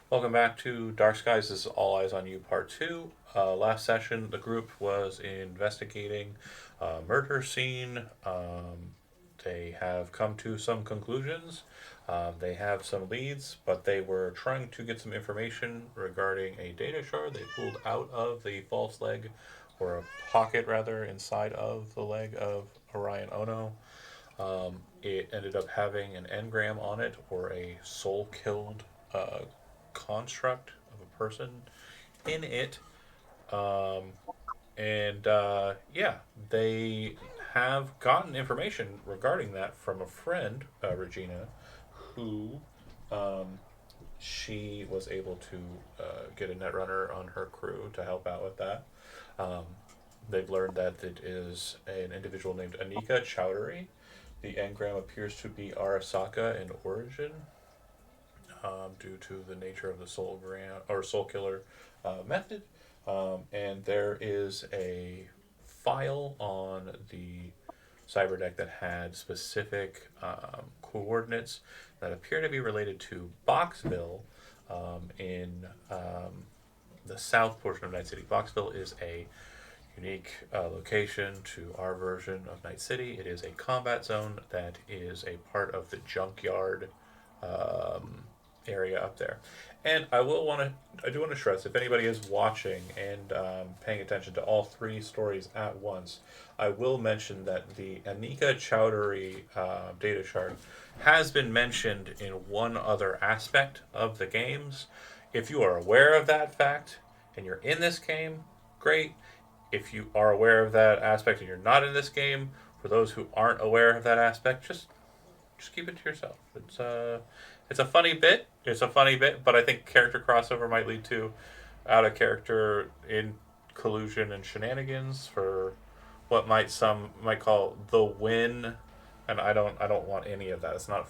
Welcome back to Dark Skies. This is All Eyes on You Part 2. Last session, the group was investigating a murder scene. They have come to some conclusions. They have some leads, but they were trying to get some information regarding a data shard they pulled out of the false leg, or a pocket rather, inside of the leg of Orion Ono. It ended up having an engram on it, or a soul killed construct of a person in it. Um, and yeah, they have gotten information regarding that from a friend, Regina, who um, she was able to get a netrunner on her crew to help out with that. Um, they've learned that it is an individual named Anika Chowdhury. The engram appears to be Arasaka in origin, due to the nature of the soul killer method. And there is a file on the cyber deck that had specific coordinates that appear to be related to Boxville, in the south portion of Night City. Boxville is a unique location to our version of Night City. It is a combat zone that is a part of the junkyard um, area up there. And I do want to stress, if anybody is watching and paying attention to all three stories at once, I will mention that the Anika Chowdhury data shard has been mentioned in one other aspect of the games. If you are aware of that fact and you're in this game, great. If you are aware of that aspect and you're not in this game, for those who aren't aware of that aspect, just keep it to yourself. It's a funny bit. It's a funny bit, but I think character crossover might lead to out of character in collusion and shenanigans for what some might call the win, and I don't want any of that. It's not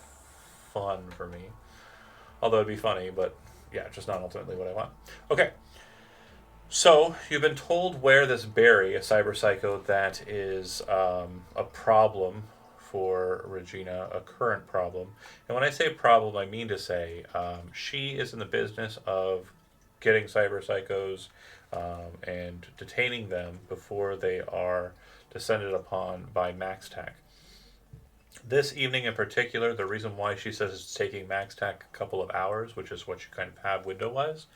fun for me. Although it'd be funny, but yeah, just not ultimately what I want. Okay, so you've been told where this Barry, a cyber psycho that is a problem for Regina, a current problem. And when I say problem, I mean to say she is in the business of getting cyber psychos and detaining them before they are descended upon by MaxTac. This evening in particular, the reason why she says it's taking MaxTac a couple of hours, which is what you kind of have window wise,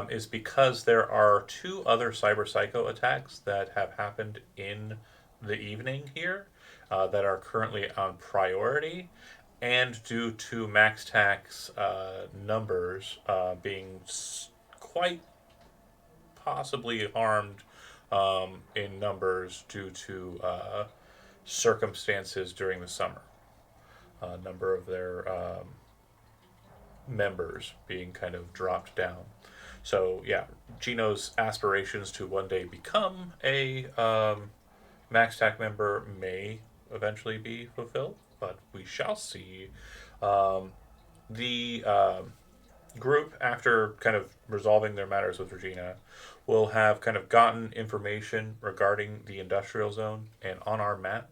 is because there are two other cyber psycho attacks that have happened in the evening here that are currently on priority, and due to MaxTac's numbers being quite possibly harmed in numbers due to circumstances during the summer. A number of their members being kind of dropped down. So yeah, Gino's aspirations to one day become a MaxTac member may eventually be fulfilled, but we shall see. Um, the group, after kind of resolving their matters with Regina, will have kind of gotten information regarding the industrial zone, and on our map,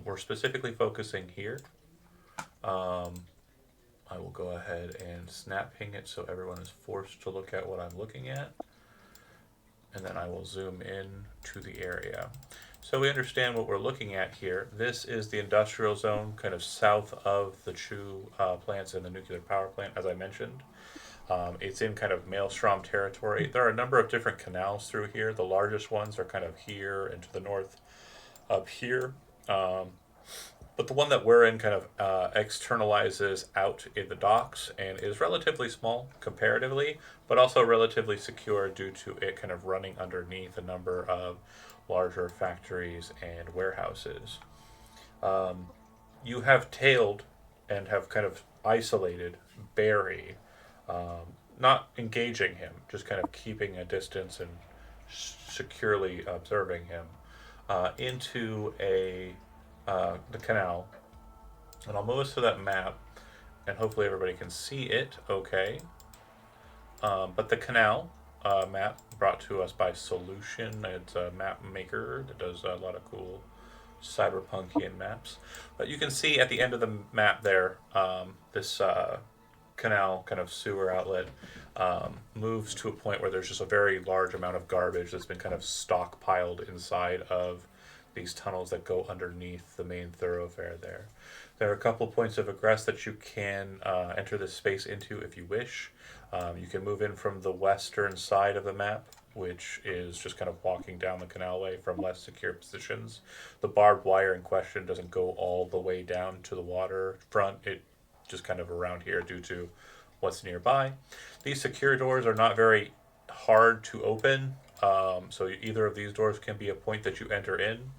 we're specifically focusing here. Um, I will go ahead and snap ping it so everyone is forced to look at what I'm looking at, and then I will zoom in to the area. So we understand what we're looking at here. This is the industrial zone, kind of south of the Chu plants and the nuclear power plant, as I mentioned. It's in kind of Maelstrom territory. There are a number of different canals through here. The largest ones are kind of here and to the north up here. Um, but the one that we're in kind of externalizes out in the docks and is relatively small comparatively, but also relatively secure due to it kind of running underneath a number of larger factories and warehouses. Um, you have tailed and have kind of isolated Barry, not engaging him, just kind of keeping a distance and securely observing him into the canal. And I'll move us to that map, and hopefully everybody can see it okay. But the canal map brought to us by Solution. It's a map maker that does a lot of cool cyberpunkian maps. But you can see at the end of the map there, this canal kind of sewer outlet moves to a point where there's just a very large amount of garbage that's been kind of stockpiled inside of these tunnels that go underneath the main thoroughfare there. There are a couple points of egress that you can enter this space into if you wish. You can move in from the western side of the map, which is just kind of walking down the canalway from less secure positions. The barbed wire in question doesn't go all the way down to the water front. It just kind of around here due to what's nearby. These secure doors are not very hard to open, so either of these doors can be a point that you enter in,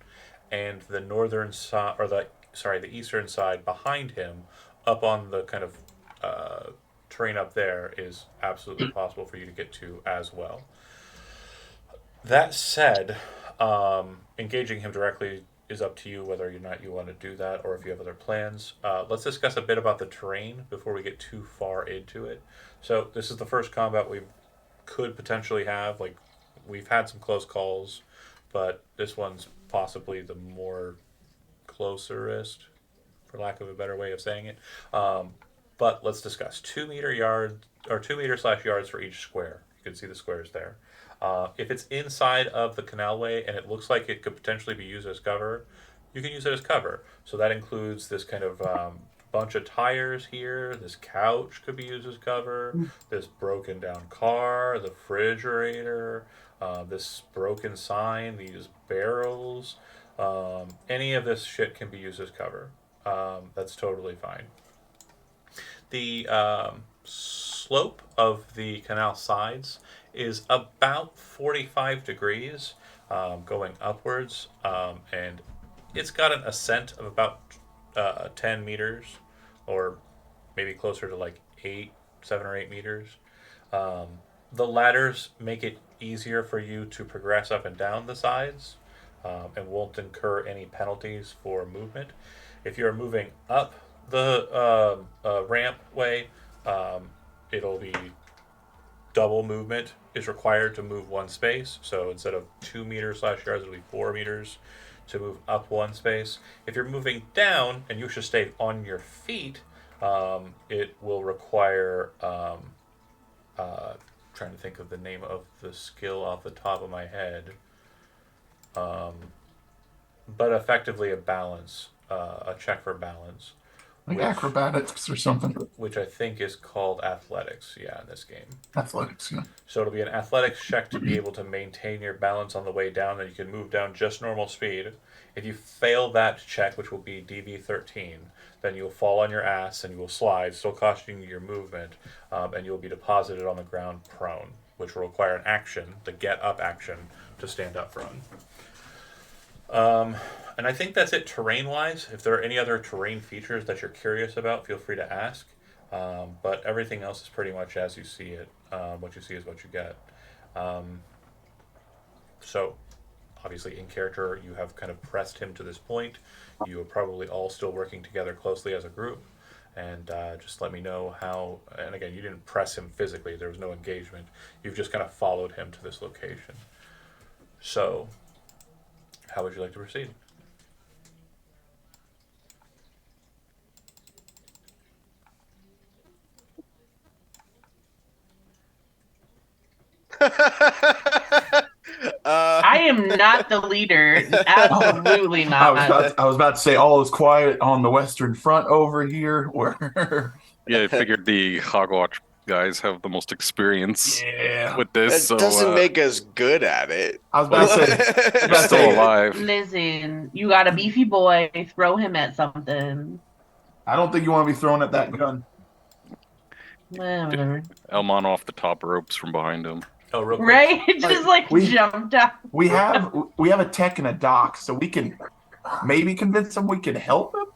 and the northern side, or the eastern side behind him, up on the kind of terrain up there, is absolutely possible for you to get to as well. That said, engaging him directly is up to you whether or not you want to do that or if you have other plans. Let's discuss a bit about the terrain before we get too far into it. So this is the first combat we could potentially have. Like, we've had some close calls, but this one's possibly the more closerest, for lack of a better way of saying it. But let's discuss 2 meter yard or 2 meter / yards for each square. You can see the squares there. If it's inside of the canalway and it looks like it could potentially be used as cover, you can use it as cover. So that includes this kind of bunch of tires here. This couch could be used as cover. This broken down car, the refrigerator, this broken sign, these barrels. Any of this shit can be used as cover. That's totally fine. The slope of the canal sides is about 45 degrees going upwards, and it's got an ascent of about 10 meters, or maybe closer to like 7 or 8 meters. The ladders make it easier for you to progress up and down the sides, and won't incur any penalties for movement. If you're moving up the ramp way, it'll be double movement is required to move one space. So instead of 2 meters / yards, it'll be 4 meters to move up one space. If you're moving down and you should stay on your feet, it will require trying to think of the name of the skill off the top of my head, but effectively a balance, a check for balance. Like acrobatics or something. Which I think is called athletics, yeah, in this game. Athletics, yeah. So it'll be an athletics check to be able to maintain your balance on the way down, that you can move down just normal speed. If you fail that check, which will be DV13, then you'll fall on your ass and you will slide, still costing you your movement, and you'll be deposited on the ground prone, which will require an action, the get up action, to stand up from. And I think that's it terrain-wise. If there are any other terrain features that you're curious about, feel free to ask. But everything else is pretty much as you see it. What you see is what you get. So, obviously, in character, you have kind of pressed him to this point. You are probably all still working together closely as a group. And just let me know how... And again, you didn't press him physically. There was no engagement. You've just kind of followed him to this location. So, how would you like to proceed? I am not the leader. Absolutely not. I was about to say all is quiet on the Western Front over here. Where Yeah, I figured the Hogwatch guys have the most experience with this. That doesn't make us good at it. I was about to say, They're still alive. Listen, you got a beefy boy. Throw him at something. I don't think you want to be thrown at that gun. Whatever. Elmon off the top ropes from behind him. Oh, real quick. Right? Just like jumped out. We have a tech and a doc, so we can maybe convince him we can help him.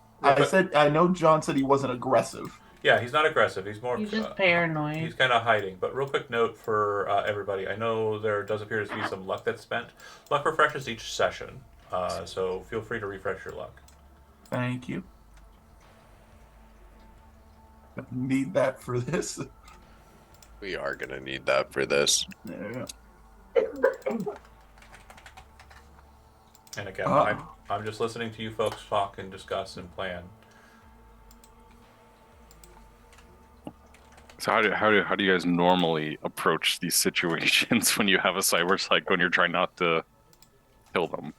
I know John said he wasn't aggressive. Yeah, he's not aggressive. He's more... He's just paranoid. He's kind of hiding. But real quick note for everybody. I know there does appear to be some luck that's spent. Luck refreshes each session. So feel free to refresh your luck. Thank you. Need that for this. We are going to need that for this. Yeah. And again, I'm just listening to you folks talk and discuss and plan. So how do you guys normally approach these situations when you have a cyber psych when you're trying not to kill them?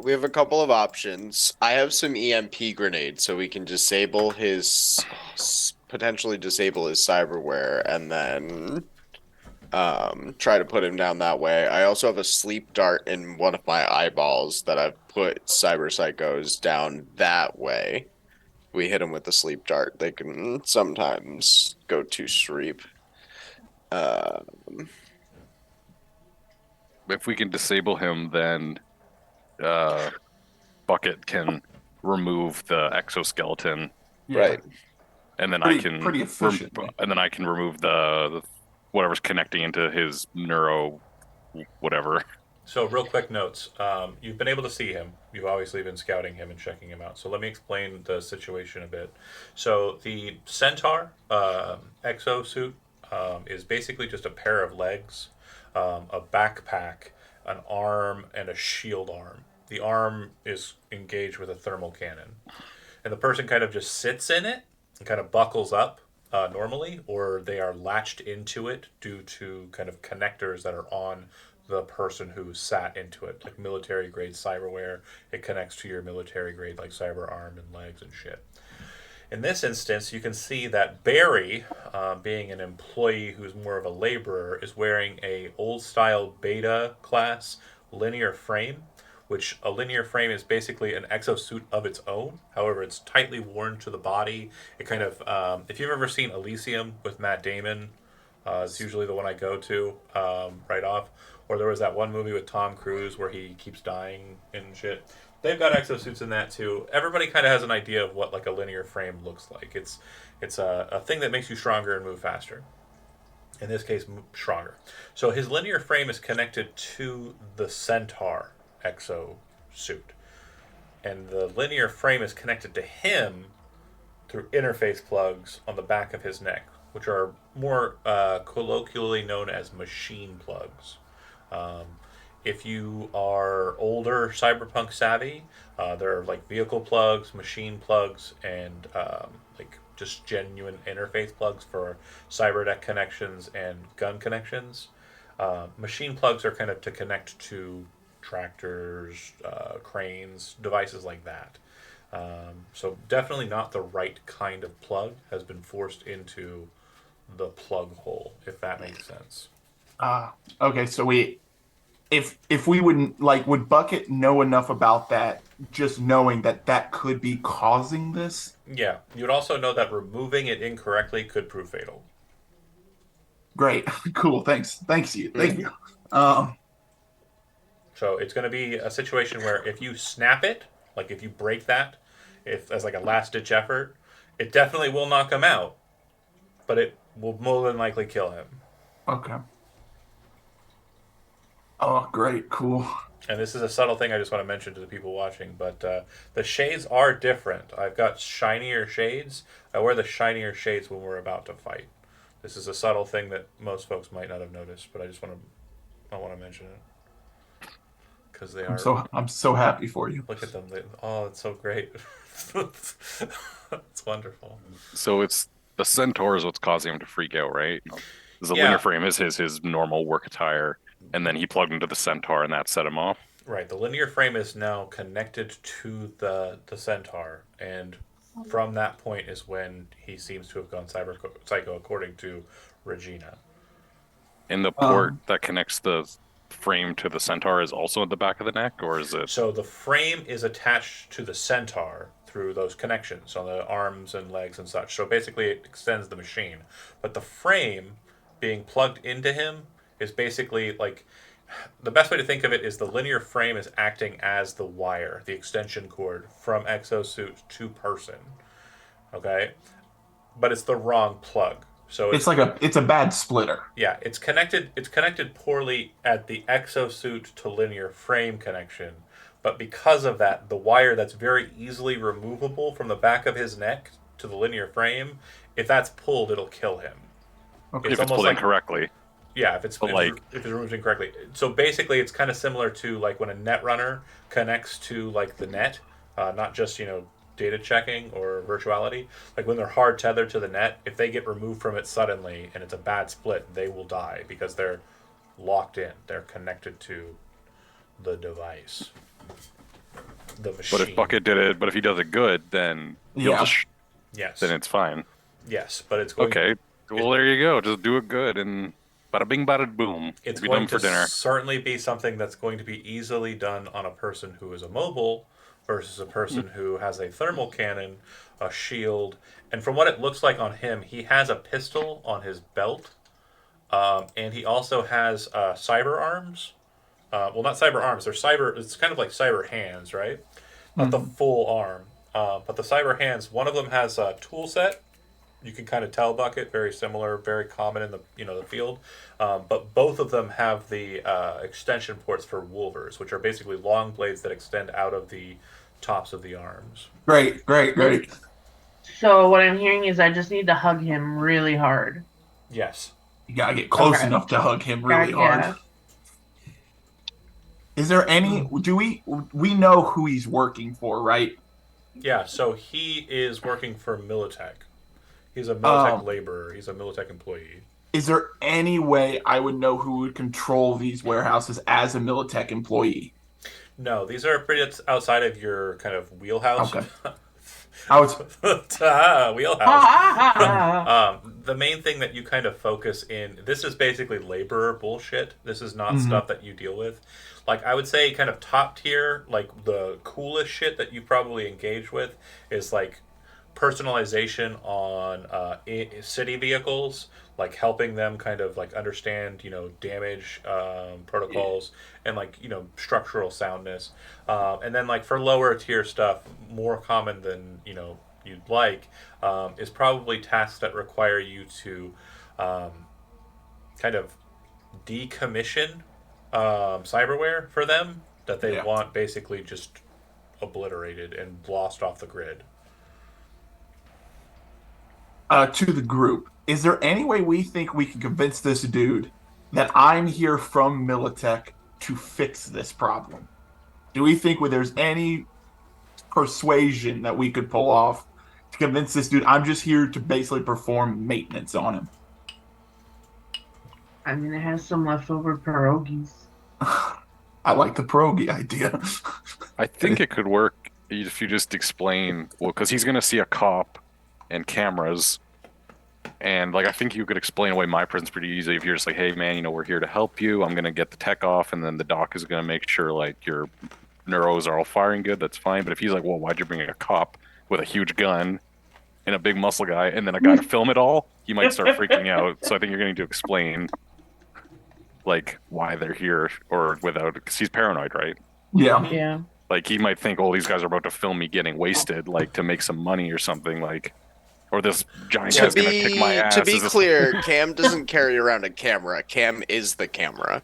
We have a couple of options. I have some EMP grenades, so we can disable potentially disable his cyberware, and then try to put him down that way. I also have a sleep dart in one of my eyeballs that I've put cyber psychos down that way. We hit them with the sleep dart. They can sometimes go to sleep. If we can disable him, then Bucket can remove the exoskeleton, Right. and then Pretty efficiently. and then I can remove the whatever's connecting into his neuro whatever. So, real quick notes. You've been able to see him. You've obviously been scouting him and checking him out. So, let me explain the situation a bit. So, the Centaur exosuit is basically just a pair of legs, a backpack, an arm, and a shield arm. The arm is engaged with a thermal cannon. And the person kind of just sits in it and kind of buckles up normally, or they are latched into it due to kind of connectors that are on the person who sat into it, like military grade cyberware. It connects to your military grade like cyber arm and legs and shit. In this instance, you can see that Barry, being an employee who's more of a laborer, is wearing a old style beta class linear frame, which a linear frame is basically an exosuit of its own. However, it's tightly worn to the body. It kind of, if you've ever seen Elysium with Matt Damon, it's usually the one I go to right off. Or there was that one movie with Tom Cruise where he keeps dying and shit. They've got exosuits in that too. Everybody kind of has an idea of what like a linear frame looks like. It's a thing that makes you stronger and move faster. In this case, stronger. So his linear frame is connected to the Centaur exosuit, and the linear frame is connected to him through interface plugs on the back of his neck, which are more colloquially known as machine plugs. If you are older Cyberpunk savvy, there are like vehicle plugs, machine plugs, and like just genuine interface plugs for cyberdeck connections and gun connections. Machine plugs are kind of to connect to tractors, cranes, devices like that. So definitely not the right kind of plug has been forced into the plug hole, if that makes sense. Okay, so if we wouldn't like, would Bucket know enough about that, just knowing that that could be causing this? Yeah, you'd also know that removing it incorrectly could prove fatal. Great, cool, thank you. So it's going to be a situation where if you snap it, like if you break that, if as like a last ditch effort, it definitely will knock him out, but it will more than likely kill him. Okay. Oh, great, cool. And this is a subtle thing I just want to mention to the people watching, but the shades are different. I've got shinier shades. I wear the shinier shades when we're about to fight. This is a subtle thing that most folks might not have noticed, but I want to mention it because they are. I'm so happy for you. Look at them. Oh, it's so great. It's wonderful. So it's the centaur is what's causing him to freak out, right? The Yeah. linear frame is his normal work attire, and then he plugged into the centaur, and that set him off. Right. The linear frame is now connected to the centaur, and from that point is when he seems to have gone psycho, according to Regina. And the port that connects the frame to the centaur is also at the back of the neck, or is it? So the frame is attached to the centaur through those connections on the arms and legs and such. So basically, it extends the machine. But the frame being plugged into him is basically like the best way to think of it is the linear frame is acting as the wire, the extension cord from exosuit to person. Okay, but it's the wrong plug. So It's a bad splitter. yeah, it's connected. It's connected poorly at the exosuit to linear frame connection, but because of that, the wire that's very easily removable from the back of his neck to the linear frame, if that's pulled, it'll kill him. Okay. If it's almost pulled like- incorrectly. Yeah, if it's removed incorrectly. So basically, it's kind of similar to like when a net runner connects to like the net, not just data checking or virtuality, like when they're hard tethered to the net, if they get removed from it suddenly and it's a bad split, they will die because they're locked in. They're connected to the device, the machine. But if Bucket did it, but if he does it good, then he'll Yeah. just Yes. then it's fine. Yes, but it's going. Okay. Well, there you go. Just do it good and bada bing, bada boom. It's Be going done to for dinner. certainly be something that's going to be easily done on a person who is immobile versus a person who has a thermal cannon, a shield, and from what it looks like on him, he has a pistol on his belt, and he also has cyber arms. Well, not cyber arms. They're cyber. It's kind of like cyber hands, right? Not the full arm, but the cyber hands. One of them has a tool set. You can kind of tell Bucket, very similar, very common in the the field. But both of them have the extension ports for wolvers, which are basically long blades that extend out of the tops of the arms. Great. So what I'm hearing is I just need to hug him really hard. Yes. You gotta get close Okay. enough to hug him really Yeah. hard. Is there any? Do we know who he's working for, right? Yeah. So he is working for Militech. He's a Militech Oh. laborer. He's a Militech employee. Is there any way I would know who would control these warehouses as a Militech employee? No, these are pretty outside of your kind of wheelhouse. Okay. I was wheelhouse. The main thing that you kind of focus in, this is basically laborer bullshit. This is not stuff that you deal with. Like, I would say kind of top tier, like the coolest shit that you probably engage with is like personalization on city vehicles, like helping them kind of like understand damage protocols and like structural soundness, and then like for lower tier stuff, more common than you'd like, is probably tasks that require you to kind of decommission cyberware for them that they Yeah. want basically just obliterated and lost off the grid. To the group. Is there any way we think we can convince this dude that I'm here from Militech to fix this problem? Do we think there's any persuasion that we could pull off to convince this dude I'm just here to basically perform maintenance on him? I mean, it has some leftover pierogies. I like the pierogi idea. I think it could work if you just explain, well, because he's going to see a cop and cameras. And like I think you could explain away my presence pretty easily if you're just like, hey man, we're here to help you. I'm gonna get the tech off, and then the doc is gonna make sure like your neuros are all firing good. That's fine. But if he's like, well, why'd you bring a cop with a huge gun and a big muscle guy, and then a guy to film it all? He might start freaking out. So I think you're going to need to explain like why they're here, or without, because he's paranoid, right? Yeah. Yeah. Like he might think, oh, these guys are about to film me getting wasted, like to make some money or something, like. Or this giant guy's gonna kick my ass. To be clear, Cam doesn't carry around a camera. Cam is the camera.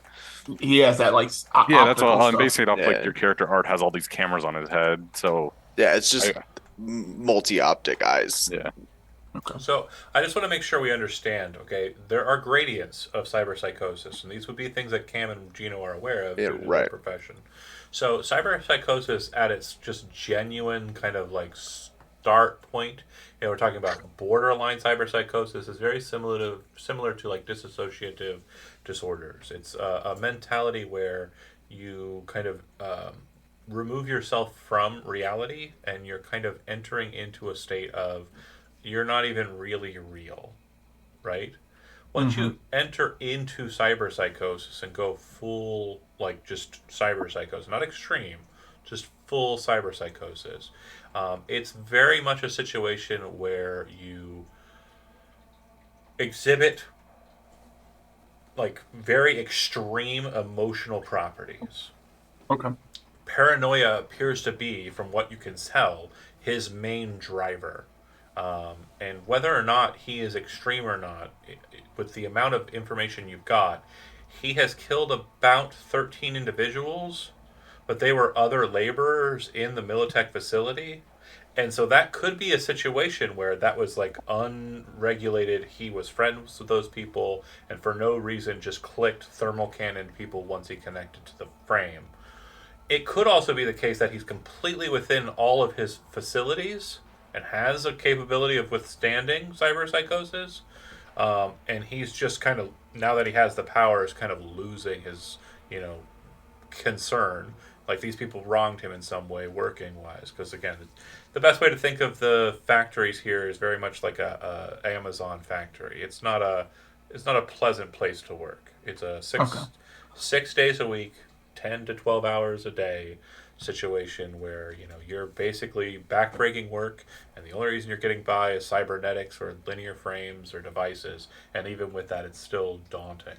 He has that like Yeah, that's all. optical I'm stuff. basing it off Yeah. like your character art has all these cameras on his head, so Yeah, it's just multi-optic eyes. yeah. So I just want to make sure we understand, okay? There are gradients of cyberpsychosis, and these would be things that Cam and Gino are aware of Yeah, due to right. their profession. So cyberpsychosis at its just genuine kind of like start point, we're talking about borderline cyberpsychosis, is very similar to like dissociative disorders. It's a mentality where you kind of remove yourself from reality, and you're kind of entering into a state of you're not even really real, right? Once you enter into cyberpsychosis and go full, like just cyberpsychosis, not extreme, just full cyberpsychosis, it's very much a situation where you exhibit like very extreme emotional properties. Okay. Paranoia appears to be, from what you can tell, his main driver. And whether or not he is extreme or not, with the amount of information you've got, he has killed about 13 individuals, but they were other laborers in the Militech facility. And so that could be a situation where that was like unregulated. He was friends with those people and for no reason just clicked thermal cannon people once he connected to the frame. It could also be the case that he's completely within all of his facilities and has a capability of withstanding cyberpsychosis. And he's just kind of, now that he has the power, is kind of losing his, you know, concern. Like these people wronged him in some way, working wise. Because again, the best way to think of the factories here is very much like a Amazon factory. It's not a pleasant place to work. It's a Okay. 6 days a week, 10 to 12 hours a day situation where you're basically backbreaking work, and the only reason you're getting by is cybernetics or linear frames or devices, and even with that, it's still daunting.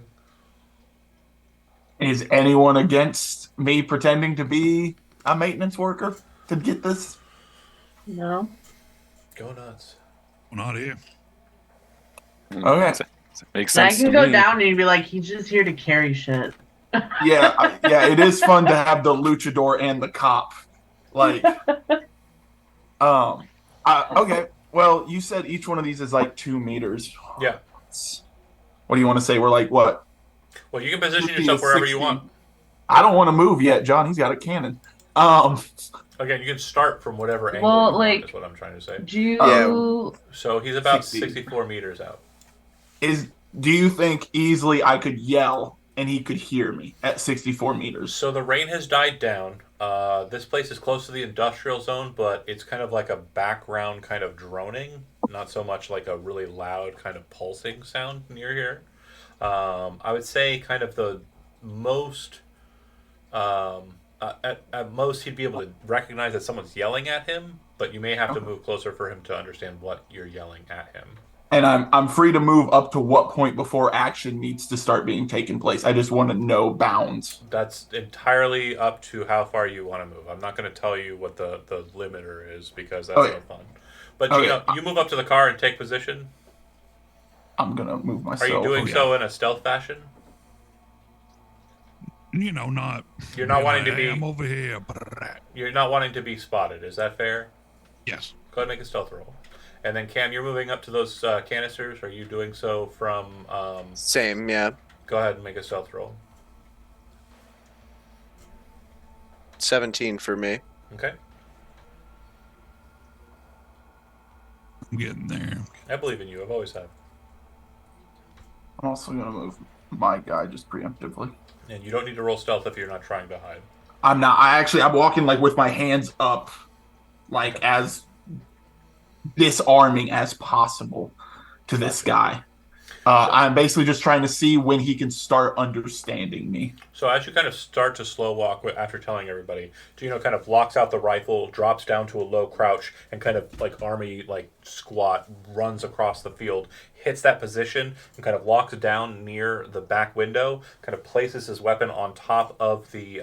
Is anyone against me pretending to be a maintenance worker to get this? No. Go nuts. Well, not here. Okay. Makes And I sense can to go me. down and be like, he's just here to carry shit. Yeah, yeah, it is fun to have the luchador and the cop. Like, okay. Well, you said each one of these is like 2 meters. Yeah. What do you want to say? We're like, what? Well, you can position 50 yourself to wherever you 60. want. I don't want to move yet, John. He's got a cannon. Again, you can start from whatever angle Well, you like- want, is what I'm trying to say. Do you... Yeah. So he's about 60. 64 meters out. Do you think easily I could yell and he could hear me at 64 meters? So the rain has died down. This place is close to the industrial zone, but it's kind of like a background kind of droning, not so much like a really loud kind of pulsing sound near here. I would say kind of the most, at most he'd be able to recognize that someone's yelling at him, but you may have to move closer for him to understand what you're yelling at him. And I'm free to move up to what point before action needs to start being taken place. I just want to know bounds. That's entirely up to how far you want to move. I'm not going to tell you what the limiter is because that's Okay. no fun. But Okay. you move up to the car and take position. I'm gonna move Are myself. you doing yeah. so in a stealth fashion? Not. You're not wanting to be- I'm over here. You're not wanting to be spotted. Is that fair? Yes. Go ahead and make a stealth roll. And then Cam, you're moving up to those canisters. Are you doing so from? Same, yeah. Go ahead and make a stealth roll. 17 for me. Okay, I'm getting there. I believe in you. I've always have. I'm also gonna move my guy just preemptively. And you don't need to roll stealth if you're not trying to hide. I'm not. I'm walking like with my hands up, like as disarming as possible to this guy. I'm basically just trying to see when he can start understanding me. So as you kind of start to slow walk after telling everybody, Gino kind of locks out the rifle, drops down to a low crouch, and kind of like army like squat runs across the field, hits that position, and kind of locks down near the back window. Kind of places his weapon on top of the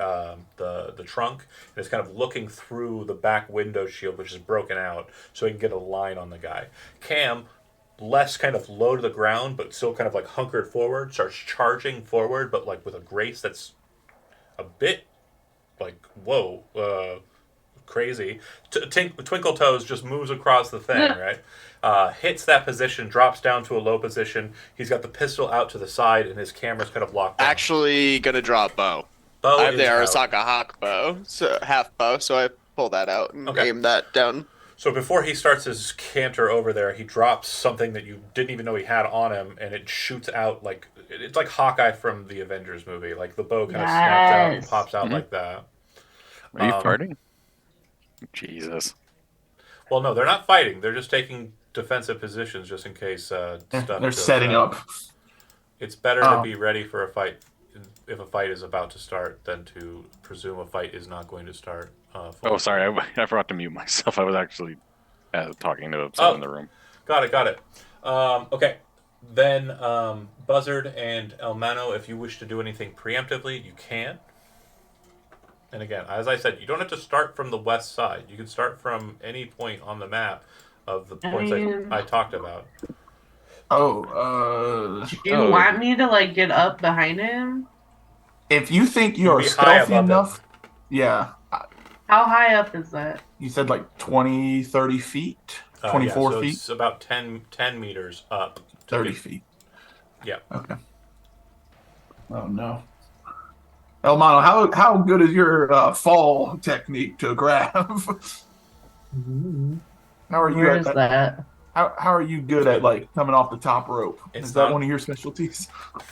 trunk, and is kind of looking through the back window shield, which is broken out, so he can get a line on the guy. Cam, less kind of low to the ground, but still kind of like hunkered forward, starts charging forward, but like with a grace that's a bit like, whoa, crazy. Twinkle Toes just moves across the thing, right? Hits that position, drops down to a low position. He's got the pistol out to the side, and his camera's kind of locked down. Actually, gonna draw a bow. Bow I have is the out. Arasaka Hawk bow, so half bow, so I pull that out and Okay. aim that down. So before he starts his canter over there, he drops something that you didn't even know he had on him, and it shoots out like it's like Hawkeye from the Avengers movie. Like the bow kind of snaps out and Yes. pops out like that. Are you farting? Jesus. Well, no, they're not fighting. They're just taking defensive positions just in case stuff. They're goes setting south. up. It's better to Oh. be ready for a fight if a fight is about to start than to presume a fight is not going to start. Oh, sorry. I forgot to mute myself. I was actually talking to someone in the room. Got it. Okay. Then Buzzard and Elmano, if you wish to do anything preemptively, you can. And again, as I said, you don't have to start from the west side. You can start from any point on the map of the points I talked about. Oh, Do you want me to like get up behind him? if you think you are Be high stealthy above enough, yeah. How high up is that? You said like 20, 30 feet? 24 so feet? It's about 10 meters up. 30 feet. Yeah. Okay. Oh, no. Elmano, how good is your fall technique to grab? Ooh. How are you Where at is that? That? How are you good at like coming off the top rope? It's Is that not- one of your specialties?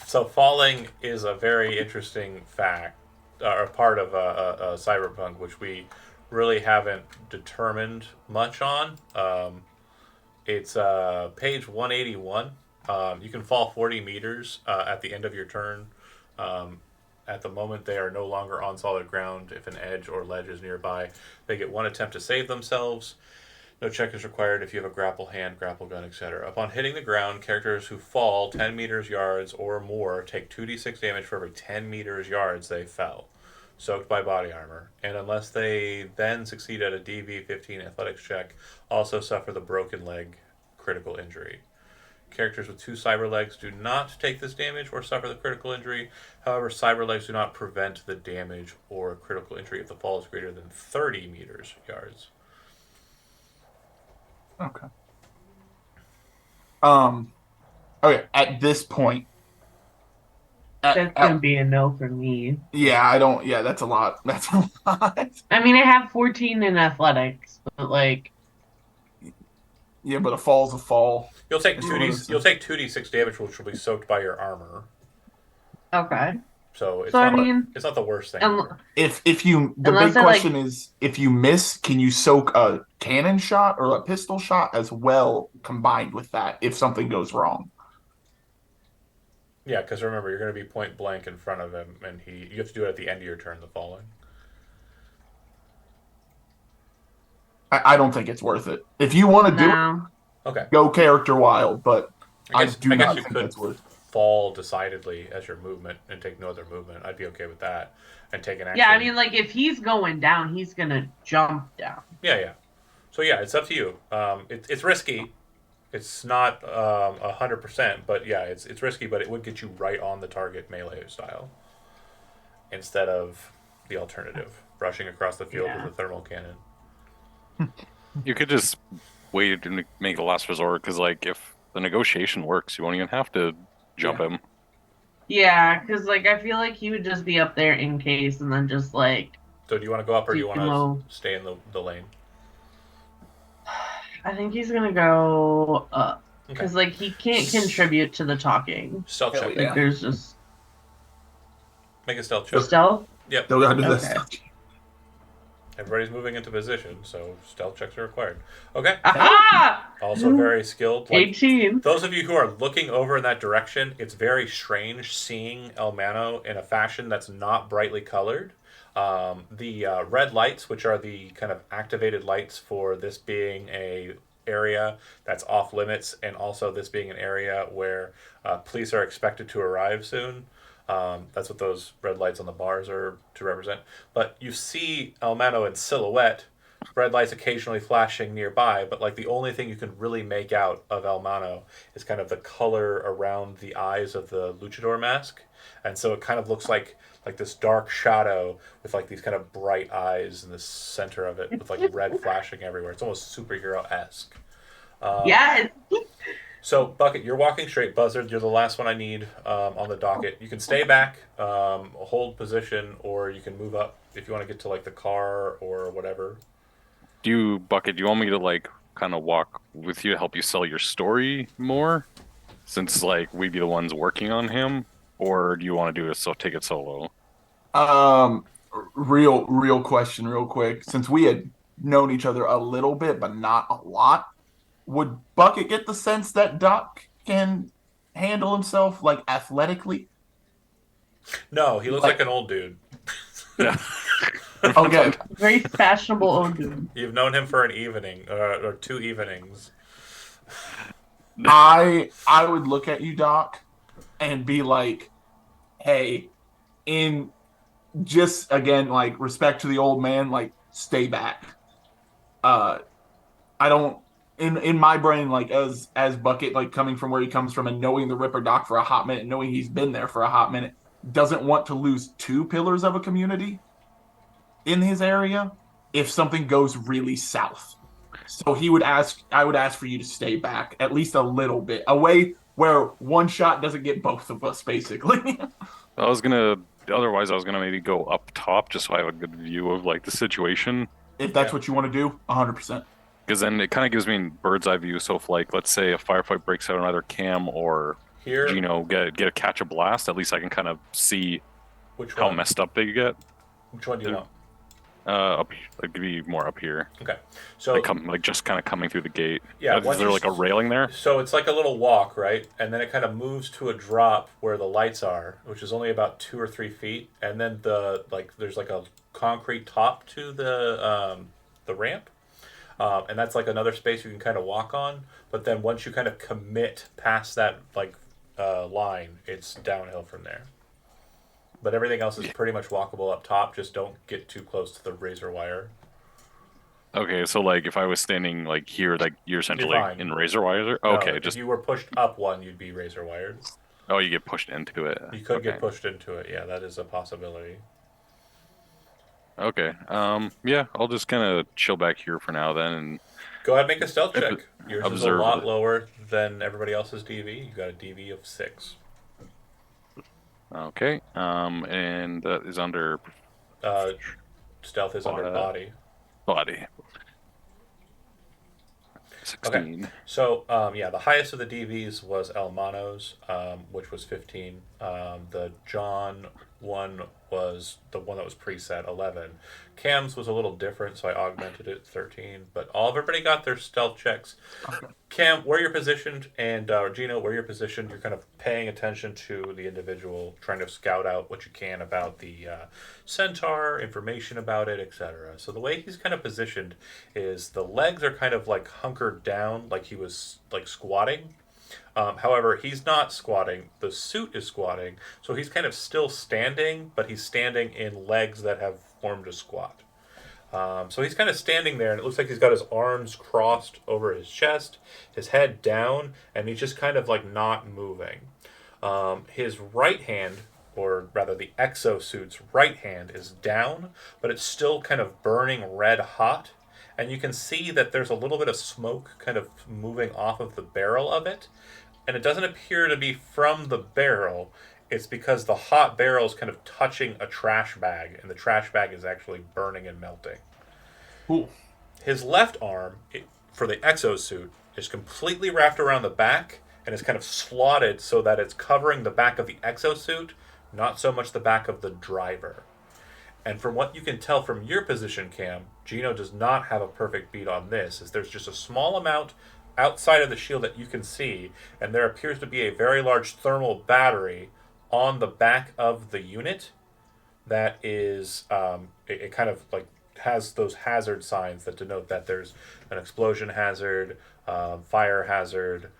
So falling is a very interesting fact, or part of Cyberpunk, which we really haven't determined much on. It's page 181. You can fall 40 meters at the end of your turn. Um, at the moment, they are no longer on solid ground. If an edge or ledge is nearby, they get one attempt to save themselves. No check is required if you have a grapple hand, grapple gun, etc. Upon hitting the ground, characters who fall 10 meters, yards, or more take 2d6 damage for every 10 meters, yards they fell, soaked by body armor. And unless they then succeed at a DV 15 athletics check, also suffer the broken leg critical injury. Characters with 2 cyber legs do not take this damage or suffer the critical injury. However, cyber legs do not prevent the damage or critical injury if the fall is greater than 30 meters, yards. Okay. Okay. At this point, That's gonna be a no for me. yeah, I don't. Yeah, that's a lot. That's a lot. I mean, I have 14 in athletics, but like, Yeah, but a fall's a fall. You'll take It's two one of d. those You'll things. take 2d6 damage, which will be soaked by your armor. okay. So it's So I not. mean, It's not the worst thing. um, ever. If you, the Unless big I, like- question is, if you miss, can you soak a cannon shot or a pistol shot as well combined with that if something goes wrong? Yeah, because remember, you're going to be point blank in front of him, and you have to do it at the end of your turn. The falling. I don't think it's worth it. If you want to do it, no. Okay. go character wild, but I do I guess not you think could that's worth it. fall decidedly as your movement and take no other movement. I'd be okay with that, and take an action. Yeah, I mean, like, if he's going down, he's gonna jump down. Yeah. So yeah, it's up to you. It's risky. It's not 100%, but yeah, it's risky, but it would get you right on the target melee style instead of the alternative, rushing across the field Yeah. with a thermal cannon. You could just wait and make the last resort because, like, if the negotiation works, you won't even have to jump him. Yeah, because, like, I feel like he would just be up there in case and then just, like, So do you want to go up or do you want Low. to stay in the lane? I think he's gonna go up. Okay. Because, like, he can't contribute to the talking. Stealth Hell check. yeah. Like, there's just Make a stealth check. stealth. Yep. Still gotta do Okay. this stuff. Everybody's moving into position, so stealth checks are required. Okay. Aha! Also very skilled. Like, 18. those of you who are looking over in that direction, it's very strange seeing El Mano in a fashion that's not brightly colored. The red lights, which are the kind of activated lights for this being a area that's off limits, and also this being an area where police are expected to arrive soon. That's what those red lights on the bars are to represent. But you see El Mano in silhouette, red lights occasionally flashing nearby, but like the only thing you can really make out of El Mano is kind of the color around the eyes of the luchador mask. And so it kind of looks like this dark shadow with like these kind of bright eyes in the center of it with like red flashing everywhere. It's almost superhero-esque. Yeah. So, Bucket, you're walking straight. Buzzard, you're the last one I need on the docket. You can stay back, hold position, or you can move up if you want to get to like the car or whatever. Bucket, do you want me to, like, kind of walk with you to help you sell your story more? Since, like, we'd be the ones working on him? Or do you want to do it take it solo? Real question, real quick. Since we had known each other a little bit, but not a lot, would Bucket get the sense that Doc can handle himself like athletically? No, he looks like an old dude. Yeah. Okay. Very fashionable old dude. You've known him for an evening or 2 evenings. I would look at you, Doc, and be like, hey, in just again, like respect to the old man, like stay back. I don't in my brain, like as Bucket, like coming from where he comes from and knowing the Ripper Doc for a hot minute, knowing he's been there for a hot minute, doesn't want to lose 2 pillars of a community in his area if something goes really south. So I would ask for you to stay back at least a little bit away where one shot doesn't get both of us, basically. I was gonna otherwise I was gonna maybe go up top just so I have a good view of like the situation. If that's Yeah. what you want to do, 100%. Because then it kind of gives me a bird's eye view. So if like let's say a firefight breaks out on either Cam or Here, Gino get a catch a blast, at least I can kind of see which how one? messed up they get. Which one do you They're- want? Up, like be more up here, Okay, so like just kind of coming through the gate. Yeah, Is once there you like a railing there? So it's like a little walk, right? And then it kind of moves to a drop where the lights are, which is only about 2 or 3 feet, and then there's like a concrete top to the ramp, and that's like another space you can kind of walk on. But then once you kind of commit past that line, it's downhill from there. But everything else is pretty much walkable up top. Just don't get too close to the razor wire. Okay, so like if I was standing like here, like you're essentially fine. in razor wire. No, Okay, if just you were pushed up one, you'd be razor wired. oh, you get pushed into it. You could Okay. get pushed into it. Yeah, that is a possibility. Okay. Yeah, I'll just kind of chill back here for now then. And Go ahead and make a stealth check. Yours is a observe lot it. lower than everybody else's DV. You got a DV of 6. okay. And that is under Stealth is under body. body. 16. So, yeah, the highest of the DVs was El Mano's, which was 15. The John one was the one that was preset, 11. Cam's was a little different, so I augmented it, 13. But everybody got their stealth checks. Okay. Cam, where you're positioned, and Gino, where you're positioned, you're kind of paying attention to the individual, trying to scout out what you can about the centaur, information about it, etc. So the way he's kind of positioned is the legs are kind of like hunkered down, like he was like squatting. However, he's not squatting. The suit is squatting, so he's kind of still standing, but he's standing in legs that have formed a squat. So he's kind of standing there, and it looks like he's got his arms crossed over his chest, his head down, and he's just kind of like not moving. His right hand, or rather the exosuit's right hand, is down, but it's still kind of burning red hot. And you can see that there's a little bit of smoke kind of moving off of the barrel of it. And it doesn't appear to be from the barrel. It's because the hot barrel is kind of touching a trash bag, and the trash bag is actually burning and melting. Cool. His left arm, for the exosuit, is completely wrapped around the back and is kind of slotted so that it's covering the back of the exosuit, not so much the back of the driver. And from what you can tell from your position, Cam, Gino does not have a perfect beat on this, as there's just a small amount outside of the shield that you can see, and there appears to be a very large thermal battery on the back of the unit that is, it kind of like has those hazard signs that denote that there's an explosion hazard, fire hazard,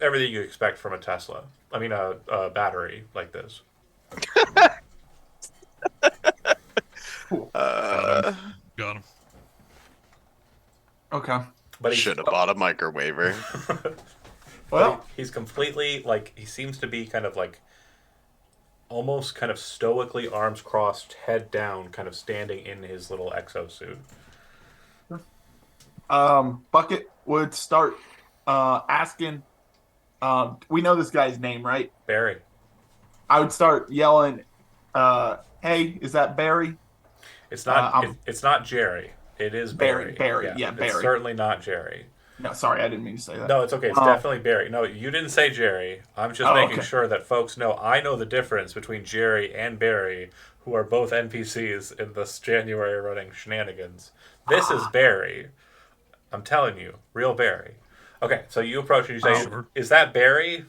everything you expect from a Tesla. I mean, a battery like this. Got him. Okay. But he's, Should have bought a microwaver. Well, he's completely he seems to be kind of like almost kind of stoically arms crossed, head down, kind of standing in his little exosuit. Bucket would start asking. We know this guy's name, right? Barry. I would start yelling, "Hey, is that Barry?" It's not. I'm- It's not Jerry. It is Barry, Barry. yeah, It's Barry. certainly not Jerry. No, sorry, I didn't mean to say that. No, it's okay. It's definitely Barry. No, you didn't say Jerry. I'm just making okay. sure that folks know. I know the difference between Jerry and Barry, who are both NPCs in this January running shenanigans. This is Barry. I'm telling you, real Barry. Okay, so you approach and you say, Sure. "Is that Barry?"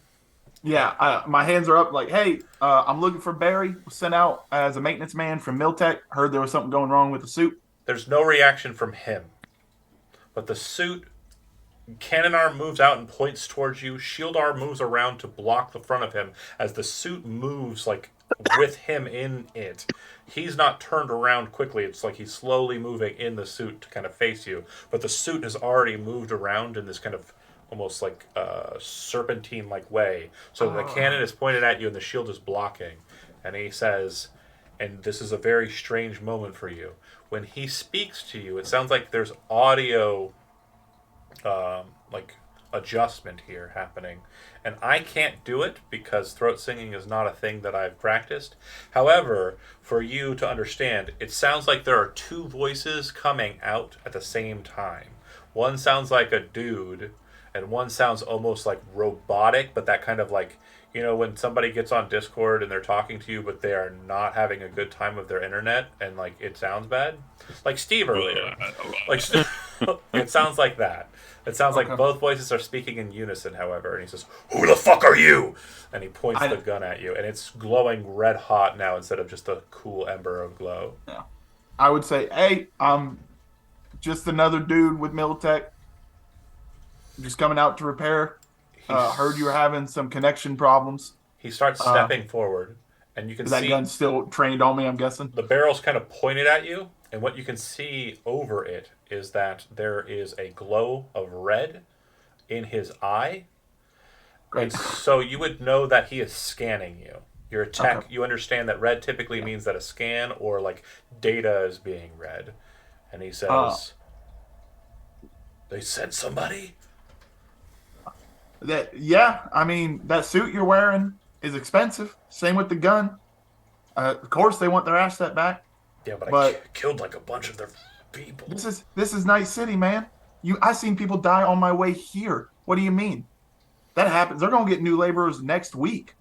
Yeah, my hands are up like, "Hey, I'm looking for Barry. Was sent out as a maintenance man from Miltech. Heard there was something going wrong with the suit." There's no reaction from him, but the suit. Cannon arm moves out and points towards you. Shield arm moves around to block the front of him as the suit moves like with him in it. He's not turned around quickly. It's like he's slowly moving in the suit to kind of face you. But the suit has already moved around in this kind of almost like serpentine-like way. So the cannon is pointed at you and the shield is blocking. And he says, and this is a very strange moment for you. When he speaks to you, it sounds like there's audio like adjustment here happening. And I can't do it because throat singing is not a thing that I've practiced. However, for you to understand, it sounds like there are two voices coming out at the same time. One sounds like a dude, and one sounds almost like robotic, but that kind of like, when somebody gets on Discord and they're talking to you, but they are not having a good time with their internet and like it sounds bad, like Steve earlier. Like it sounds like that. It sounds like both voices are speaking in unison, however, and he says, "Who the fuck are you?" And he points the gun at you, and it's glowing red hot now instead of just a cool ember of glow. Yeah. I would say, hey, I'm just another dude with Militech. Just coming out to repair. Heard you were having some connection problems. He starts stepping forward, and you can Is see that gun still trained on me, I'm guessing? the barrel's kind of pointed at you, and what you can see over it is that there is a glow of red in his eye. Great. So you would know that he is scanning you. You're a tech. Okay. You understand that red typically means that a scan or like data is being read. And he says, "They sent somebody?" I mean, that suit you're wearing is expensive. Same with the gun. Of course, they want their asset back. Yeah, but I killed like a bunch of their people. This is Night City, man. I seen people die on my way here. What do you mean? That happens. They're gonna get new laborers next week.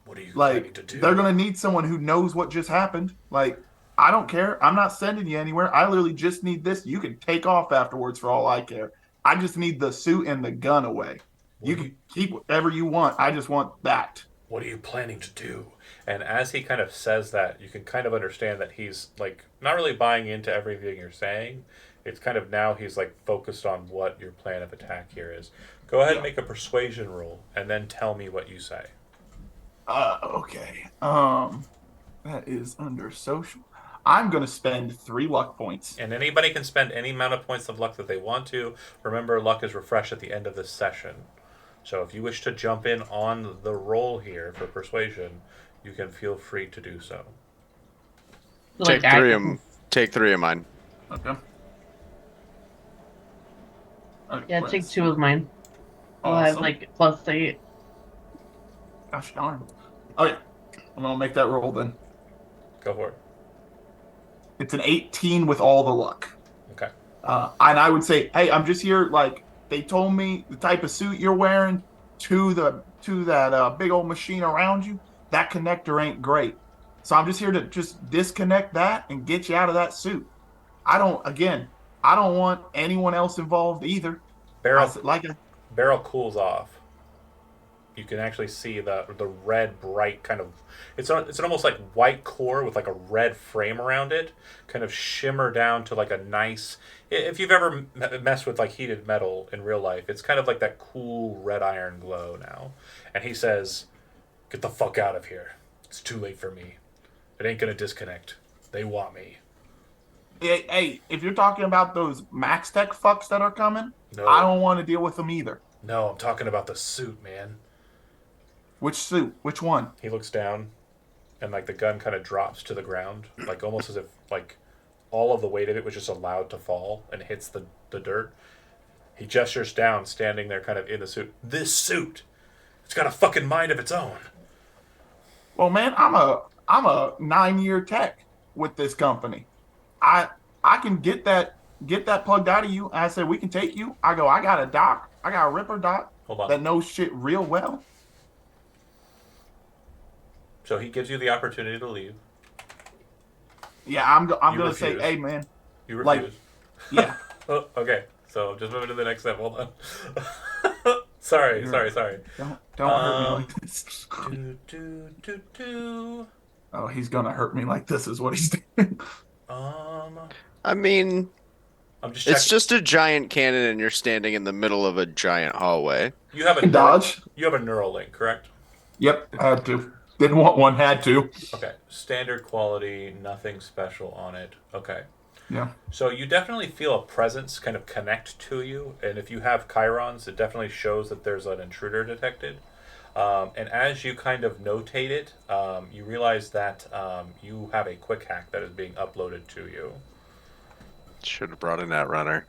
What are you planning to do? They're gonna need someone who knows what just happened. Like, I don't care. I'm not sending you anywhere. I literally just need this. You can take off afterwards for all I care. I just need the suit and the gun away. You can keep whatever you want. I just want that. What are you planning to do? And as he kind of says that, you can kind of understand that he's like not really buying into everything you're saying. It's kind of now he's like focused on what your plan of attack here is. Go ahead and make a persuasion roll, and then tell me what you say. Okay. That is under social. I'm going to spend 3 luck points. And anybody can spend any amount of points of luck that they want to. Remember, luck is refreshed at the end of this session. So if you wish to jump in on the roll here for persuasion, you can feel free to do so. Take three of mine. Okay. Yeah, take 2 of mine. I'll Awesome. have like +8. Gosh darn. Oh yeah. I'm gonna make that roll then. Go for it. It's an 18 with all the luck. Okay. And I would say, hey, I'm just here. Like, they told me the type of suit you're wearing to that big old machine around you. That connector ain't great. So I'm just here to just disconnect that and get you out of that suit. I don't want anyone else involved either. Barrel cools off. You can actually see the red bright kind of it's an almost like white core with like a red frame around it, kind of shimmer down to like a nice. If you've ever messed with like heated metal in real life, it's kind of like that cool red iron glow now. And he says, "Get the fuck out of here. It's too late for me. It ain't gonna disconnect. They want me." Hey, if you're talking about those Max Tech fucks that are coming, no. I don't want to deal with them either. No, I'm talking about the suit, man. Which suit? Which one? He looks down, and like the gun kind of drops to the ground, like almost as if like all of the weight of it was just allowed to fall and hits the dirt. He gestures down, standing there kind of in the suit. This suit, it's got a fucking mind of its own. Well, man, I'm a 9-year tech with this company. I can get that plugged out of you. And I said, we can take you. I got a doc. I got a ripper doc that knows shit real well. So he gives you the opportunity to leave. Yeah, I'm gonna say, hey man. You refuse. Yeah. Oh, okay. So just moving to the next step. Hold on. Sorry. Don't hurt me like this. Oh, he's gonna hurt me like this is what he's doing. I mean, it's just a giant cannon, and you're standing in the middle of a giant hallway. You have a dodge. You have a neural link, correct? Yep, had to. Didn't want one, had to. Okay, standard quality, nothing special on it. Okay. Yeah. So you definitely feel a presence kind of connect to you, and if you have chirons, it definitely shows that there's an intruder detected. And as you kind of notate it, you realize that you have a quick hack that is being uploaded to you. Should have brought in that runner.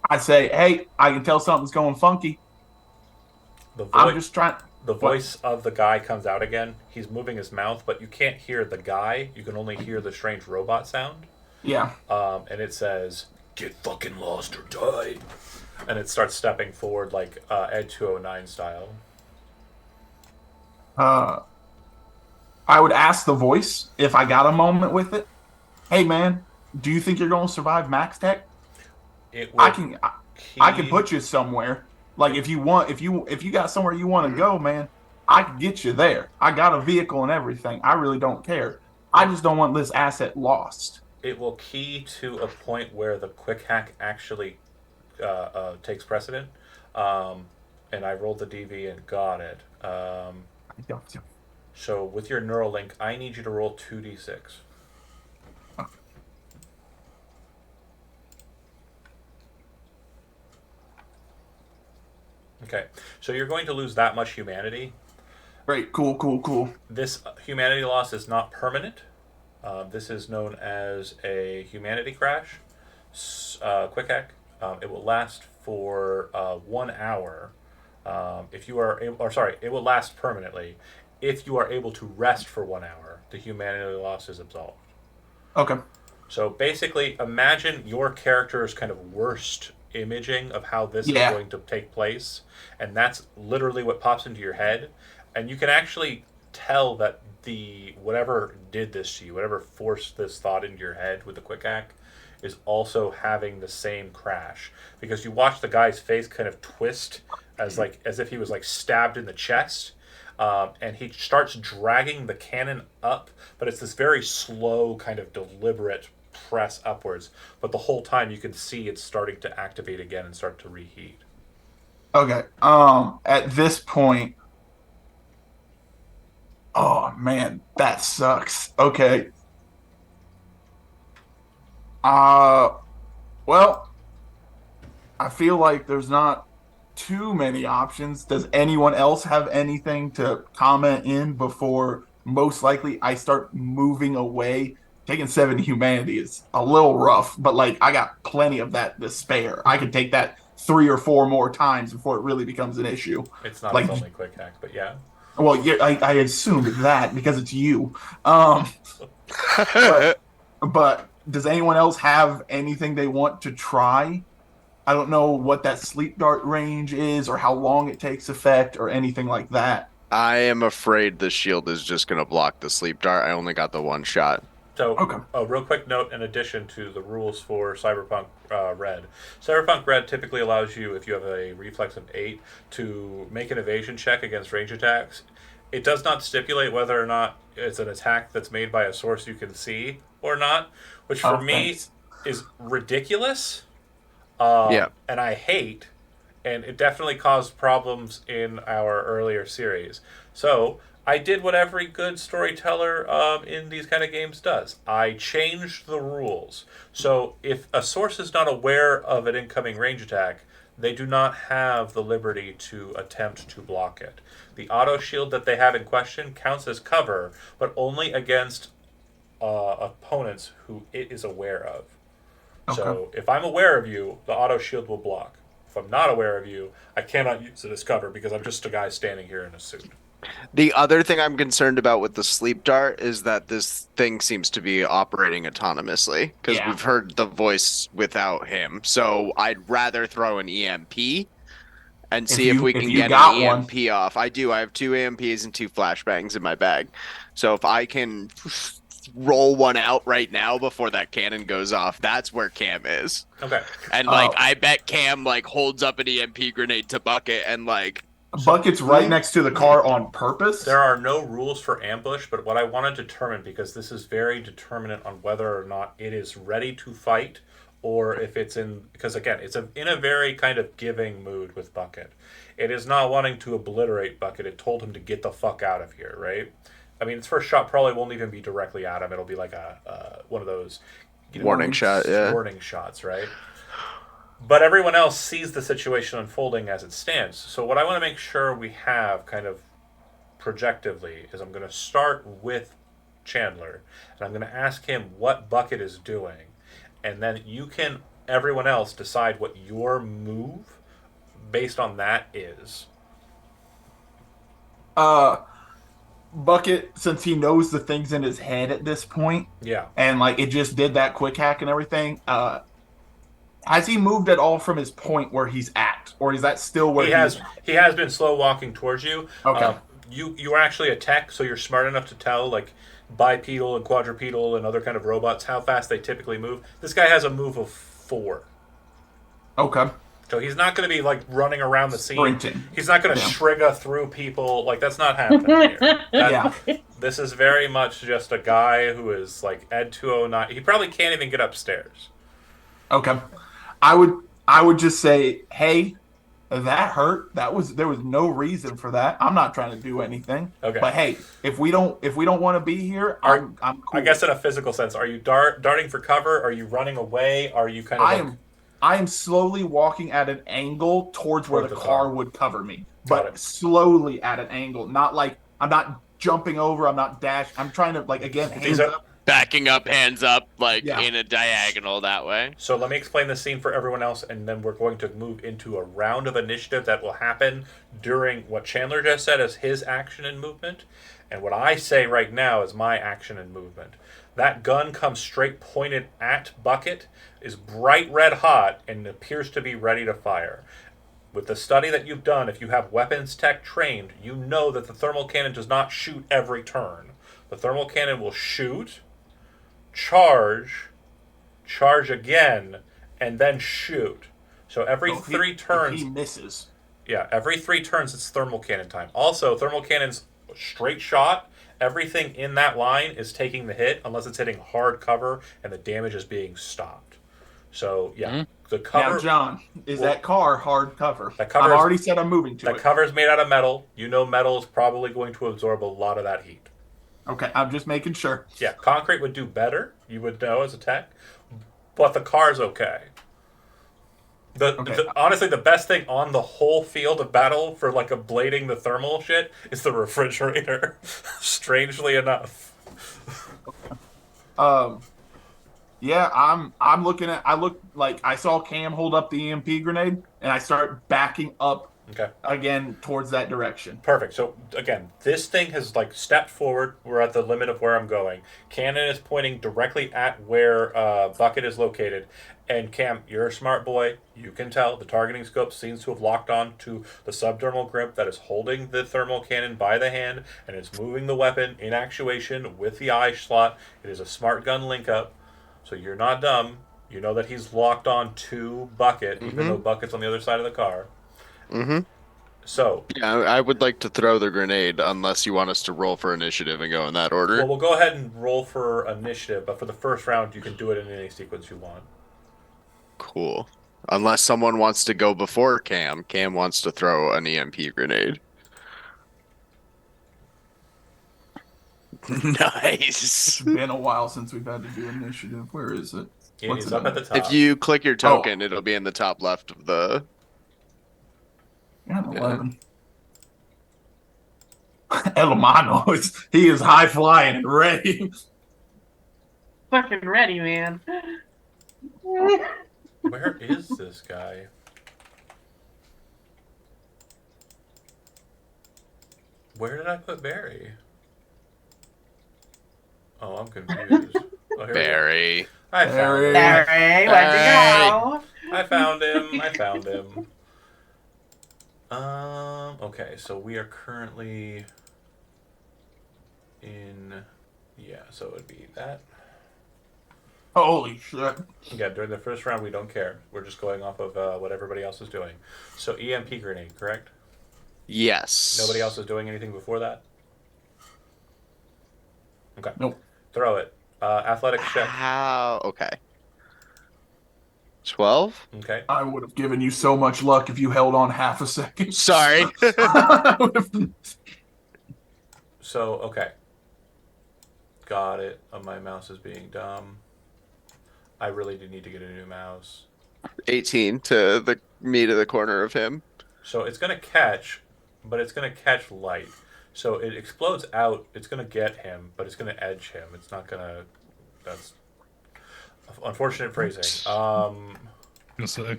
I say, hey, I can tell something's going funky. The I'm voice, just trying. the What? voice of the guy comes out again. He's moving his mouth, but you can't hear the guy. You can only hear the strange robot sound. Yeah. And it says, "Get fucking lost or die," and it starts stepping forward like Ed 209 style. Uh, I would ask the voice if I got a moment with it. Hey, man, do you think you're going to survive Max Tech? It I will can. I can key. put you somewhere. Like if you want, if you got somewhere you want to go, man, I can get you there. I got a vehicle and everything. I really don't care. I It, just don't want this asset lost. it will key to a point where the quick hack actually takes precedent. Um, and I rolled the DV and got it. So with your neural link, I need you to roll 2d6. Okay, so you're going to lose that much humanity. Great, cool. This humanity loss is not permanent. This is known as a humanity crash, quick hack. It will last for 1 hour. If you are, or sorry, it will last permanently. If you are able to rest for 1 hour, the humanity loss is absolved. Okay. So basically, imagine your character's kind of worst imaging of how this is Yeah. going to take place, and that's literally what pops into your head. And you can actually tell that the whatever did this to you, whatever forced this thought into your head with the quick hack, is also having the same crash because you watch the guy's face kind of twist as if he was like stabbed in the chest. And he starts dragging the cannon up, but it's this very slow, kind of deliberate press upwards. But the whole time you can see it's starting to activate again and start to reheat. Okay. At this point, oh man, that sucks. Okay. Uh, well, I feel like there's not too many options. Does anyone else have anything to comment in before most likely I start moving away? Taking 70 humanity is a little rough, but like I got plenty of that to spare. I could take that 3 or 4 more times before it really becomes an issue. It's not its Like, only quick hack, but yeah. well, yeah, I assumed that because it's you. Um, but but does anyone else have anything they want to try? I don't know what that sleep dart range is or how long it takes effect or anything like that. I am afraid the shield is just gonna block the sleep dart. I only got the one shot. So, Okay. a real quick note in addition to the rules for Cyberpunk Red. Cyberpunk Red typically allows you, if you have a reflex of 8, to make an evasion check against range attacks. It does not stipulate whether or not it's an attack that's made by a source you can see or not, which for Oh, me thanks. is ridiculous Yeah. and I hate, and it definitely caused problems in our earlier series. So I did what every good storyteller in these kind of games does. I changed the rules. So if a source is not aware of an incoming range attack, they do not have the liberty to attempt to block it. The auto shield that they have in question counts as cover, but only against opponents who it is aware of. Okay. So if I'm aware of you, the auto shield will block. If I'm not aware of you, I cannot use it as cover because I'm just a guy standing here in a suit. The other thing I'm concerned about with the sleep dart is that this thing seems to be operating autonomously because Yeah. we've heard the voice without him. So I'd rather throw an EMP and If see if you we if can you get an got one, EMP off. I do. I have 2 EMPs and 2 flashbangs in my bag. So if I can roll one out right now before that cannon goes off, that's where Cam is. Okay. And like I bet Cam like holds up an EMP grenade to Bucket and like Bucket's right next to the car on purpose. There are no rules for ambush, but what I want to determine, because this is very determinant on whether or not it is ready to fight, or if it's in, because again, it's in a very kind of giving mood with Bucket. It is not wanting to obliterate Bucket. It told him to get the fuck out of here, right? I mean, its first shot probably won't even be directly at him. It'll be like a one of those warning shot, yeah. warning shots, right? But everyone else sees the situation unfolding as it stands. So what I want to make sure we have kind of projectively is I'm going to start with Chandler and I'm going to ask him what Bucket is doing, and then you can everyone else decide what your move based on that is. Bucket, since he knows the things in his head at this point, Yeah. and like it just did that quick hack and everything, has he moved at all from his point where he's at, or is that still where He he is? has been slow walking towards you. Okay. You are actually a tech, so you're smart enough to tell like bipedal and quadrupedal and other kind of robots how fast they typically move. This guy has a move of 4. Okay. So he's not going to be like running around the scene. Sprinting. He's not going to Yeah. Shriga through people. Like that's not happening here. Yeah. This is very much just a guy who is like Ed 209. He probably can't even get upstairs. Okay. I would just say, hey, that hurt. There was no reason for that. I'm not trying to do anything. Okay. But hey, if we don't want to be here, I'm cool. I guess in a physical sense, are you darting for cover? Are you running away? Are you kind of? I am slowly walking at an angle towards where Toward the the car car. would cover me, Got but it. slowly at an angle. Not like I'm not jumping over. I'm not dash. I'm trying to like again hands These are- up. Backing up, hands up, like Yeah. in a diagonal that way. So let me explain the scene for everyone else, and then we're going to move into a round of initiative that will happen during what Chandler just said as his action and movement, and what I say right now is my action and movement. That gun comes straight pointed at Bucket, is bright red hot, and appears to be ready to fire. With the study that you've done, if you have weapons tech trained, you know that the thermal cannon does not shoot every turn. The thermal cannon will shoot, charge again, and then shoot. So every So if 3 if turns, he misses. yeah, every 3 turns it's thermal cannon time. Also, thermal cannon's straight shot. Everything in that line is taking the hit unless it's hitting hard cover and the damage is being stopped. So yeah, the cover. Now, John, is Well, that car hard cover? that cover I've is- already said I'm moving to That it. cover is made out of metal. You know metal is probably going to absorb a lot of that heat. Okay, I'm just making sure. Yeah, concrete would do better. You would know as a tech, but the car's okay. Okay. Honestly, the best thing on the whole field of battle for like ablating the thermal shit is the refrigerator. Strangely enough. Yeah, I'm looking at. I look like I saw Cam hold up the EMP grenade, and I start backing up Okay. again towards that direction. Perfect. So again, this thing has like stepped forward. We're at the limit of where I'm going. Cannon is pointing directly at where Bucket is located. And Cam, you're a smart boy. You can tell the targeting scope seems to have locked on to the subdermal grip that is holding the thermal cannon by the hand, and it's moving the weapon in actuation with the eye slot. It is a smart gun link up. So you're not dumb. You know that he's locked on to Bucket, even though Bucket's on the other side of the car. Mm-hmm. So Yeah, I would like to throw the grenade unless you want us to roll for initiative and go in that order. well, we'll go ahead and roll for initiative, but for the first round, you can do it in any sequence you want. Cool. Unless someone wants to go before Cam. Cam wants to throw an EMP grenade. Nice. It's been a while since we've had to do initiative. Where is it? What's It's it up under? at the top. If you click your token, it'll be in the top left of the. Yeah, 11. El Mano, he is high flying and ready. Fucking ready, man. Where is this guy? Where did I put Barry? Oh, I'm confused. Oh, here we go. Barry. I found him. Barry, where'd you go? I found him. I found him. Okay, so we are currently in. Yeah, so it would be that. Holy shit. Yeah, during the first round, we don't care. We're just going off of what everybody else is doing. So EMP grenade, correct? Yes. Nobody else is doing anything before that? Okay. Nope. Throw it. Athletics check. How? Okay. 12? Okay. I would have given you so much luck if you held on half a second. Sorry. So, okay. Got it. My mouse is being dumb. I really do need to get a new mouse. 18 to the me to the corner of him. So it's going to catch, but it's going to catch light. So it explodes out. It's going to get him, but it's going to edge him. It's not going to... That's unfortunate phrasing. gonna say.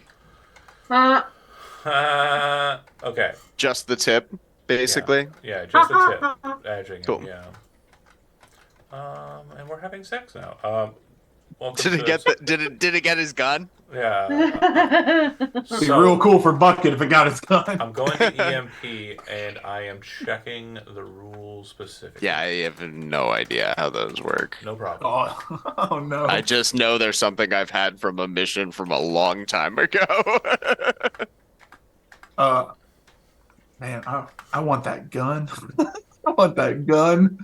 Okay. Just the tip, basically. Yeah, just the tip. Edging Cool. him, yeah. And we're having sex now. Welcome Did to it get did it get his gun? yeah. It'd be real cool for Bucket if it got his gun. I'm going to EMP and I am checking the rules specifically. Yeah, I have no idea how those work. No problem. Oh no. I just know there's something I've had from a mission from a long time ago. Man, I want that gun. I want that gun.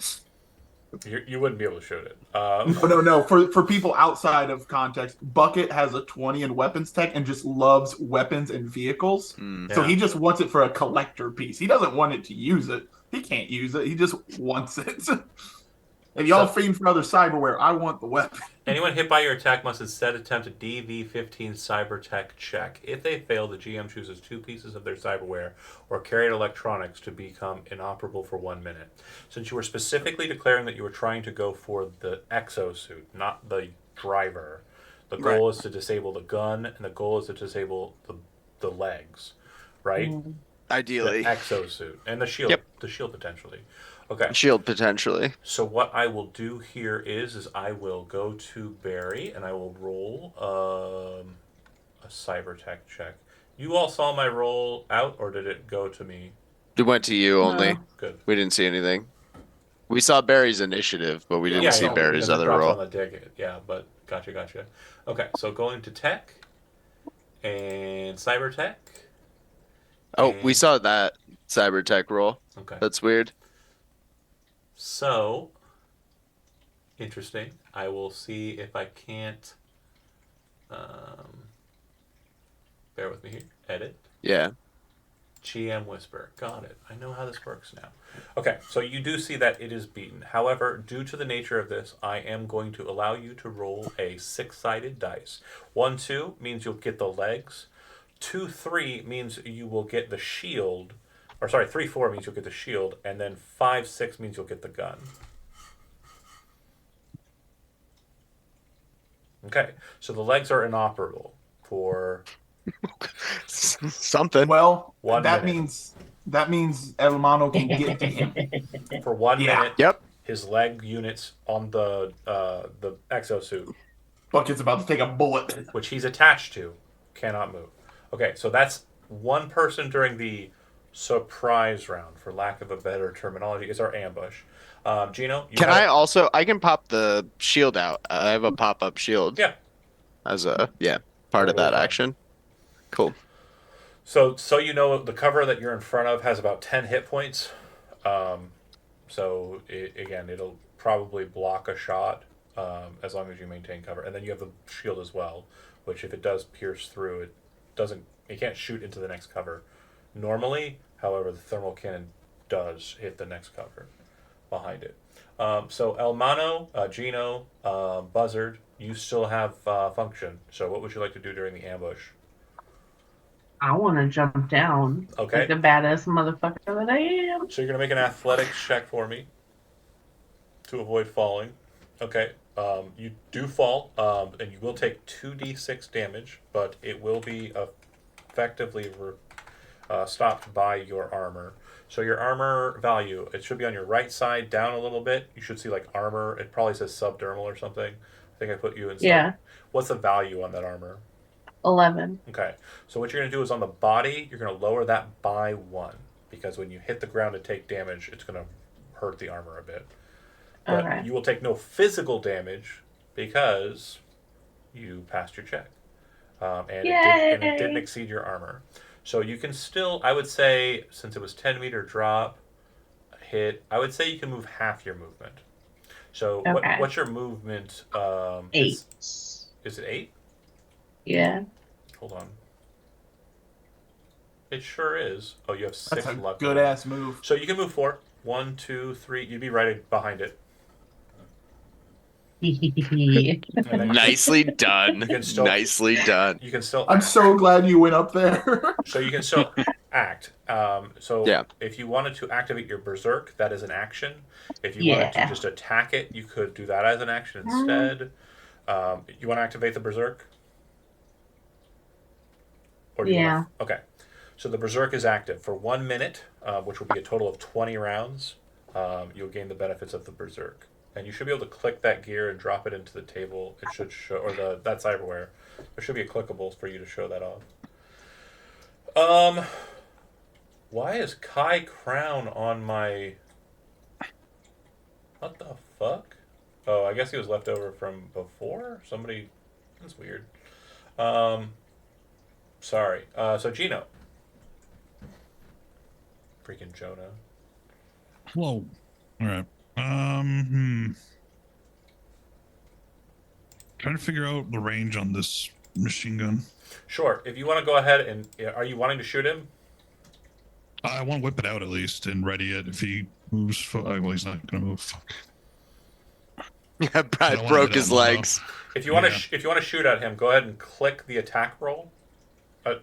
You wouldn't be able to shoot it. No. For people outside of context, Bucket has a 20 in weapons tech and just loves weapons and vehicles. So Yeah. he just wants it for a collector piece. He doesn't want it to use it. He can't use it. He just wants it. If y'all fiend for other cyberware, I want the weapon. Anyone hit by your attack must instead attempt a DV-15 cyber tech check. If they fail, the GM chooses 2 pieces of their cyberware or carried electronics to become inoperable for 1 minute. Since you were specifically declaring that you were trying to go for the exosuit, not the driver, the goal is to disable the gun, and the goal is to disable the legs, right? Ideally. The exosuit and the shield. Yep. The shield potentially. Okay. Shield potentially. So what I will do here is I will go to Barry and I will roll a cyber tech check. You all saw my roll out, or did it go to me? It went to you only. Good. We didn't see anything. We saw Barry's initiative, but we didn't see Barry's because it other dropped roll. on the dig. Yeah, but gotcha. Okay, so going to tech and cyber tech. Oh, we saw that cyber tech roll. Okay. That's weird. So interesting. I will see if I can't. Bear with me here. Edit. Yeah. GM Whisper. Got it. I know how this works now. Okay, so you do see that it is beaten. However, due to the nature of this, I am going to allow you to roll a 6-sided dice. 1, 2 means you'll get the legs. 2, 3 means you will get the shield. Or sorry, 3, 4 means you'll get the shield. And then 5, 6 means you'll get the gun. Okay, so the legs are inoperable for Something. Well, 1 that minute. means El Mano can get to him. For 1 minute, Yep. his leg units on the exosuit, Bucket's about to take a bullet. which he's attached to, cannot move. Okay, so that's one person during the surprise round, for lack of a better terminology, is our ambush. Gino, you Can have- I also? I can pop the shield out. I have a pop-up shield. Yeah. As a part of that Totally fine. action. Cool. So you know the cover that you're in front of has about 10 hit points. Again, it'll probably block a shot as long as you maintain cover. And then you have the shield as well, which if it does pierce through, it can't shoot into the next cover. Normally, however, the thermal cannon does hit the next cover behind it. So El Mano, Gino, Buzzard, you still have function. So what would you like to do during the ambush? I want to jump down. Okay. Like the badass motherfucker that I am. So you're going to make an athletics check for me to avoid falling. Okay. You do fall, and you will take 2d6 damage, but it will be effectively stopped by your armor. So your armor value, it should be on your right side, down a little bit. You should see like armor. It probably says subdermal or something. I think I put you in. Yeah. What's the value on that armor? 11. Okay. So what you're going to do is on the body, you're going to lower that by 1. Because when you hit the ground to take damage, it's going to hurt the armor a bit. But Okay. you will take no physical damage because you passed your check. And it didn't exceed your armor. So you can still, I would say, since it was 10-meter drop, hit, I would say you can move half your movement. So Okay. what's your movement? 8. Is it 8? Yeah. Hold on. It sure is. Oh, you have 6 That's a luck. good ass move. So you can move 4. 1, 2, 3. You'd be right behind it. And then Nicely done. You can still- Nicely done. You can still. I'm so glad you went up there. So you can still act. Yeah. If you wanted to activate your berserk, that is an action. If you wanted to Yeah. just attack it, you could do that as an action instead. You want to activate the berserk? Or do you Yeah. want to... Okay. So the Berserk is active for 1 minute, which will be a total of 20 rounds. You'll gain the benefits of the Berserk. And you should be able to click that gear and drop it into the table. It should show, or that cyberware. There should be a clickable for you to show that off. Why is Kai Crown on my... What the fuck? Oh, I guess he was left over from before? Somebody... That's weird. Sorry. So Gino. Freaking Jonah. Whoa. All right. Trying to figure out the range on this machine gun. Sure. If you want to go ahead and... Are you wanting to shoot him? I want to whip it out at least and ready it if he moves. Well, he's not going to move. Fuck. Yeah, Brad broke his legs. If you want to, if you want to shoot at him, go ahead and click the attack roll.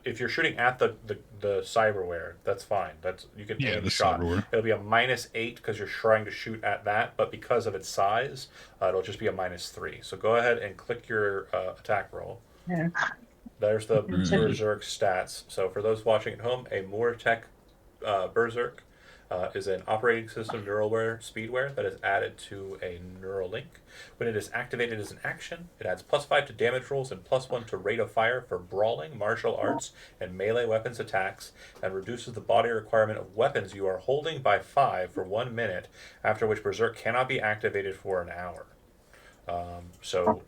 If you're shooting at the cyberware, that's fine. That's you can aim the shot. Cyberware. It'll be a -8 because you're trying to shoot at that, but because of its size, it'll just be a -3. So go ahead and click your attack roll. Yeah. There's the Berserk stats. So for those watching at home, a Moortech Berserk is an operating system neuralware speedware that is added to a neural link. When it is activated as an action, it adds +5 to damage rolls and +1 to rate of fire for brawling, martial arts, and melee weapons attacks, and reduces the body requirement of weapons you are holding by 5 for 1 minute, after which Berserk cannot be activated for an hour. So,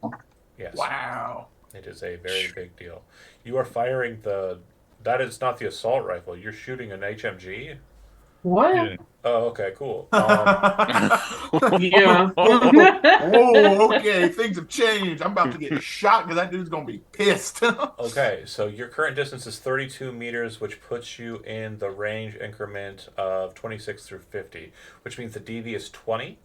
yes. Wow. It is a very big deal. You are firing the... That is not the assault rifle. You're shooting an HMG? What? Yeah. Oh, okay, cool. Yeah. Whoa, okay, things have changed. I'm about to get shot because that dude's gonna be pissed. Okay, so your current distance is 32 meters, which puts you in the range increment of 26 through 50, which means the DV is 20.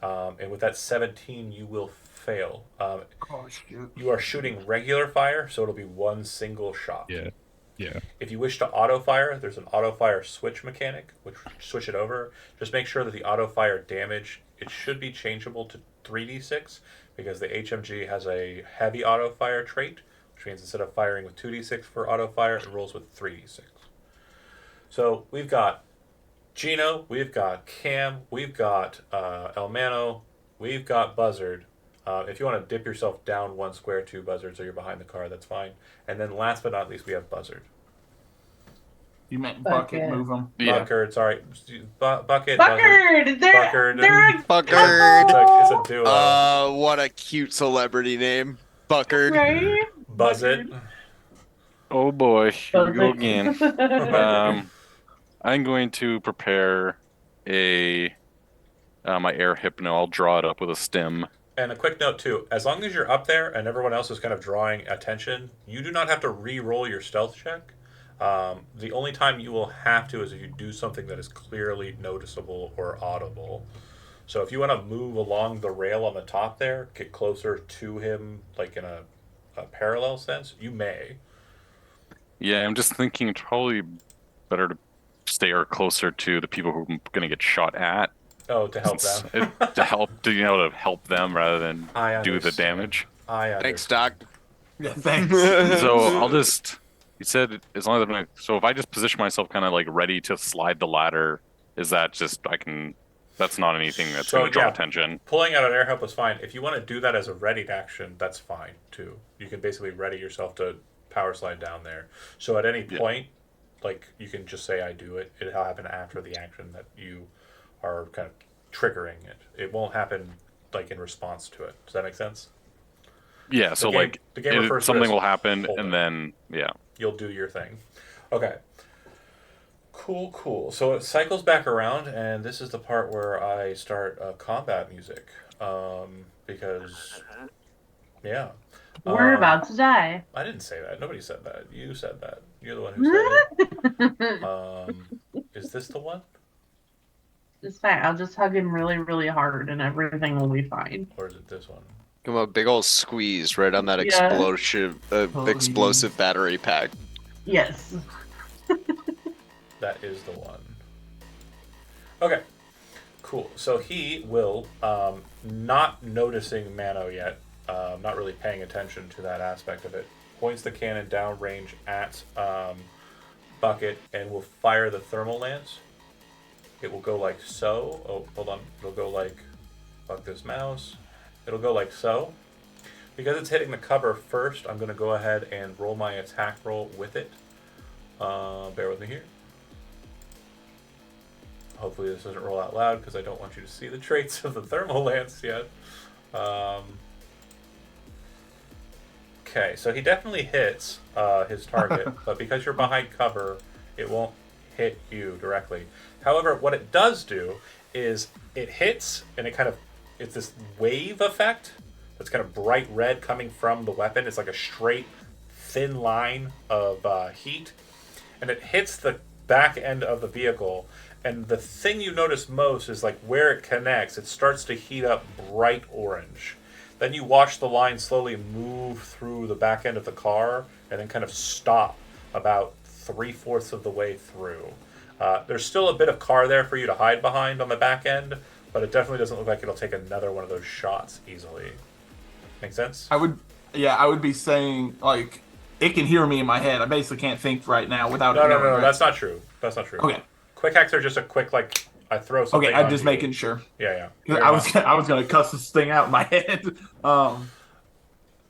And with that 17, you will fail. Oh, shoot. You are shooting regular fire, so it'll be one single shot. Yeah. Yeah. If you wish to auto fire, there's an auto fire switch mechanic, which switch it over. Just make sure that the auto fire damage, it should be changeable to 3d6 because the HMG has a heavy auto fire trait, which means instead of firing with 2d6 for auto fire, it rolls with 3d6. So we've got Gino, we've got Cam, we've got Elmano, we've got Buzzard. If you want to dip yourself down 1 square to Buzzard so you're behind the car, that's fine. And then last but not least, we have Buzzard. You meant Bucket, move him. Yeah. Buzzard, sorry. Bucket. Buzzard! They're a Buckard. It's a duo. What a cute celebrity name. Buckard. right? Buzz it. Oh boy, here we go again. Buzzard. I'm going to prepare a my air hypno. I'll draw it up with a stem. And a quick note too, as long as you're up there and everyone else is kind of drawing attention, you do not have to re-roll your stealth check. The only time you will have to is if you do something that is clearly noticeable or audible. So if you want to move along the rail on the top there, get closer to him, like in a parallel sense, you may. Yeah, I'm just thinking it's probably better to stay closer to the people who are going to get shot at. Oh, to help them. to help them rather than do the damage. Thanks, Doc. Yeah, thanks. So I'll just. You said as long as I'm. So if I just position myself kind of like ready to slide the ladder, is that just I can? That's not anything that's going to draw attention. Pulling out an air help is fine. If you want to do that as a readied action, that's fine too. You can basically ready yourself to power slide down there. So at any point, like you can just say I do it. It'll happen after the action that you are kind of triggering it. It won't happen like in response to it. Does that make sense? Yeah. So the game refers to something it as will happen, holding. and then You'll do your thing. Okay. Cool. So it cycles back around, and this is the part where I start combat music. Because, yeah. We're about to die. I didn't say that. Nobody said that. You said that. You're the one who said it. Is this the one? It's fine. I'll just hug him really, really hard, and everything will be fine. Or is it this one? Give him a big old squeeze right on that Yeah. explosive battery pack. Yes. That is the one. Okay. Cool. So he will, not noticing Mano yet, not really paying attention to that aspect of it, points the cannon downrange at Bucket and will fire the thermal lance. It will go like so. Oh, hold on. It'll go like, fuck this mouse. It'll go like so. Because it's hitting the cover first, I'm going to go ahead and roll my attack roll with it. Bear with me here. Hopefully this doesn't roll out loud because I don't want you to see the traits of the thermal lance yet. Okay, so he definitely hits his target, but because you're behind cover, it won't hit you directly. However, what it does do is it hits, and it's this wave effect that's kind of bright red coming from the weapon. It's like a straight, thin line of heat, and it hits the back end of the vehicle. And the thing you notice most is like where it connects, it starts to heat up bright orange. Then you watch the line slowly move through the back end of the car and then kind of stop about 3/4 of the way through. There's still a bit of car there for you to hide behind on the back end, but it definitely doesn't look like it'll take another one of those shots easily. Make sense? I would be saying, like, it can hear me in my head. I basically can't think right now without it. No, that's not true. That's not true. Okay. Quick hacks are just a quick, like, I throw something Okay, I'm on just you. making sure. Yeah. I was gonna cuss this thing out in my head. Okay.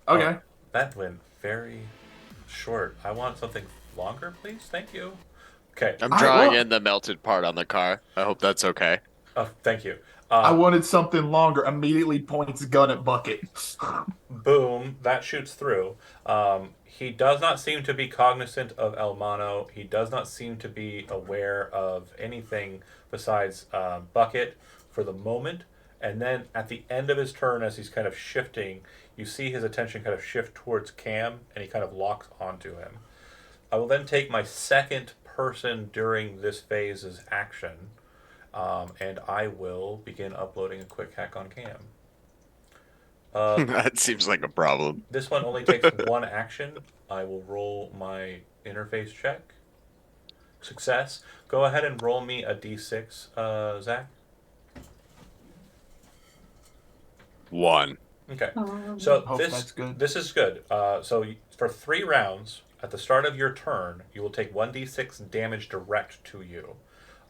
Oh, that went very short. I want something longer, please. Thank you. Okay. I'm drawing in the melted part on the car. I hope that's okay. Oh, thank you. I wanted something longer. Immediately points gun at Bucket. Boom. That shoots through. He does not seem to be cognizant of El Mano. He does not seem to be aware of anything besides Bucket for the moment. And then at the end of his turn, as he's kind of shifting, you see his attention kind of shift towards Cam, and he kind of locks onto him. I will then take my second person during this phase's action, and I will begin uploading a quick hack on Cam. That seems like a problem. This one only takes one action. I will roll my interface check. Success. Go ahead and roll me a d6, Zach. 1. Okay. So that's good. this is good. For 3 rounds, at the start of your turn, you will take 1d6 damage direct to you.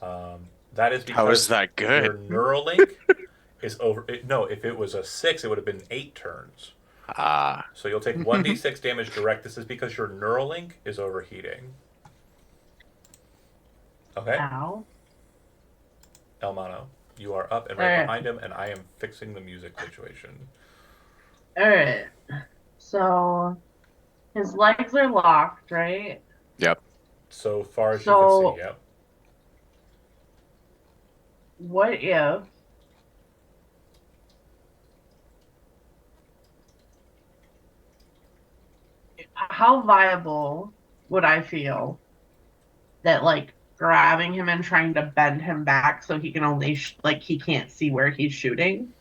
That is because How is that good? your Neuralink is over. No, if it was a 6, it would have been 8 turns. So you'll take 1d6 damage direct. This is because your Neuralink is overheating. Okay? Ow. Elmano, you are up and right behind him, and I am fixing the music situation. Alright. So, his legs are locked, right? Yep. So far as you can see, yep. What if how viable would I feel that, like, grabbing him and trying to bend him back so he can only he can't see where he's shooting?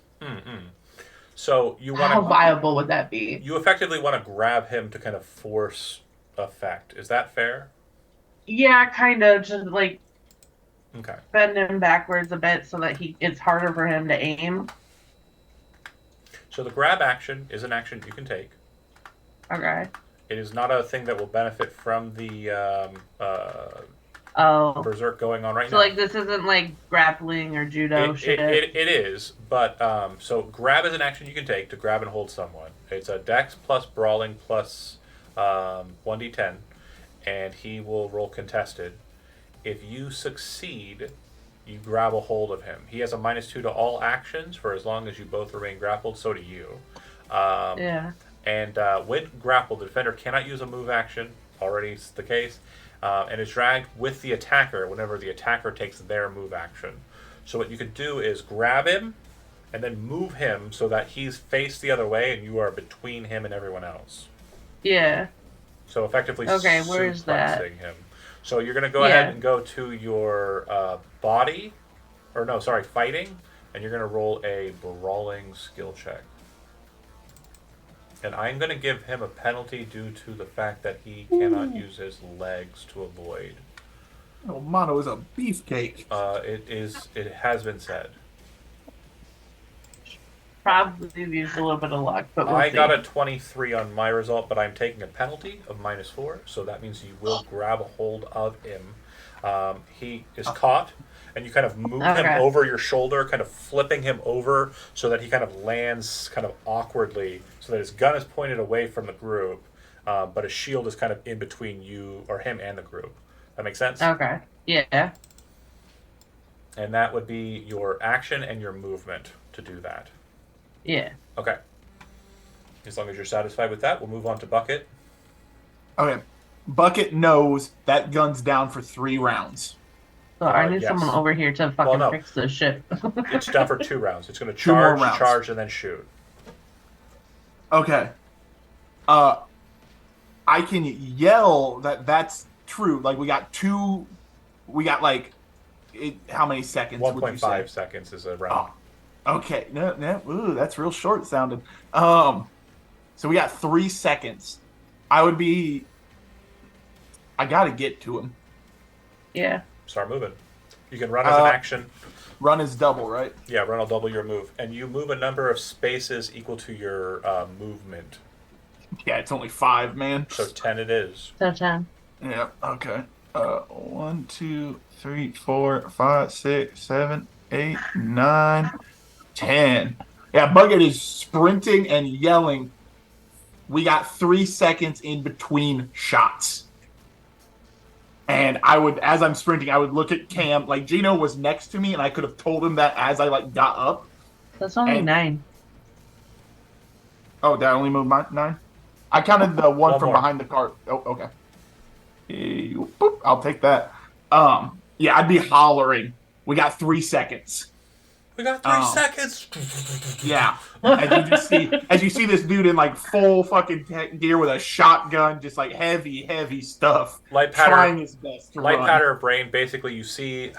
So you want How viable would that be? You effectively want to grab him to kind of force effect. Is that fair? Yeah, kind of. Just like Okay. bend him backwards a bit so that it's harder for him to aim. So the grab action is an action you can take. Okay. It is not a thing that will benefit from the berserk going on right now. So like this isn't like grappling or judo shit. It is, but so grab is an action you can take to grab and hold someone. It's a dex plus brawling plus 1d10, and he will roll contested. If you succeed, you grab a hold of him. He has a -2 to all actions for as long as you both remain grappled. So do you. Yeah. And when grappled, the defender cannot use a move action. Already the case. And is dragged with the attacker whenever the attacker takes their move action. So what you could do is grab him and then move him so that he's faced the other way and you are between him and everyone else. Yeah. So effectively Okay, where's that? suplexing him. So you're going to go ahead and go to your body, or no, sorry, fighting, and you're going to roll a brawling skill check. And I'm going to give him a penalty due to the fact that he cannot use his legs to avoid. Oh, Mono is a beefcake. It has been said. probably used a little bit of luck, but we'll I see. got a 23 on my result, but I'm taking a penalty of -4, so that means you will grab a hold of him. He is caught, and you kind of move him Okay. over your shoulder, kind of flipping him over so that he kind of lands kind of awkwardly, so that his gun is pointed away from the group, but his shield is kind of in between you or him and the group. That makes sense? Okay. Yeah. And that would be your action and your movement to do that. Yeah. Okay. As long as you're satisfied with that, we'll move on to Bucket. Okay. Bucket knows that gun's down for 3 rounds. So I need yes. someone over here to fucking no. fix this shit. It's down for 2 rounds. It's going to 2 more charge, rounds. charge, and then shoot. Okay. I can yell that that's true. Like we got like how many seconds would you say? 1.5 seconds is a round. Oh, okay. No. Ooh, that's real short sounding. So we got 3 seconds. I got to get to him. Yeah. Start moving. You can run as an action. Run is double, right? Yeah, run will double your move. And you move a number of spaces equal to your movement. Yeah, it's only 5, man. So 10 it is. So 10. Yeah, okay. 1, 2, 3, 4, 5, 6, 7, 8, 9, 10. Yeah, Bucket is sprinting and yelling. We got 3 seconds in between shots. And as I'm sprinting, I would look at Cam. Like, Gino was next to me, and I could have told him that as I, got up. That's only And- 9. Oh, did I only move my 9? I counted the one from more. behind the car. Oh, okay. Boop, I'll take that. Yeah, I'd be hollering. We got 3 seconds. We got 3 seconds. Yeah. As you see this dude in full fucking tech gear with a shotgun, just heavy stuff. Light Trying powder. his best to Light run. powder brain. Basically, you see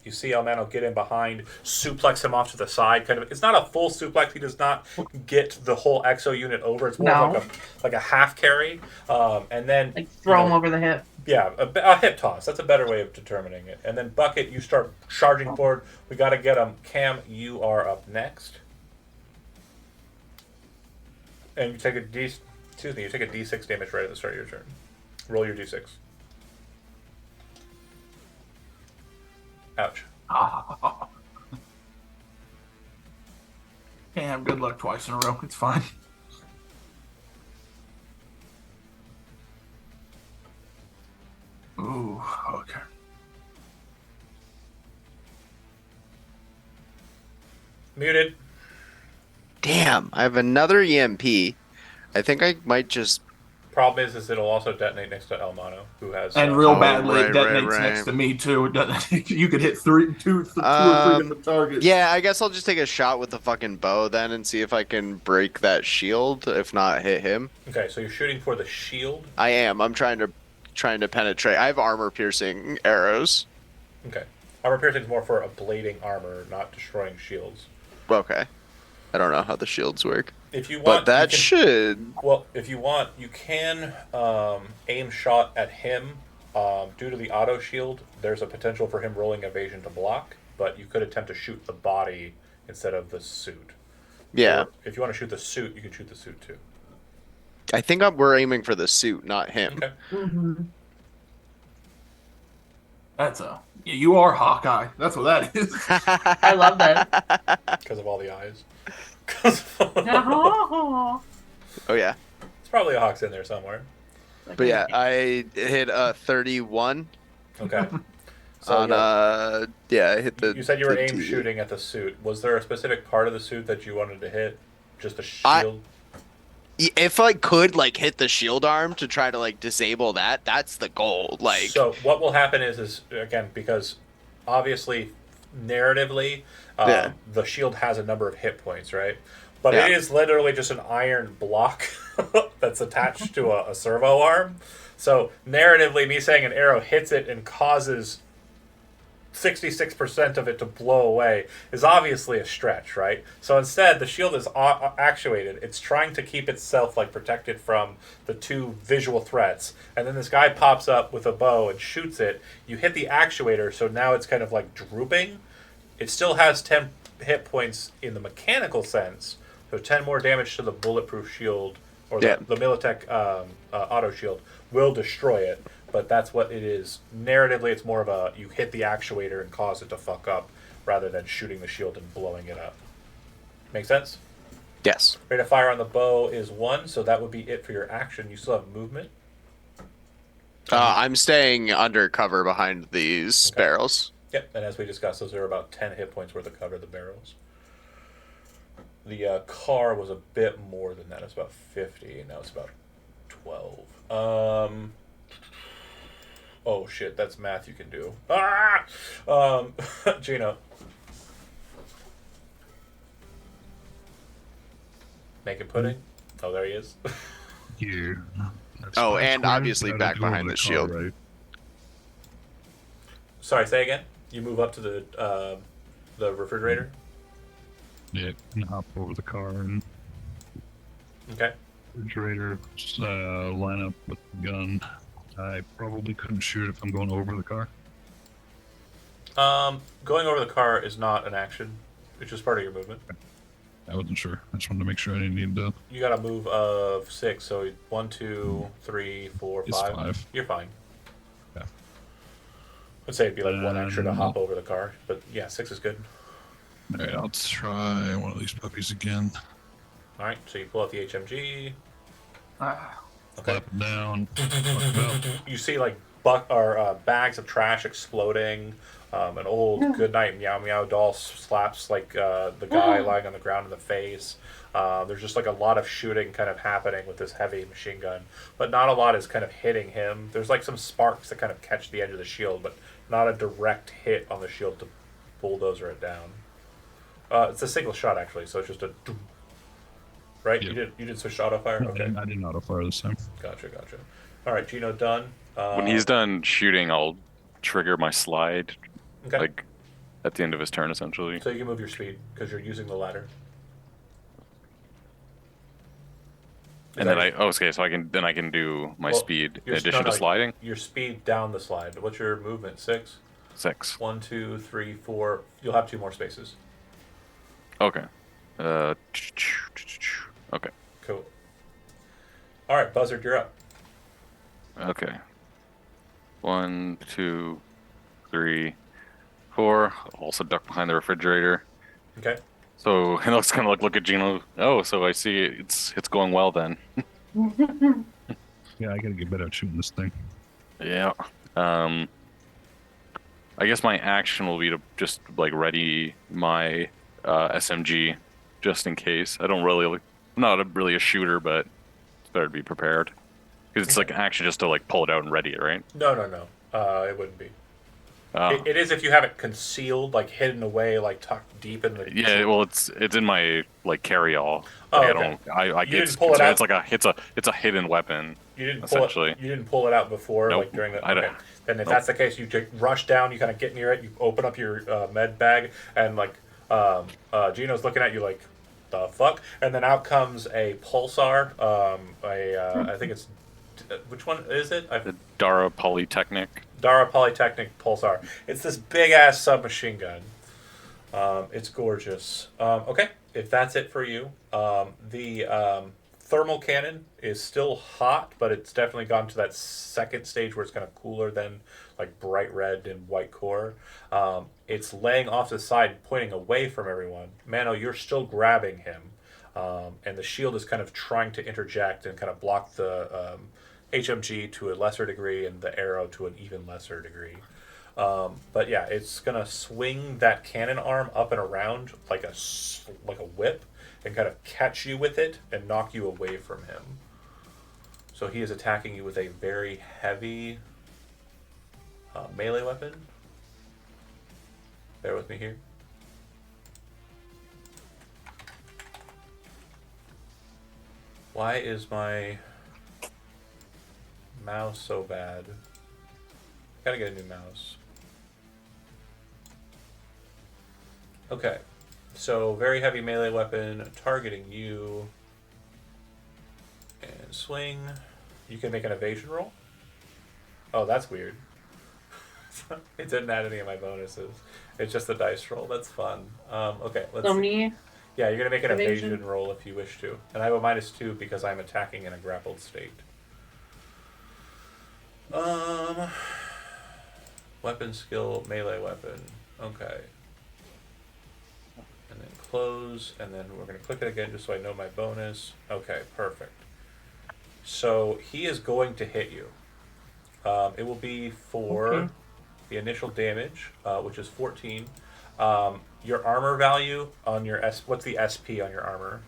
you see El Mano get in behind, suplex him off to the side. Kind of, it's not a full suplex. He does not get the whole exo unit over. It's more of like a half carry, and then Throw him over the hip. Yeah, a hip toss. That's a better way of determining it. And then Bucket, you start charging forward. We got to get him. Cam, you are up next. And you take a D6 damage right at the start of your turn. Roll your D6. Ouch. Can't have good luck twice in a row. It's fine. Ooh, okay. Muted. Damn, I have another EMP. I think I might just. Problem is it'll also detonate next to El Mano, who has... And real Oh, badly, it right, detonates right. next to me, too. You could hit two or three different targets. Yeah, I guess I'll just take a shot with the fucking bow then and see if I can break that shield. If not, hit him. Okay, so you're shooting for the shield. I am. I'm trying to penetrate. I have armor-piercing arrows. Okay. Armor piercing is more for ablating armor, not destroying shields. Okay. I don't know how the shields work. If you want, But that you can, should... Well, if you want, you can aim shot at him. Due to the auto shield, there's a potential for him rolling evasion to block, but you could attempt to shoot the body instead of the suit. Yeah. Or if you want to shoot the suit, you can shoot the suit too. I think we're aiming for the suit, not him. Okay. Mm-hmm. You are Hawkeye. That's what that is. I love that. Because of all the eyes. Oh, Oh, yeah. It's probably a Hawk's in there somewhere. But yeah, I hit 31 Okay. So on, I hit the... you said you were the aim T. shooting at the suit. Was there a specific part of the suit that you wanted to hit? Just the shield? If I could, hit the shield arm to try to, disable that, that's the goal. So what will happen is again, because obviously, narratively, the shield has a number of hit points, right? But Yeah. it is literally just an iron block that's attached to a servo arm. So narratively, me saying an arrow hits it and causes 66% of it to blow away is obviously a stretch, right? So instead, the shield is actuated. It's trying to keep itself protected from the two visual threats. And then this guy pops up with a bow and shoots it. You hit the actuator, so now it's kind of drooping. It still has 10 hit points in the mechanical sense. So 10 more damage to the bulletproof shield, or Yeah. the Militech auto shield will destroy it. But that's what it is. Narratively, it's more of a you hit the actuator and cause it to fuck up, rather than shooting the shield and blowing it up. Make sense? Yes. Rate of fire on the bow is 1, so that would be it for your action. You still have movement. I'm staying under cover behind these Okay. barrels. Yep, and as we discussed, those are about 10 hit points worth of cover, the barrels. The car was a bit more than that. It's about 50, and now it's about 12. Oh shit, that's math you can do. Ah! Gino. Making pudding? Oh, there he is. Yeah. That's Oh, 5 and squares, obviously but I back don't go over behind the car, shield. Right? Sorry, say again? You move up to the refrigerator? Yeah, and hop over the car and Okay. refrigerator, line up with the gun. I probably couldn't shoot if I'm going over the car. Going over the car is not an action. It's just part of your movement. I wasn't sure. I just wanted to make sure I didn't need to. You got a move of 6, so 1, 2, 3, 4, It's 5. 5. You're fine. Yeah. I'd say it'd be like 1 extra to hop over the car, but yeah, 6 is good. All right, I'll try one of these puppies again. All right, so you pull out the HMG. Ah, Okay. Flap it down. Fuck it up. You see like bags of trash exploding. An old Goodnight Meow Meow doll slaps like the guy lying on the ground in the face. There's just like a lot of shooting kind of happening with this heavy machine gun, but not a lot is kind of hitting him. There's like some sparks that kind of catch the edge of the shield, but not a direct hit on the shield to bulldozer it down. It's a single shot actually, so it's just a doom. Right? Yep. You did switch to auto fire? No, Okay. I didn't auto fire this time. Gotcha. All right, Gino done. When he's done shooting, I'll trigger my slide, Okay. like at the end of his turn, essentially. So you can move your speed because you're using the ladder. And then so I can do my Well, speed in your- addition no, to sliding. Your speed down the slide. What's your movement? 6. 6. 1, 2, 3, 4. You'll have 2 more spaces. Okay. Okay. Cool. All right, Buzzard, you're up. Okay. 1, 2, 3, 4. Also duck behind the refrigerator. Okay. So and let's kind of look at Gino. Oh, so I see it's going well then. Yeah, I gotta get better at shooting this thing. Yeah. I guess my action will be to just like ready my SMG just in case. I'm not really a shooter, but it's better to be prepared because it's like an action just to like pull it out and ready it, right? No. It wouldn't be. Oh. It is if you have it concealed, like hidden away, like tucked deep in the. Yeah, well, it's in my like carry-all. Oh, Like, okay. I You get didn't pull it out? it's like it's a hidden weapon. You didn't essentially. You didn't pull it out before, Nope. like during the. I don't- Okay. Then if nope. that's the case, you rush down. You kind of get near it. You open up your med bag, and like Gino's looking at you like, the fuck, and then out comes a pulsar. I think it's which one is it? The Dara Polytechnic. Dara Polytechnic Pulsar. It's this big ass submachine gun. It's gorgeous. Okay, if that's it for you, the thermal cannon is still hot, but it's definitely gone to that second stage where it's kind of cooler than like bright red and white core. It's laying off to the side, pointing away from everyone. Mano, you're still grabbing him, and the shield is kind of trying to interject and kind of block the HMG to a lesser degree and the arrow to an even lesser degree. But yeah, it's gonna swing that cannon arm up and around like a whip and kind of catch you with it and knock you away from him. So he is attacking you with a very heavy melee weapon. Bear with me here. Why is my mouse so bad? Gotta get a new mouse. Okay, so very heavy melee weapon targeting you. And swing. You can make an evasion roll. Oh, that's weird. It didn't add any of my bonuses. It's just a dice roll. That's fun. Okay, let's So see. me, Yeah, you're gonna make an evasion. evasion roll if you wish to, and I have a -2 because I'm attacking in a grappled state. Weapon skill, melee weapon. Okay. And then close, and then we're gonna click it again just so I know my bonus. Okay, perfect. So he is going to hit you. It will be for Okay. the initial damage, which is 14. Your armor value on your what's the SP on your armor?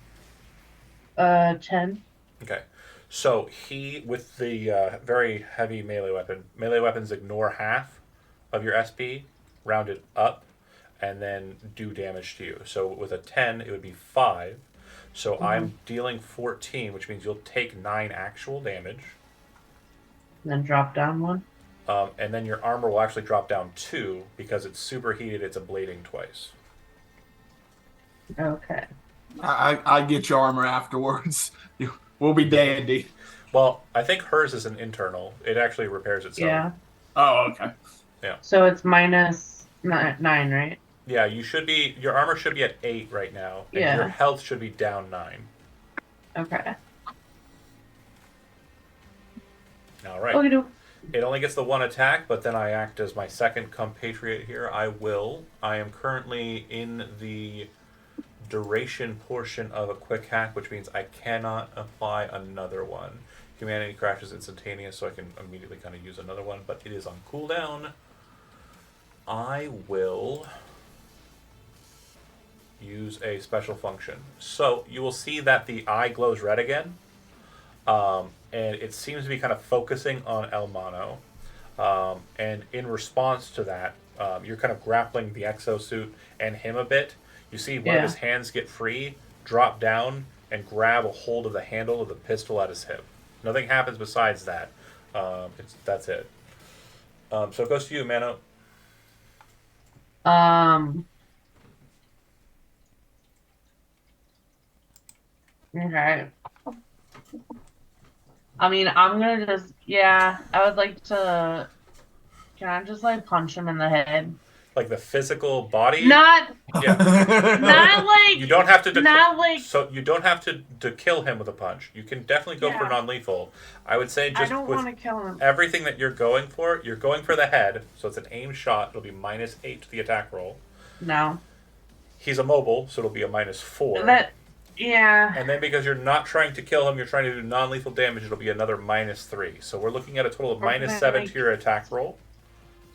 10. Okay. So he, with the very heavy melee weapons ignore half of your SP, round it up, and then do damage to you. So with a 10, it would be 5. So I'm dealing 14, which means you'll take 9 actual damage. Then drop down 1. And then your armor will actually drop down 2 because it's superheated, it's ablating twice. Okay. I get your armor afterwards. We'll be dandy. Well, I think hers is an internal. It actually repairs itself. Yeah. Oh, okay. So it's minus 9, right? Yeah, your armor should be at 8 right now. And Yeah. your health should be down 9. Okay. All right. Okay, do. It only gets the 1 attack, but then I act as my second compatriot here. I am currently in the duration portion of a quick hack, which means I cannot apply another one. Humanity crash is instantaneous, so I can immediately kind of use another one, but it is on cooldown. I will use a special function. So you will see that the eye glows red again, and it seems to be kind of focusing on El Mano. And in response to that, you're kind of grappling the exosuit and him a bit. You see one of his hands get free, drop down, and grab a hold of the handle of the pistol at his hip. Nothing happens besides that. That's it. So it goes to you, Mano. Okay. I mean, I'm gonna just, I would like to, can I just, like, punch him in the head? Like the physical body? Not Yeah. like, You don't have to not like, so you don't have to kill him with a punch. You can definitely go for Yeah. non-lethal. I would say I just don't with want to kill him. everything that you're going for the head, so it's an aim shot. It'll be -8 to the attack roll. No. He's immobile, so it'll be a -4. Yeah. And then because you're not trying to kill him, you're trying to do non-lethal damage, it'll be another -3. So we're looking at a total of -7 to your attack roll.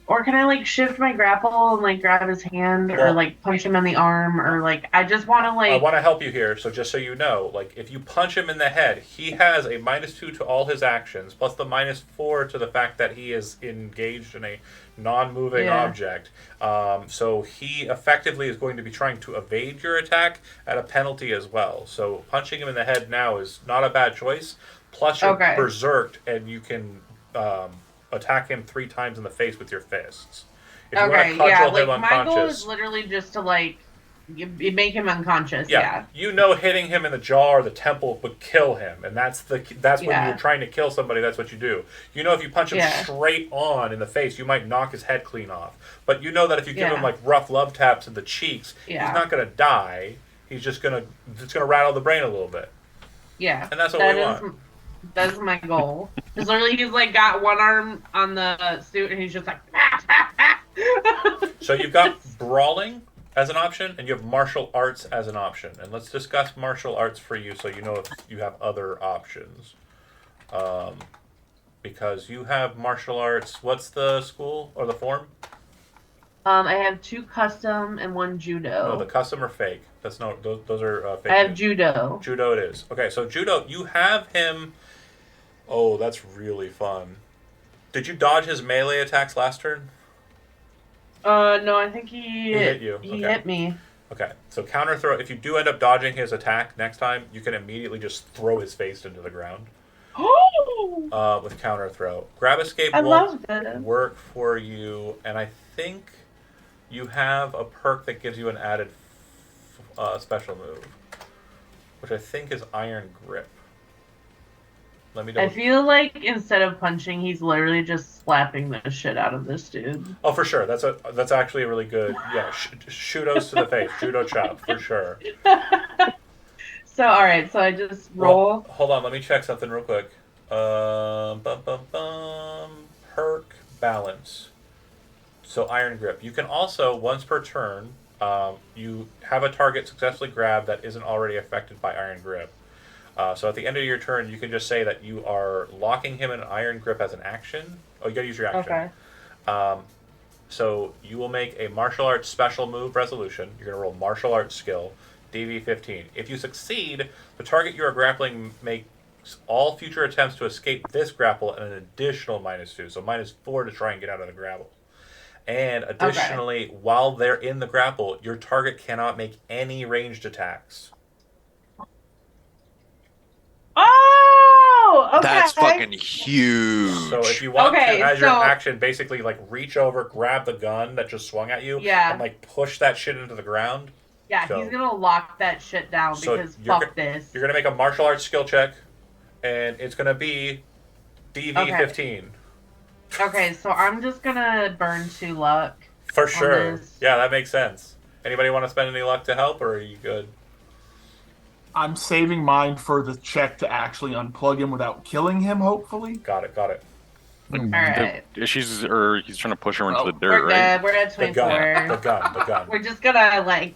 Or can I, like, shift my grapple and, like, grab his hand, or, Well, like, punch him in the arm, or, like, I just want to, like... I want to help you here, so just so you know, like, if you punch him in the head, he has a -2 to all his actions, plus the -4 to the fact that he is engaged in a non-moving object. So he effectively is going to be trying to evade your attack at a penalty as well. So punching him in the head now is not a bad choice. Plus you're berserked, and you can attack him 3 times in the face with your fists. If you want to cudgel him unconscious, my goal is literally just to, like, make him unconscious. Yeah. You know, hitting him in the jaw or the temple would kill him, and that's when you're trying to kill somebody. That's what you do. You know, if you punch him straight on in the face, you might knock his head clean off. But you know that if you give him like rough love taps in the cheeks, he's not gonna die. He's just gonna rattle the brain a little bit. Yeah, and that's what we want. That's my goal. Because literally, he's like got one arm on the suit, and he's just like. So you've got brawling as an option, and you have martial arts as an option. And let's discuss martial arts for you, so you know if you have other options. Because you have martial arts. What's the school or the form? I have 2 custom and 1 judo. No, the custom are fake. That's no. Those are fake. I have judo. Judo it is. Okay, so judo. You have him. Oh, that's really fun. Did you dodge his melee attacks last turn? No, I think he hit you. He hit me. Okay, so counter throw. If you do end up dodging his attack next time, you can immediately just throw his face into the ground. With counter throw. Grab escape won't work for you, and I think you have a perk that gives you an added special move, which I think is Iron Grip. Let me I double. feel like instead of punching, he's literally just slapping the shit out of this dude. Oh, for sure. That's actually a really good. Yeah, shoot-os to the face, judo chop for sure. So, all right. So I just Well, roll. hold on. Let me check something real quick. Bum bum bum. Perk balance. So iron grip. You can also once per turn, you have a target successfully grabbed that isn't already affected by iron grip. So at the end of your turn, you can just say that you are locking him in an iron grip as an action. Oh, you gotta use your action. Okay. Um, so you will make a martial arts special move resolution. You're gonna roll martial arts skill, DV15. If you succeed, the target you are grappling makes all future attempts to escape this grapple an additional -2, so -4 to try and get out of the grapple. And additionally, while they're in the grapple, your target cannot make any ranged attacks. Oh, okay. That's fucking huge. So if you want Okay, to, as your so- action, basically like reach over, grab the gun that just swung at you, Yeah. and like push that shit into the ground. Yeah, So- he's gonna lock that shit down So because you're fuck this. You're gonna make a martial arts skill check, and it's gonna be DV15 Okay, so I'm just gonna burn 2 luck. for sure. this. Yeah, that makes sense. Anybody want to spend any luck to help, or are you good? I'm saving mine for the check to actually unplug him without killing him, hopefully. Got it. Got it. All right. She's or he's trying to push her into the dirt, We're right? good. We're at The 24. gun. The gun. The gun. We're just gonna like.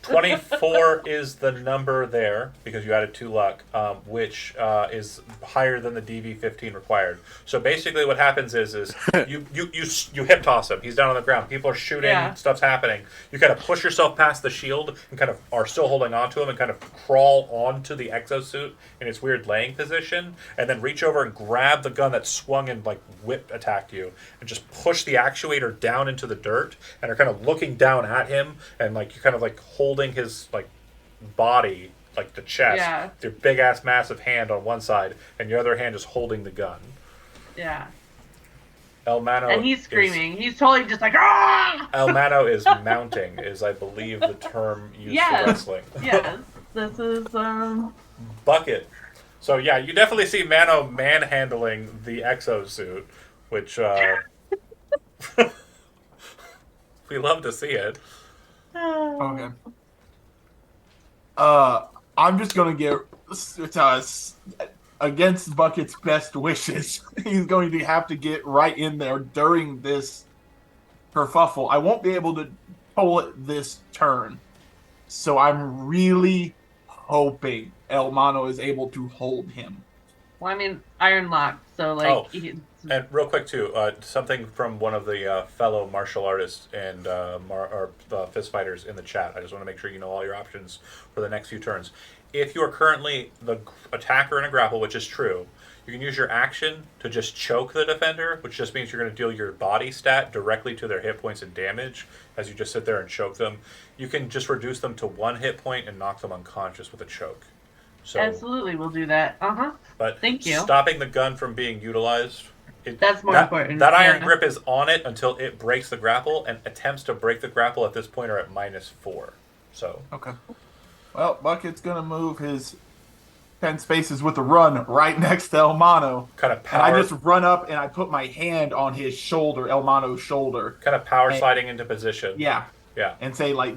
24 is the number there because you added 2 luck, which is higher than the DV15 required. So basically, what happens is you hip toss him. He's down on the ground. People are shooting. Yeah. Stuff's happening. You kind of push yourself past the shield and kind of are still holding onto him and kind of crawl onto the exosuit in its weird laying position, and then reach over and grab the gun that swung and like whip attacked you, and just push the actuator down into the dirt, and are kind of looking down at him, and like you're kind of like holding his like body, like the chest, Yeah. your big ass massive hand on one side, and your other hand is holding the gun. Yeah. El Mano And he's screaming. He's totally just like, ah! El Mano is mounting, is I believe the term used Yes. for wrestling. Yes. This is Bucket. So yeah, you definitely see Mano manhandling the exosuit, which we love to see it. Okay. I'm just gonna get against Bucket's best wishes. He's going to have to get right in there during this kerfuffle. I won't be able to pull it this turn, so I'm really hoping El Mano is able to hold him. well, I mean, iron lock. So like, Oh. And real quick too, something from one of the fellow martial artists and fist fighters in the chat. I just want to make sure you know all your options for the next few turns. If you are currently the attacker in a grapple, which is true, you can use your action to just choke the defender, which just means you're going to deal your body stat directly to their hit points and damage as you just sit there and choke them. You can just reduce them to 1 hit point and knock them unconscious with a choke. So, absolutely, we'll do that. but Thank you. stopping the gun from being utilized. That's more important. That iron Yeah. grip is on it until it breaks the grapple, and attempts to break the grapple at this point are at -4. So Okay. Well, Bucket's gonna move his 10 spaces with a run right next to El Mano. kind of And power, I just run up and I put my hand on his shoulder, El Mano's shoulder. power sliding into position. Yeah. Yeah. And say, like,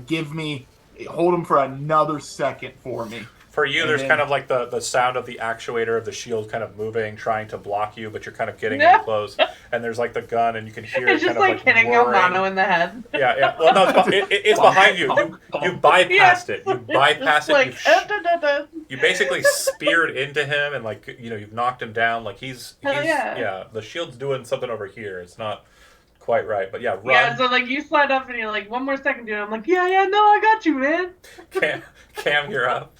hold him for another second for me. For you, And there's then- kind of like the sound of the actuator of the shield kind of moving, trying to block you, but you're kind of getting Yeah. in close. And there's like the gun, and you can hear It's it just kind of like hitting roaring. Romano in the head. Yeah, yeah. Well, no, it's behind you. You bypassed it. You bypassed It's it. like, You basically speared into him, and like you've knocked him down. Like he's yeah. The shield's doing something over here. It's not quite right, but yeah, run. Yeah, so like you slide up and you're like, 1 more second, dude. I'm like, yeah, no, I got you, man. Cam, you're up.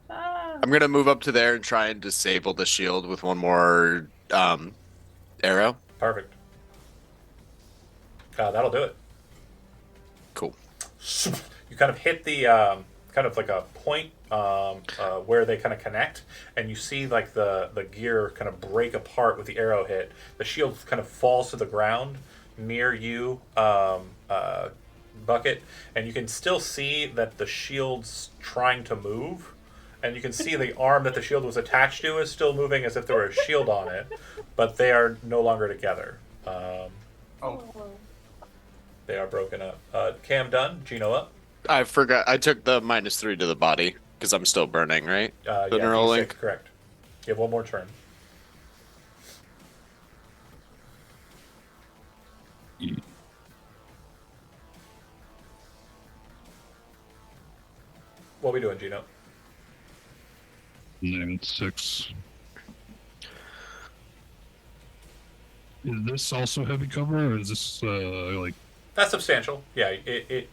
I'm gonna move up to there and try and disable the shield with one more arrow. Perfect. That'll do it. Cool. You kind of hit the kind of like a point where they kind of connect, and you see like the gear kind of break apart with the arrow hit. The shield kind of falls to the ground near you, Bucket, and you can still see that the shield's trying to move, and you can see the arm that the shield was attached to is still moving as if there were a shield on it, but they are no longer together. Oh, They are broken up. Cam done. Gino up. I forgot. I took the -3 to the body because I'm still burning, right? The Yeah, neural D6, link. correct. You have one more turn. What are we doing, Gino? Name it 6. Is this also heavy cover, or is this like? That's substantial. Yeah, Okay.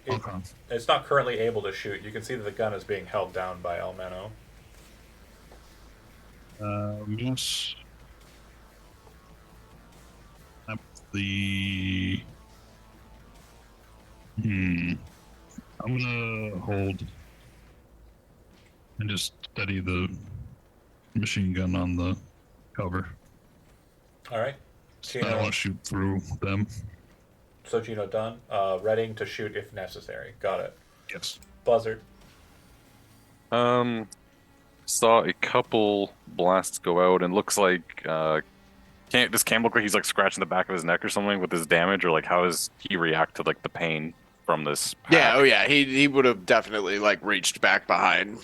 it's not currently able to shoot. You can see that the gun is being held down by Elmano. Moose. Up the. I'm gonna hold and just steady the machine gun on the cover. All right. I don't want to shoot through them. So Gino done. Readying to shoot if necessary. Got it. Yes. Buzzard. Saw a couple blasts go out, and looks like does Cam look like he's like scratching the back of his neck or something with his damage, or like how does he react to like the pain from this hack? Yeah. Oh yeah. He would have definitely like reached back behind.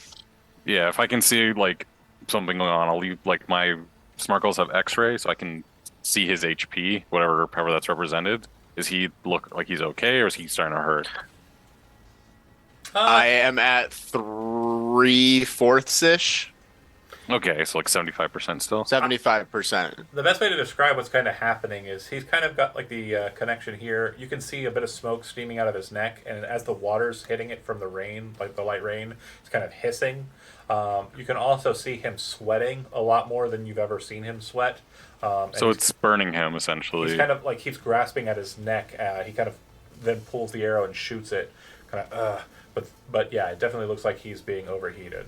Yeah, if I can see like something going on, I'll leave like my smart goals have X-ray, so I can see his HP, however that's represented. Is he look like he's okay, or is he starting to hurt? I am at 3/4 ish. Okay, so like 75% still. 75%. The best way to describe what's kind of happening is he's kind of got like the connection here. You can see a bit of smoke steaming out of his neck, and as the water's hitting it from the rain, like the light rain, it's kind of hissing. You can also see him sweating a lot more than you've ever seen him sweat. So it's burning him essentially. He's kind of like keeps grasping at his neck. He kind of then pulls the arrow and shoots it. Kind of, but yeah, it definitely looks like he's being overheated.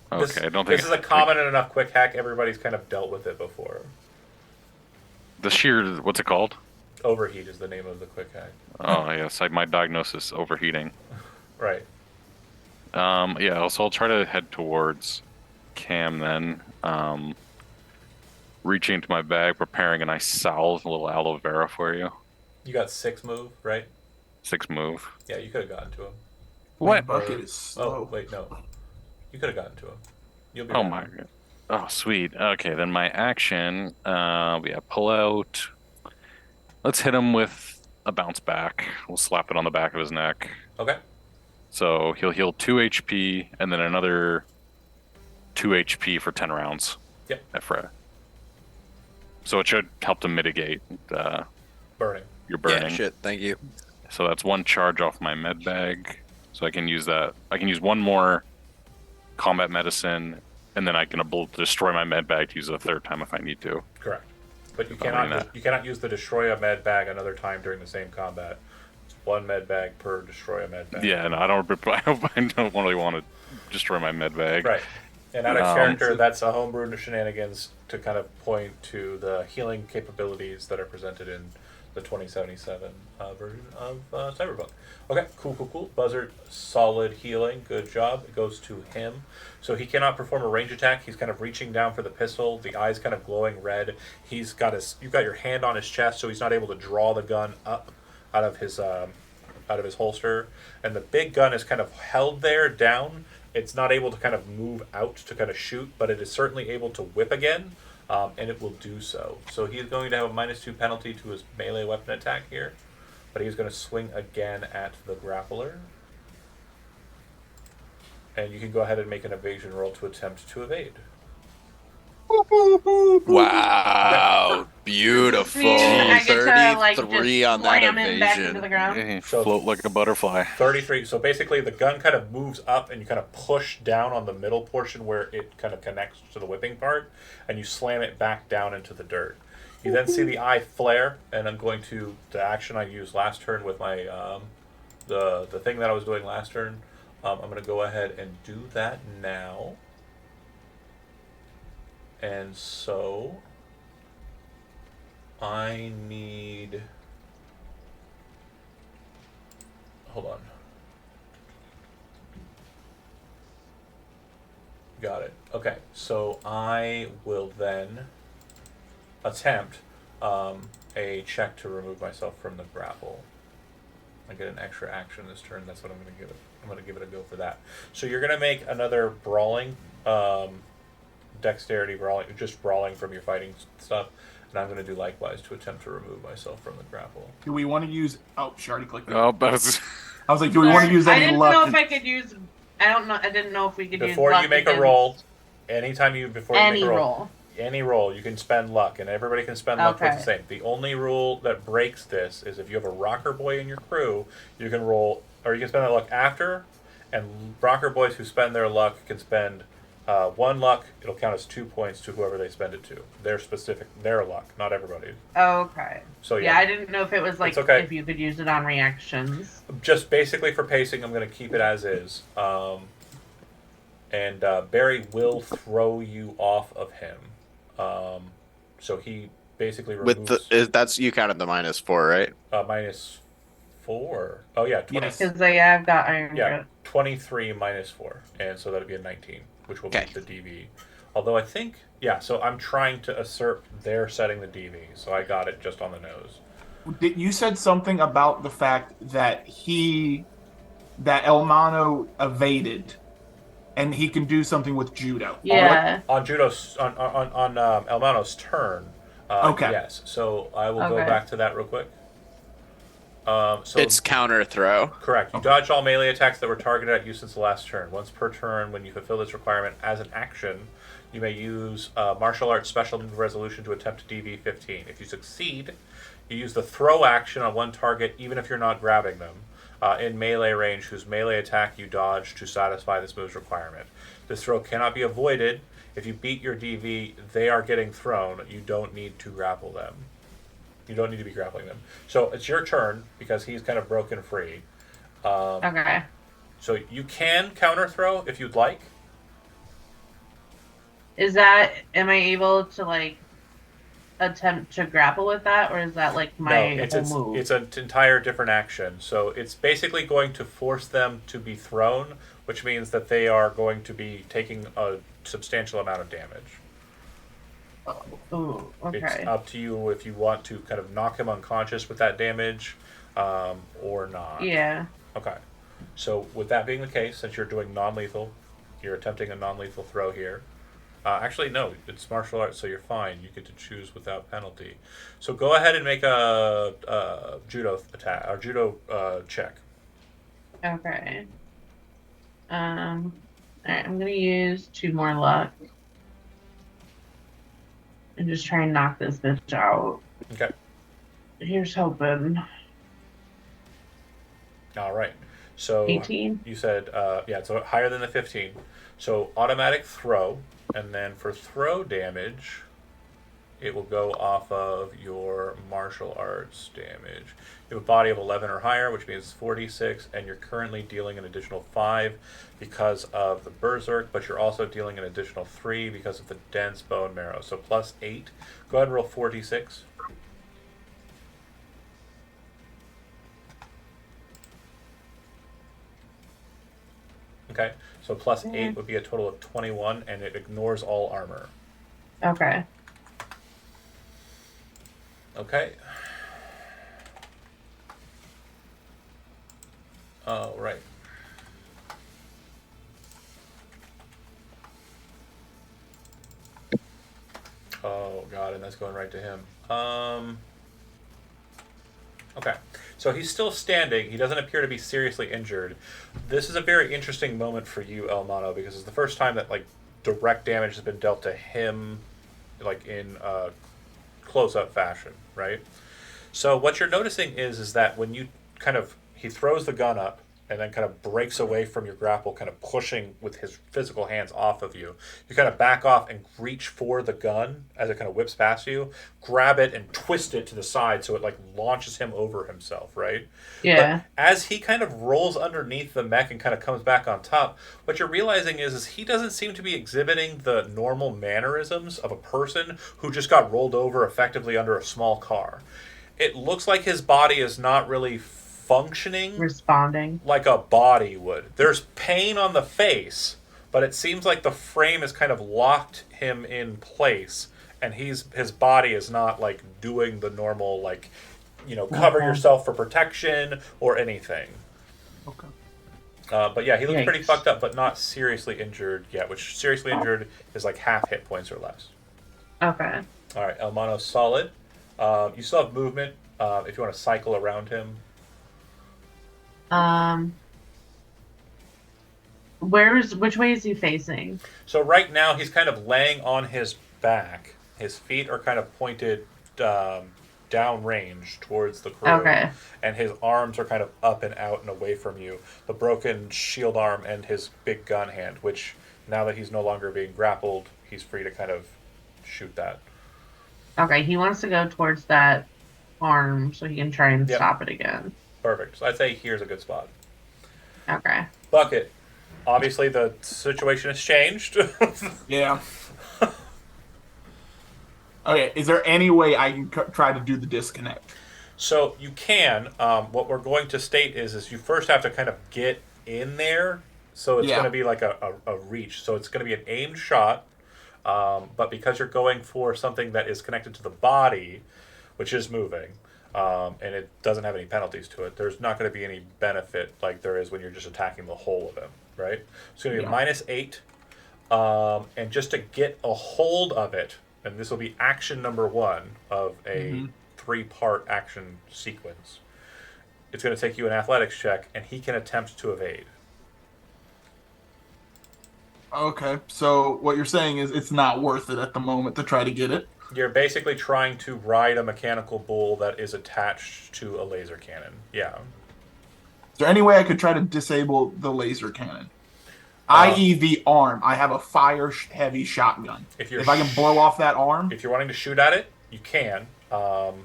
Okay, I don't think this is a common enough quick hack. Everybody's kind of dealt with it before. The shear, what's it called? Overheat is the name of the quick hack. Oh yes, my diagnosis overheating. Right. Yeah, so I'll try to head towards Cam then. Reaching into my bag, preparing a nice salve, a little aloe vera for you. You got 6 move, right? 6 move. Yeah, you could have gotten to him. what? Bucket is slow. Oh, wait, no. You could have gotten to him. You'll be Oh right. my god. Oh, sweet. Okay, then my action, pull out. Let's hit him with a bounce back. We'll slap it on the back of his neck. Okay. So he'll heal 2 HP, and then another 2 HP for 10 rounds. Yep. At Freya. So it should help to mitigate Burning. your burning. Yeah, shit. Thank you. So that's 1 charge off my med bag. So I can use that. I can use 1 more combat medicine, and then I can destroy my med bag to use it a 3rd time if I need to. Correct. But you I mean cannot use the destroy a med bag another time during the same combat. It's 1 med bag per destroy a med bag. Yeah, no, I don't really want to destroy my med bag. Right. And out of character, that's a homebrew shenanigans to kind of point to the healing capabilities that are presented in the 2077 version of Cyberpunk. Okay, cool. Buzzard, solid healing, good job. It goes to him. So he cannot perform a range attack. He's kind of reaching down for the pistol. The eyes kind of glowing red. You've got your hand on his chest, so he's not able to draw the gun up out of his holster. And the big gun is kind of held there down. It's not able to kind of move out to kind of shoot, but it is certainly able to whip again. And it will do so. So he's going to have a -2 penalty to his melee weapon attack here. But he's going to swing again at the grappler. And you can go ahead and make an evasion roll to attempt to evade. Wow. Beautiful. I get to, like, 33 just on that slam him back into the evasion. ground. So- Float like a butterfly. 33. So basically the gun kind of moves up and you kind of push down on the middle portion where it kind of connects to the whipping part. And you slam it back down into the dirt. You then see the eye flare. And I'm going to, the action I used last turn with my, the thing that I was doing last turn. I'm going to go ahead and do that now. And so I need, hold on. Got it. Okay, so I will then attempt a check to remove myself from the grapple. I get an extra action this turn. That's what I'm going to give it. I'm going to give it a go for that. So you're going to make another brawling, dexterity brawling, just brawling from your fighting stuff, and I'm going to do likewise to attempt to remove myself from the grapple. Do we want to use? Oh, she already clicked it. Oh, but it's, I was like, do we want to use I any didn't luck? know if I could use. I don't know. I didn't know if we could Before use luck you make a against roll, anytime you before you any make a roll. any roll, you can spend luck, and everybody can spend luck towards the Okay. same. The only rule that breaks this is if you have a rocker boy in your crew, you can roll, or you can spend that luck after, and rocker boys who spend their luck can spend 1 luck. It'll count as 2 points to whoever they spend it to. Their luck, not everybody. Okay. So Yeah, I didn't know if it was like It's okay. if you could use it on reactions. Just basically for pacing, I'm going to keep it as is. And Barry will throw you off of him. So he basically removes That's you counted the -4, right? -4. Oh yeah, 20. Yes. Because I've got Iron Yeah, Grip. 23 -4, and so that'd be a 19, which will Okay. beat the DV. Although I think, yeah. So I'm trying to assert they're setting the DV, so I got it just on the nose. You said something about the fact that Elmano evaded, and he can do something with judo. Yeah. On Judo's on Elmano's turn. Okay. Yes. So I will go Okay. back to that real quick. So It's counter throw. correct. You dodge all melee attacks that were targeted at you since the last turn. Once per turn, when you fulfill this requirement as an action, you may use martial arts special resolution to attempt DV 15. If you succeed, you use the throw action on one target, even if you're not grabbing them, in melee range, whose melee attack you dodge to satisfy this move's requirement. This throw cannot be avoided. If you beat your DV, they are getting thrown. You don't need to grapple them. You don't need to be grappling them. So it's your turn because he's kind of broken free. Okay. So you can counter throw if you'd like. Am I able to like attempt to grapple with that, or is that like my No, whole move? it's an entire different action. So it's basically going to force them to be thrown, which means that they are going to be taking a substantial amount of damage. Ooh, okay. It's up to you if you want to kind of knock him unconscious with that damage or not. Yeah. Okay. So with that being the case, since you're doing non-lethal, you're attempting a non-lethal throw here. Actually, no, it's martial arts, so you're fine. You get to choose without penalty. So go ahead and make a judo attack or judo check. Okay. Alright, I'm gonna use 2 more luck. And just try and knock this bitch out. Okay. Here's hoping. All right. So 18. you said yeah, so higher than the 15. So automatic throw, and then for throw damage, it will go off of your martial arts damage. You have a body of 11 or higher, which means 46, and you're currently dealing an additional 5 because of the berserk, but you're also dealing an additional 3 because of the dense bone marrow. So plus 8. Go ahead and roll 46. Okay, so plus 8 would be a total of 21, and it ignores all armor. Okay. Okay. All right. Oh god, and that's going right to him. Okay, so he's still standing. He doesn't appear to be seriously injured. This is a very interesting moment for you, El Mano, because it's the first time that like direct damage has been dealt to him, like in close-up fashion, right? So what you're noticing is that when you he throws the gun up and then kind of breaks away from your grapple, kind of pushing with his physical hands off of you. You kind of back off and reach for the gun as it kind of whips past you, grab it and twist it to the side so it like launches him over himself, right? Yeah. But as he kind of rolls underneath the mech and kind of comes back on top, what you're realizing is he doesn't seem to be exhibiting the normal mannerisms of a person who just got rolled over effectively under a small car. It looks like his body is not really functioning Responding. like a body would. There's pain on the face, but but it seems like the frame has kind of locked him in place, and his body is not like doing the normal like, cover yourself for protection or anything. Okay. But yeah, he looks pretty Yikes. fucked up, but not seriously injured yet. Which seriously injured is like half hit points or less. Okay. All right, Elmano's solid. You still have movement if you want to cycle around him. Which way is he facing? So right now he's kind of laying on his back. His feet are kind of pointed downrange towards the crew. Okay. And his arms are kind of up and out and away from you. The broken shield arm and his big gun hand, which now that he's no longer being grappled, he's free to kind of shoot that. Okay, he wants to go towards that arm so he can try and Yep. stop it again. Perfect. So I'd say here's a good spot. Okay. Bucket. Obviously the situation has changed. Yeah. Okay, is there any way I can try to do the disconnect? So you can. What we're going to state is you first have to kind of get in there. So it's Yeah. going to be like a reach. So it's going to be an aimed shot. But because you're going for something that is connected to the body, which is moving, and it doesn't have any penalties to it, there's not going to be any benefit like there is when you're just attacking the whole of him, right? It's going to be -8. And just to get a hold of it, and this will be action number 1 of a 3-part action sequence. It's going to take you an athletics check, and he can attempt to evade. Okay, so what you're saying is it's not worth it at the moment to try to get it? You're basically trying to ride a mechanical bull that is attached to a laser cannon. Yeah. Is there any way I could try to disable the laser cannon? I.e. the arm. I have a fire-heavy shotgun. If I can blow off that arm... If you're wanting to shoot at it, you can. So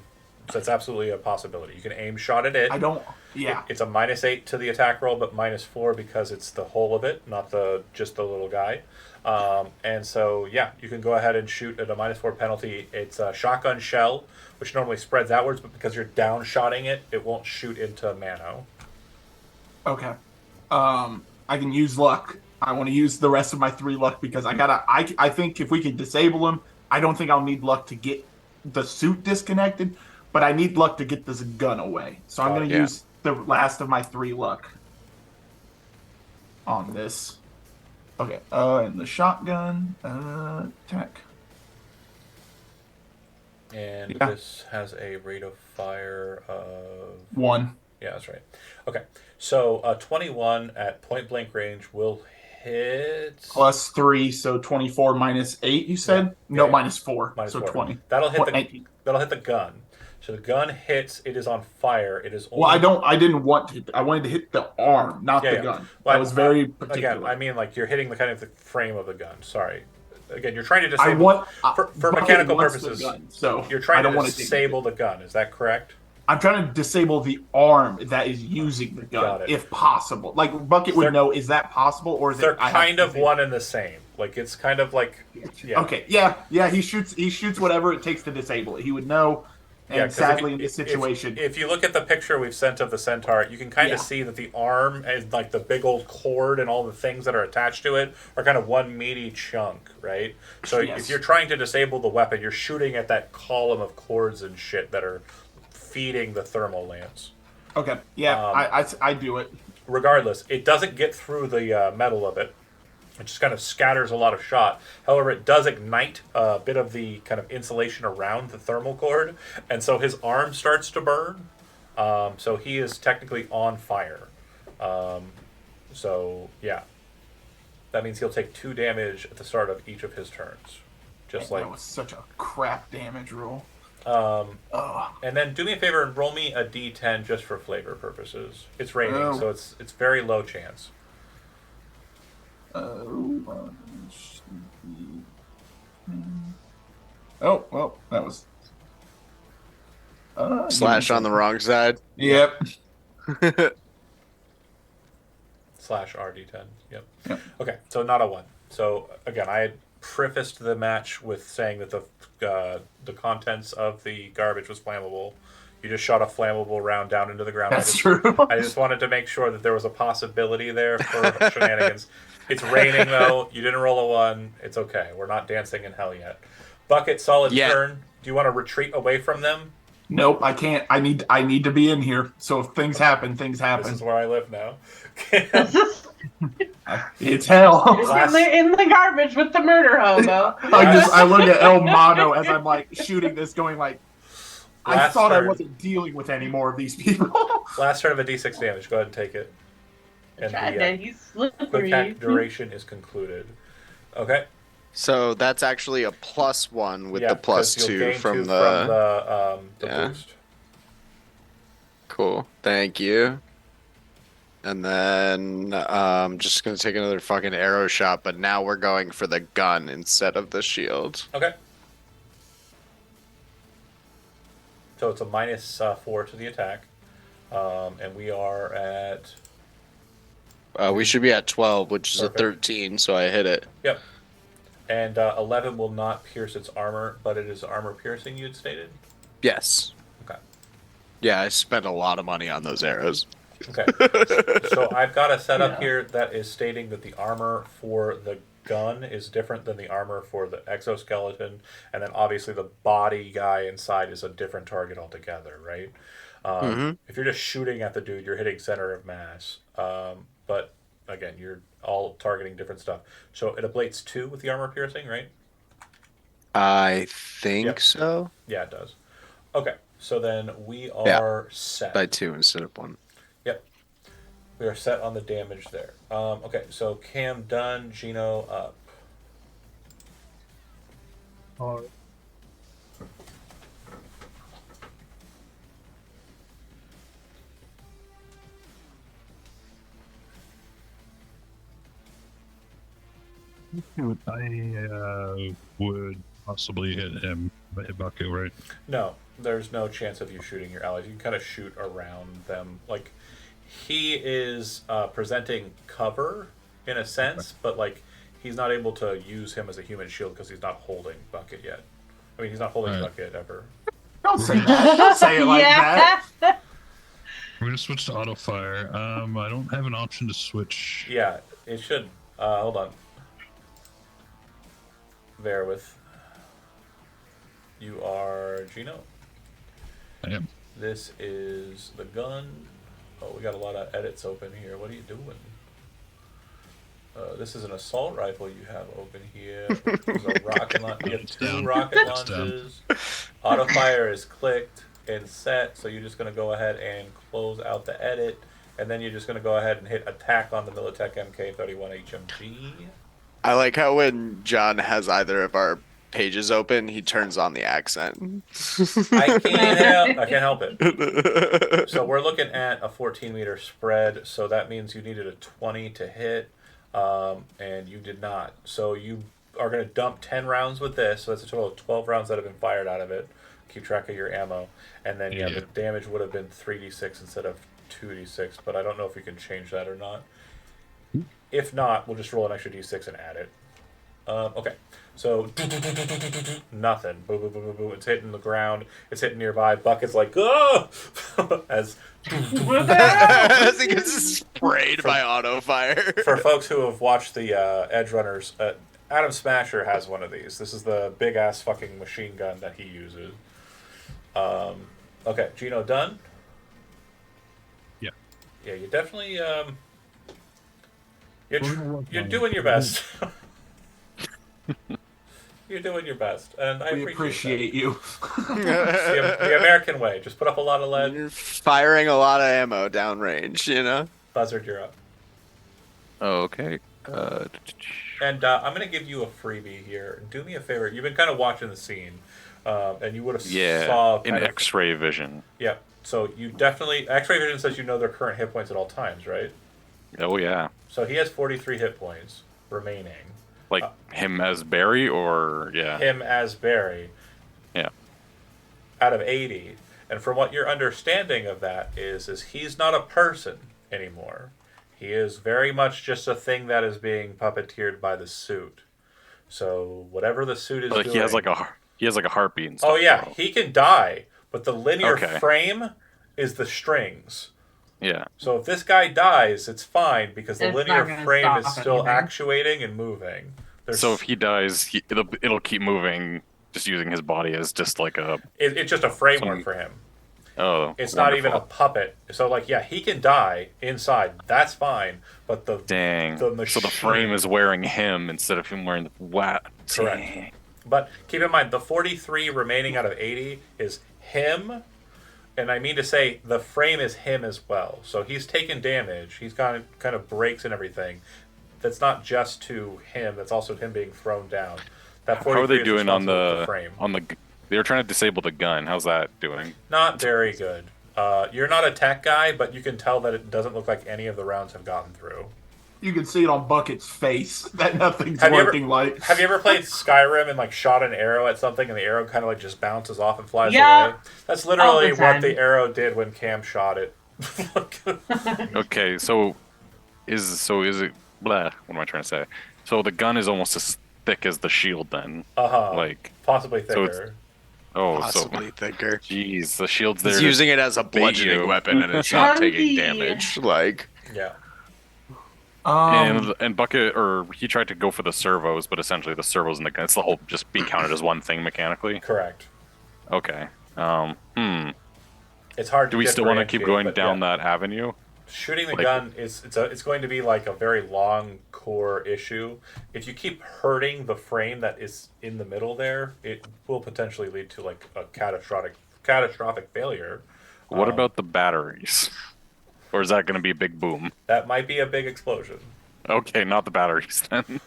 that's absolutely a possibility. You can aim shot at it. I don't... Yeah. It's a -8 to the attack roll, but -4 because it's the whole of it, not just the little guy. And so, yeah, you can go ahead and shoot at a -4 penalty. It's a shotgun shell, which normally spreads outwards, but because you're down-shotting it, it won't shoot into Mano. Okay. I can use luck. I want to use the rest of my 3 luck because I think if we can disable him, I don't think I'll need luck to get the suit disconnected, but I need luck to get this gun away. So I'm going to use the last of my 3 luck on this. Okay, and the shotgun attack. And this has a rate of fire of 1. Yeah, that's right. Okay, so 21 at point blank range will hit. Plus 3, so 24 minus 8. You said no, -4. So 20. That'll hit the 19. That'll hit the gun. So the gun hits. It is on fire. It is. Only... Well, I didn't want to. I wanted to hit the arm, not the gun. Well, that was very particular. Again, I mean, like you're hitting the kind of the frame of the gun. Sorry. Again, you're trying to disable. For mechanical purposes. Gun, so you're trying to disable the gun. Is that correct? I'm trying to disable the arm that is using the gun, if possible. Like Bucket would know, is that possible, or is they're kind of one and the same? Like it's kind of like, yeah. Okay, yeah. He shoots whatever it takes to disable it. He would know. And sadly, in this situation, if you look at the picture we've sent of the centaur, you can kind of see that the arm and like the big old cord and all the things that are attached to it are kind of one meaty chunk, right? So if you're trying to disable the weapon, you're shooting at that column of cords and shit that are feeding the thermal lance. Okay, I do it. Regardless, it doesn't get through the metal of it. It just kind of scatters a lot of shot. However, it does ignite a bit of the kind of insulation around the thermal cord, and so his arm starts to burn. So he is technically on fire. So, yeah. That means he'll take 2 damage at the start of each of his turns. That was such a crap damage roll. And then do me a favor and roll me a d10 just for flavor purposes. It's raining, so it's very low chance. Oh, well, that was... Slash on the wrong side. Yep. Slash RD10. Yep. Okay, so not a 1. So, again, I had prefaced the match with saying that the contents of the garbage was flammable. You just shot a flammable round down into the ground. That's true. I just wanted to make sure that there was a possibility there for shenanigans. It's raining though. You didn't roll a 1. It's okay. We're not dancing in hell yet. Bucket, solid Yeah. turn. Do you want to retreat away from them? Nope, I can't. I need to be in here. So if things happen, things This happen. is where I live now. It's hell. in the garbage with the murder hobo. I look at El Mano as I'm like shooting this, going like, I Last thought turn. I wasn't dealing with any more of these people. Last turn of a d6 damage. Go ahead and take it. And the He's quick slippery. hack duration is concluded. Okay. So that's actually a +1 with the 'cause you'll +2 gain from 2 the. the yeah. boost. Cool. Thank you. And then just gonna take another fucking arrow shot, but now we're going for the gun instead of the shield. Okay. So it's a -4 to the attack, and we are at We should be at 12, which is Perfect. a 13, so I hit it. yep. And 11 will not pierce its armor, but it is armor piercing. You had stated. Yes. Okay. Yeah, I spent a lot of money on those arrows. Okay. So I've got a setup Yeah. here that is stating that the armor for the gun is different than the armor for the exoskeleton, and then obviously the body guy inside is a different target altogether, right? If you're just shooting at the dude, you're hitting center of mass. But again, you're all targeting different stuff. So it ablates 2 with the armor piercing, right? I think Yep. so. Yeah, it does. Okay, so then we are set. By 2 instead of 1. Yep. We are set on the damage there. Okay, so Cam done, Gino up. I would possibly hit him, hit Bucket, right? No, there's no chance of you shooting your allies. You can kind of shoot around them. Like, he is presenting cover in a sense, but like he's not able to use him as a human shield because he's not holding Bucket yet. I mean, he's not holding Right. Bucket ever. Don't say that. Don't say it like that. We're gonna switch to auto fire. I don't have an option to switch. Yeah, it should. Hold on. Bear with. You are Gino. I am. This is the gun. Oh, we got a lot of edits open here. What are you doing? This is an assault rifle you have open here. There's a rocket launch. You have It's 2 down. rocket It's down. launches. Auto fire is clicked and set, so you're just going to go ahead and close out the edit, and then you're just going to go ahead and hit attack on the Militech MK31 HMG. I like how when John has either of our pages open, he turns on the accent. I can't help it. So we're looking at a 14-meter spread, so that means you needed a 20 to hit, and you did not. So you are going to dump 10 rounds with this, so that's a total of 12 rounds that have been fired out of it. Keep track of your ammo. And then, Yeah. the damage would have been 3d6 instead of 2d6, but I don't know if you can change that or not. If not, we'll just roll an extra d6 and add it. Okay, so nothing. Boom, boom, boom, boom, boom. It's hitting the ground. It's hitting nearby. Bucket's like, oh! As I think it's sprayed by auto fire. for folks who have watched the Edge Runners, Adam Smasher has one of these. This is the big ass fucking machine gun that he uses. Okay, Gino done. Yeah. Yeah, you definitely We're gonna work you're on doing it. your best. You're doing your best, and I We appreciate you. that. The American way. Just put up a lot of lead. You're firing a lot of ammo downrange, you know? Buzzard, you're up. Okay. And I'm going to give you a freebie here. Do me a favor. You've been kind of watching the scene, and you would have Yeah. saw In kind of, X-ray vision. yeah. So you definitely X-ray vision says you know their current hit points at all times, right? Oh yeah. So he has 43 hit points remaining. Like him as Barry, or yeah. Him as Barry. Yeah. Out of 80, and from what your understanding of that is he's not a person anymore. He is very much just a thing that is being puppeteered by the suit. So whatever the suit is Like doing, he has like a heartbeat and stuff. oh yeah, though. he can die, but the linear Okay. frame is the strings. Yeah. So if this guy dies, it's fine because the It's linear not gonna frame is stop still anything. actuating and moving. So if he dies, it'll keep moving, just using his body as just like a. it's just a framework Some- for him. Oh, It's not even a wonderful. puppet. So like, yeah, he can die inside. That's fine. But the Dang. the So machine, the frame is wearing him instead of him wearing the what? Correct. Dang. But keep in mind, the 43 remaining out of 80 is him, and I mean to say the frame is him as well. So he's taken damage. He's kind of breaks and everything. That's not just to him. That's also him being thrown down. That 43 How are they is doing on responsible for the frame? They were trying to disable the gun. How's that doing? Not very good. You're not a tech guy, but you can tell that it doesn't look like any of the rounds have gotten through. You can see it on Bucket's face that nothing's Have you ever- working like. Have you ever played Skyrim and like shot an arrow at something and the arrow kind of like just bounces off and flies Yeah. away? That's literally All the what time. the arrow did when Cam shot it. Okay, so is it blah? What am I trying to say? So the gun is almost as thick as the shield then. Uh-huh. Like Possibly so it's- thicker. Possibly so thicker. jeez, the shield's there. He's to using it as a bait bludgeoning you. weapon, and it's not taking Chunky. damage. Like, Yeah. And Bucket, or he tried to go for the servos, but essentially the servos and the gun, it's the whole just being counted as one thing mechanically. Correct. Okay. It's hard Do to we still want to keep differentiate, going but down yeah. that avenue? Shooting the like- gun it's going to be like a very long core issue. If you keep hurting the frame that is in the middle there, it will potentially lead to like a catastrophic failure. What about the batteries? Or is that going to be a big boom? That might be a big explosion. Okay, not the batteries then.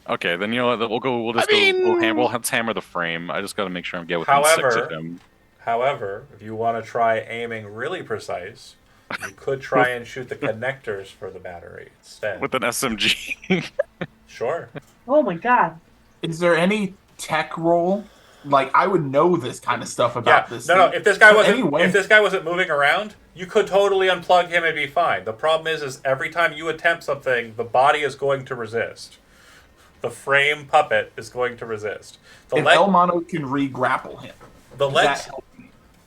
Okay, then you know what? We'll just I go. mean- Let's hammer the frame. I just got to make sure I'm getting within 6 However- of him. However, if you want to try aiming really precise, you could try and shoot the connectors for the battery instead. With an SMG. Sure. Oh my god. Is there any tech roll? Like, I would know this kind of stuff about Yeah. this. No. thing. If this guy But wasn't anyway, if this guy wasn't moving around, you could totally unplug him and be fine. The problem is every time you attempt something, the body is going to resist. The frame puppet is going to resist. The if El Mono can re-grapple him, the does that legs. help?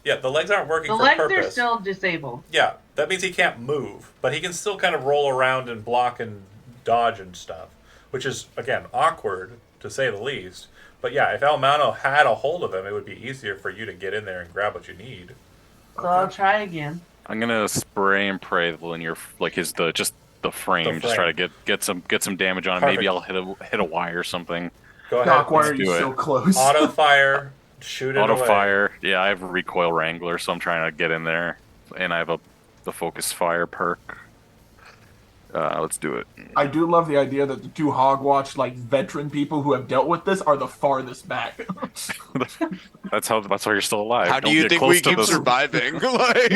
Yeah, the legs aren't working The for legs purpose. are still disabled. Yeah, that means he can't move, but he can still kind of roll around and block and dodge and stuff, which is, again, awkward, to say the least. But yeah, if El Mano had a hold of him, it would be easier for you to get in there and grab what you need. So I'll try again. I'm gonna spray and pray the linear, like just the frame. The Just try to frame. get some damage on it. Perfect. Maybe I'll hit a wire or something. Go ahead. Doc, why are let's you do so it. close? Auto fire, shoot it Auto away. fire. Yeah, I have a recoil wrangler, so I'm trying to get in there, and I have the focus fire perk. Let's do it. I do love the idea that the two Hogwatch like veteran people who have dealt with this are the farthest back. That's how you're still alive. how do Don't you get think close we to keep the- surviving? Like,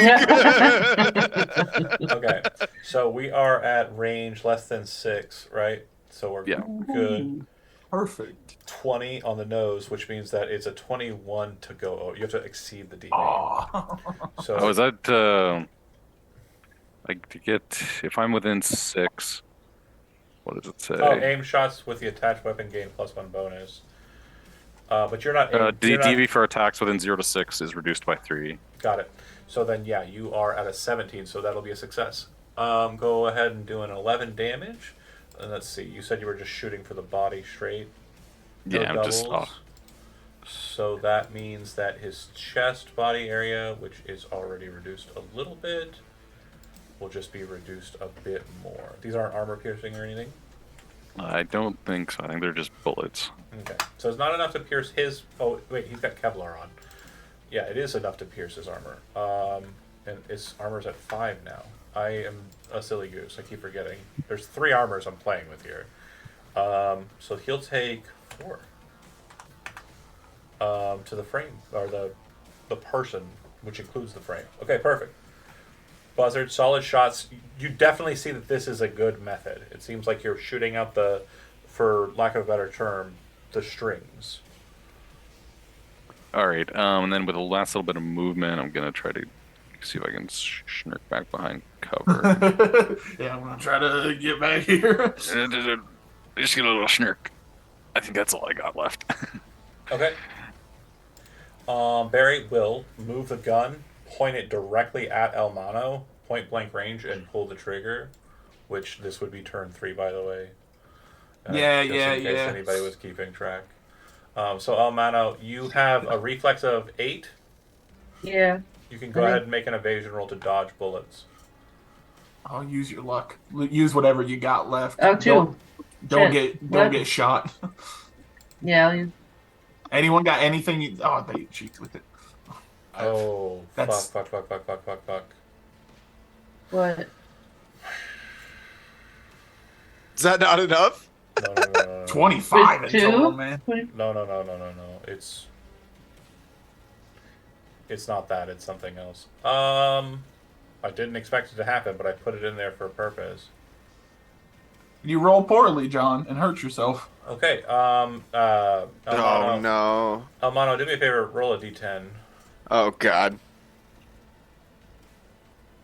Okay, so we are at range less than 6, right? So we're Yeah. good. Perfect. 20 on the nose, which means that it's a 21 to go. Oh, you have to exceed the D. Aw. So Oh, is that like to get if I'm within 6? What does it say? aim shots with the attached weapon gain +1 bonus. But you're not. The you're not- DV for attacks within 0 to 6 is reduced by 3. Got it. So then, yeah, you are at a 17, so that'll be a success. Go ahead and do an 11 damage. And let's see. You said you were just shooting for the body straight. No Yeah, I'm just. doubles. So that means that his chest body area, which is already reduced a little bit, will just be reduced a bit more. These aren't armor piercing or anything. I don't think so. I think they're just bullets. Okay. So it's not enough to pierce his. Oh wait, he's got Kevlar on. Yeah, it is enough to pierce his armor. And his armor's at 5 now. I am a silly goose. I keep forgetting. There's 3 armors I'm playing with here. So he'll take 4. To the frame or the person, which includes the frame. Okay, perfect. Buzzard, solid shots. You definitely see that this is a good method. It seems like you're shooting out for lack of a better term, the strings. All right. And then with the last little bit of movement, I'm gonna try to see if I can snirk back behind cover. Yeah, I'm gonna try to get back here. Just get a little snirk. I think that's all I got left. Okay. Barry will move the gun, point it directly at Elmano, point blank range, and pull the trigger. Which this would be turn 3, by the way. Yeah, Just yeah, in case yeah. anybody was keeping track. So Elmano, you have a reflex of 8. Yeah. You can go ahead and make an evasion roll to dodge bullets. I'll use your luck. Use whatever you got left. Oh, 2. Don't Shit. don't get shot. Yeah. I'll use... Anyone got anything? Oh, they cheat with it. Oh, That's- fuck. What? Is that not enough? No. 25 in With 2? total, man. No. It's not that. It's something else. I didn't expect it to happen, but I put it in there for a purpose. You roll poorly, John, and hurt yourself. Okay. Oh Elmano, no. Elmano, do me a favor. Roll a d10. Oh god.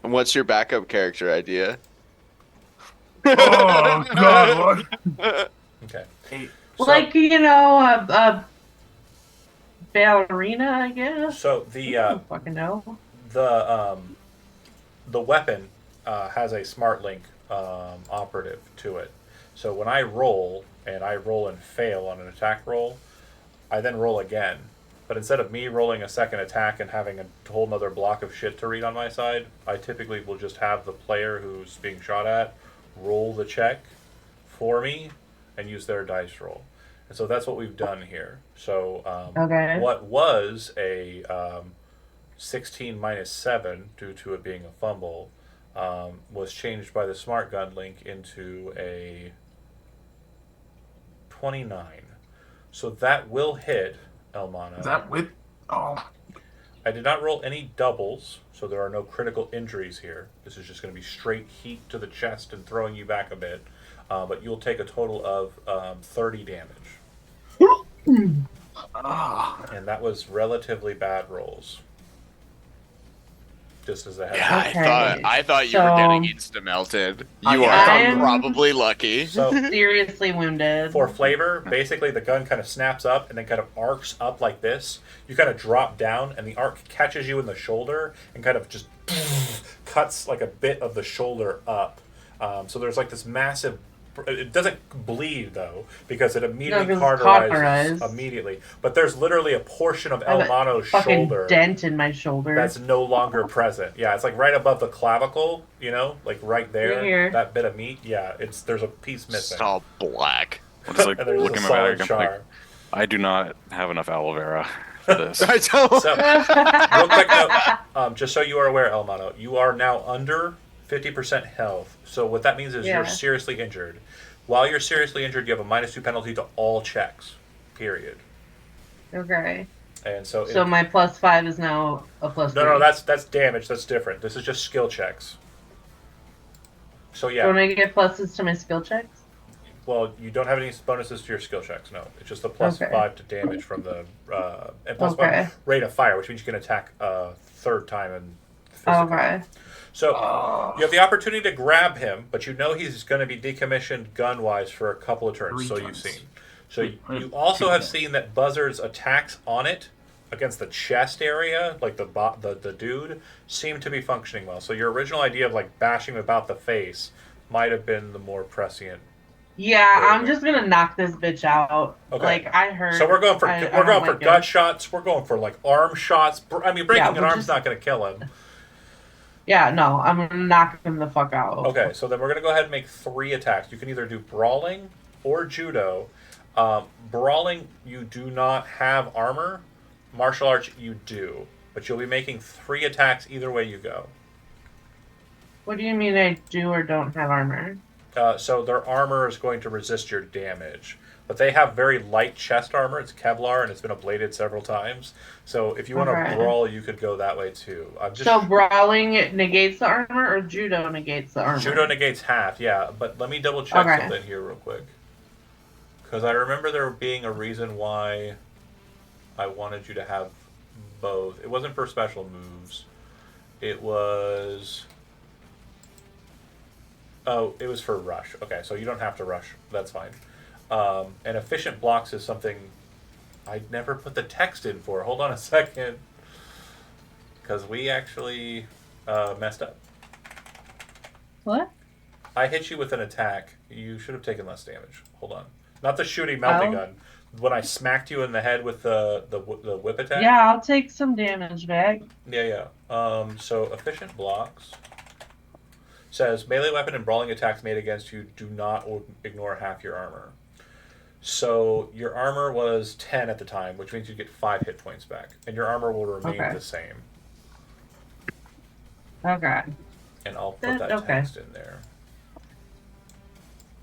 And what's your backup character idea? Oh, God. Okay. Eight. So, Like, a ballerina, I guess? so I don't fucking know. the weapon has a smart link operative to it. So when I roll and fail on an attack roll, I then roll again. But instead of me rolling a second attack and having a whole nother block of shit to read on my side, I typically will just have the player who's being shot at roll the check for me and use their dice roll. And so that's what we've done here. So Okay. what was a 16 minus 7 due to it being a fumble was changed by the smart gun link into a 29. So that will hit Elmano. Is that with? Oh, I did not roll any doubles, so there are no critical injuries here. This is just going to be straight heat to the chest and throwing you back a bit. But you'll take a total of 30 damage. And that was relatively bad rolls. Just as a heads Yeah, up. Okay. I thought you were So- getting insta melted. You I'm- are probably lucky. So Seriously wounded. for flavor, basically the gun kind of snaps up and then kind of arcs up like this. You kind of drop down and the arc catches you in the shoulder and kind of just cuts like a bit of the shoulder up. So there's like this massive. It doesn't bleed though because it immediately 'cause it's cauterizes cauterized. immediately. But there's literally a portion of I have a Elmano's fucking shoulder dent in my shoulder. that's no longer present. Yeah, it's like right above the clavicle. Like right there, Right here. that bit of meat. Yeah, there's a piece It's missing. all black. I'm just like And there's looking a at my solid bag. I'm char. like, I do not have enough aloe vera for this. I don't. So, real quick note, just so you are aware, Elmano, you are now under 50% health. So what that means is Yeah. you're seriously injured. While you're seriously injured, you have a -2 penalty to all checks. Period. Okay. And so, So my +5 is now a +3. no, that's damage. That's different. This is just skill checks. So yeah, Don't I get pluses to my skill checks? well, you don't have any bonuses to your skill checks. No, it's just a +5 to damage from the and +1 Okay. rate of fire, which means you can attack a third time and. Physical. Okay. So you have the opportunity to grab him, but you know he's going to be decommissioned gun-wise for a couple of turns. 3 So turns. you've seen. So Three- you also two have turns. seen that Buzzard's attacks on it against the chest area, like the dude, seem to be functioning well. So your original idea of like bashing him about the face might have been the more prescient. Yeah, There you I'm go. just gonna knock this bitch out. Okay. Like I heard. So we're going for I we're don't going for like gut it. shots. We're going for like arm shots. I mean, breaking Yeah, an we'll arm's just- not going to kill him. Yeah, no, I'm gonna knock him the fuck out. Okay, so then we're going to go ahead and make 3 attacks. You can either do brawling or judo. Brawling, you do not have armor. Martial arts, you do. But you'll be making 3 attacks either way you go. What do you mean I do or don't have armor? So their armor is going to resist your damage. But they have very light chest armor. It's Kevlar and it's been ablated several times. So if you want to Okay. brawl, you could go that way too. I'm just So brawling negates the armor or judo negates the armor? Judo negates half, yeah. But let me double check Okay. something here real quick. Because I remember there being a reason why I wanted you to have both. It wasn't for special moves. It was... Oh, it was for rush. Okay, so you don't have to rush. That's fine. And efficient blocks is something I never put the text in for. Hold on a second. Because we actually messed up. What? I hit you with an attack. You should have taken less damage. Hold on. Not the shooting melting gun. When I smacked you in the head with the whip attack. Yeah, I'll take some damage back. Yeah. So efficient blocks says melee weapon and brawling attacks made against you do not ignore half your armor. So your armor was 10 at the time, which means you get 5 hit points back, and your armor will remain the same. Okay. And I'll put that text in there.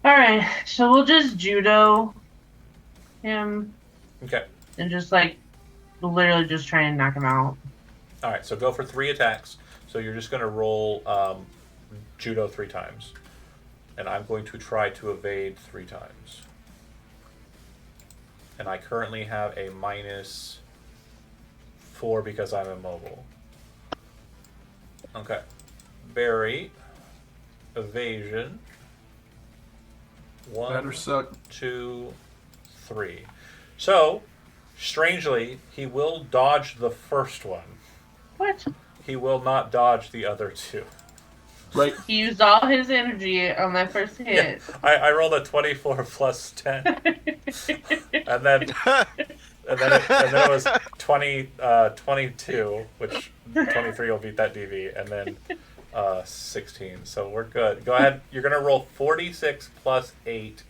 All right, so we'll just judo him. Okay. And just like literally just try and knock him out. All right, so go for 3 attacks. So you're just going to roll judo 3 times. And I'm going to try to evade 3 times. And I currently have a -4 because I'm immobile. Okay. Barry. Evasion. 1, Better suck. 2, 3. So, strangely, he will dodge the first one. What? He will not dodge the other 2. Right. He used all his energy on that first hit. Yeah, I rolled a 24 plus 10. and then it was 22, which 23 will beat that DV, and then 16. So we're good. Go ahead. You're going to roll 46 plus 8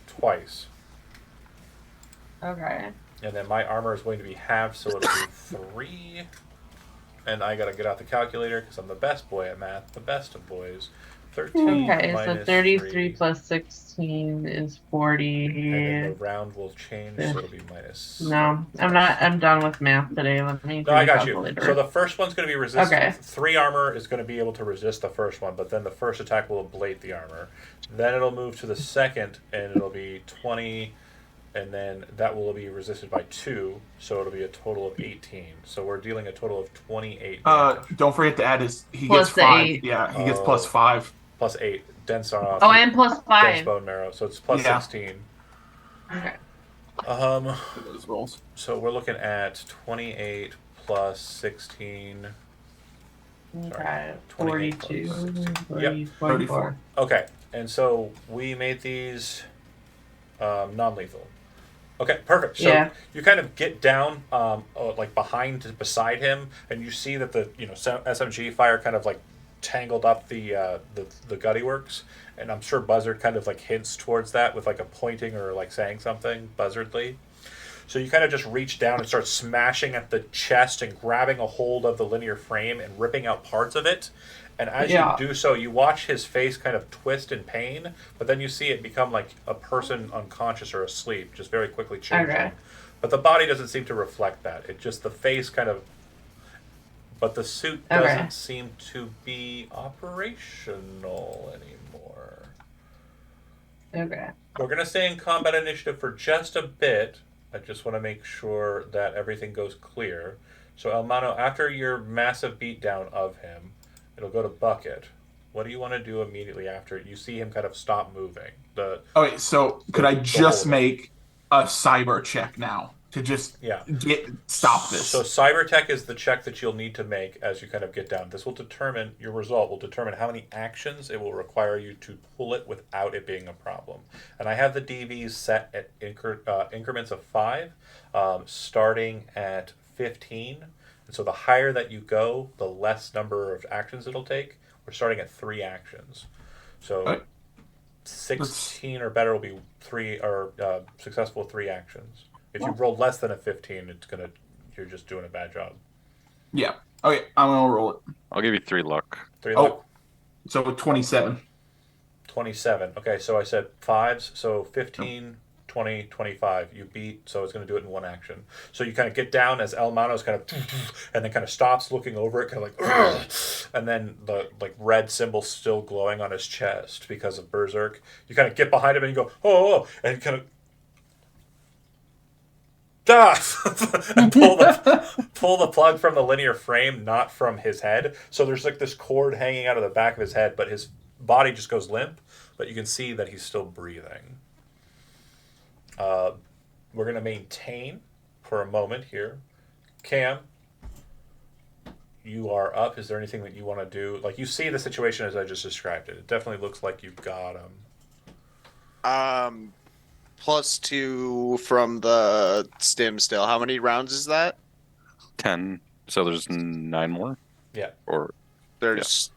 twice. Okay. And then my armor is going to be halved, so it'll be 3. And I got to get out the calculator because I'm the best boy at math, the best of boys. 13 Okay, so minus 33 3. plus 16 is 40. And then the round will change, so it'll be minus. No, I'm not. I'm done with math today. Let me. No, I got you. So the first one's going to be resistant. Okay. 3 armor is going to be able to resist the first one, but then the first attack will ablate the armor. Then it'll move to the second, and it'll be 20, and then that will be resisted by 2, so it'll be a total of 18. So we're dealing a total of 28 damage. Don't forget to add he Plus gets the 5. 8. Yeah, he gets plus 5. Plus 8. Dense Oh, and plus dense 5. bone marrow, so it's plus 16. Okay. Those rolls. So we're looking at 28 plus 16. Okay. 28 42. plus 16. 40, Yep. 44. Okay, and so we made these non-lethal. Okay, perfect. So you kind of get down, like beside him, and you see that the SMG fire kind of like tangled up the gutty works, and I'm sure Buzzard kind of like hints towards that with like a pointing or like saying something buzzardly. So you kind of just reach down and start smashing at the chest and grabbing a hold of the linear frame and ripping out parts of it. And as you do so, you watch his face kind of twist in pain, but then you see it become like a person unconscious or asleep, just very quickly changing. Okay. But the body doesn't seem to reflect that. It just, the face kind of, but the suit doesn't seem to be operational anymore. Okay. We're going to stay in combat initiative for just a bit. I just want to make sure that everything goes clear. So, Elmano, after your massive beatdown of him, it'll go to Bucket. What do you want to do immediately after you see him kind of stop moving? Okay, so could I just make a cyber check now to just stop this? So cyber tech is the check that you'll need to make as you kind of get down. This will determine, your result will determine how many actions it will require you to pull it without it being a problem. And I have the DVs set at increments of 5, starting at 15. And so the higher that you go, the less number of actions it'll take. We're starting at 3 actions. So 16 or better will be 3 or successful 3 actions. If you roll less than a 15, you're just doing a bad job. Yeah. Okay, I'm gonna roll it. I'll give you 3 luck. 3 luck. So 27. 27. Okay, so I said 5s, so 15, 20, 25. You beat, so it's going to do it in 1 action. So you kind of get down as El Mano's kind of, and then kind of stops looking over it, kind of like, and then the like red symbol still glowing on his chest because of Berserk. You kind of get behind him and you go, oh, and kind of, and pull the plug from the linear frame, not from his head. So there's like this cord hanging out of the back of his head, but his body just goes limp. But you can see that he's still breathing. We're going to maintain for a moment here. Cam, you are up. Is there anything that you want to do? Like, you see the situation as I just described it. It definitely looks like you've got him. +2 from the stim still. How many rounds is that? 10. So there's 9 more. Yeah. Or There's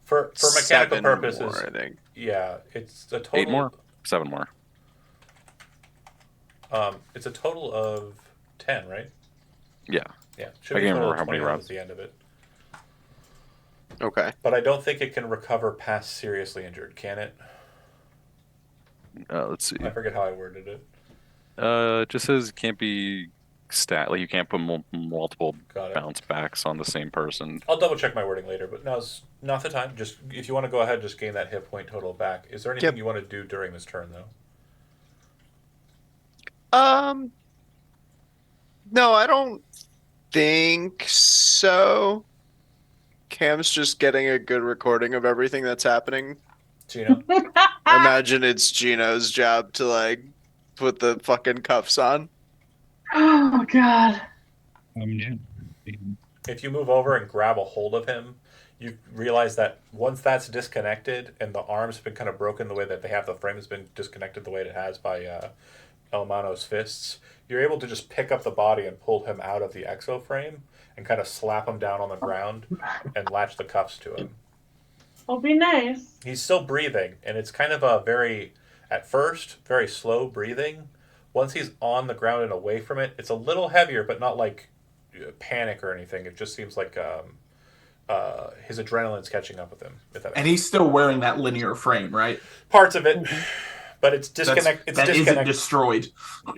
For mechanical 7 purposes, more, I think. yeah, it's a total. 8 more. 7 more. It's a total of 10, right? Yeah. Yeah. Should I be a can't total remember of how 20 many rounds rounds. at the end of it. Okay. But I don't think it can recover past seriously injured, can it? Let's see. I forget how I worded it. It just says it can't be like you can't put multiple Got it. bounce backs on the same person. I'll double check my wording later, but now's not the time. Just if you want to go ahead, just gain that hit point total back. Is there anything Yep. you want to do during this turn, though? No, I don't think so. Cam's just getting a good recording of everything that's happening. Gino? I imagine it's Gino's job to like put the fucking cuffs on. Oh God. Yeah. If you move over and grab a hold of him, you realize that once that's disconnected and the arm's been kind of broken the way that they have, the frame has been disconnected the way it has by Elmano's fists, you're able to just pick up the body and pull him out of the exo frame and kind of slap him down on the ground and latch the cuffs to him. Well, be nice. He's still breathing, and it's kind of a very, at first, very slow breathing. Once he's on the ground and away from it, it's a little heavier, but not like panic or anything. It just seems like his adrenaline's catching up with him. If that And he's still wearing that linear frame, right? parts of it, but it's That disconnected. It's isn't disconnected. destroyed.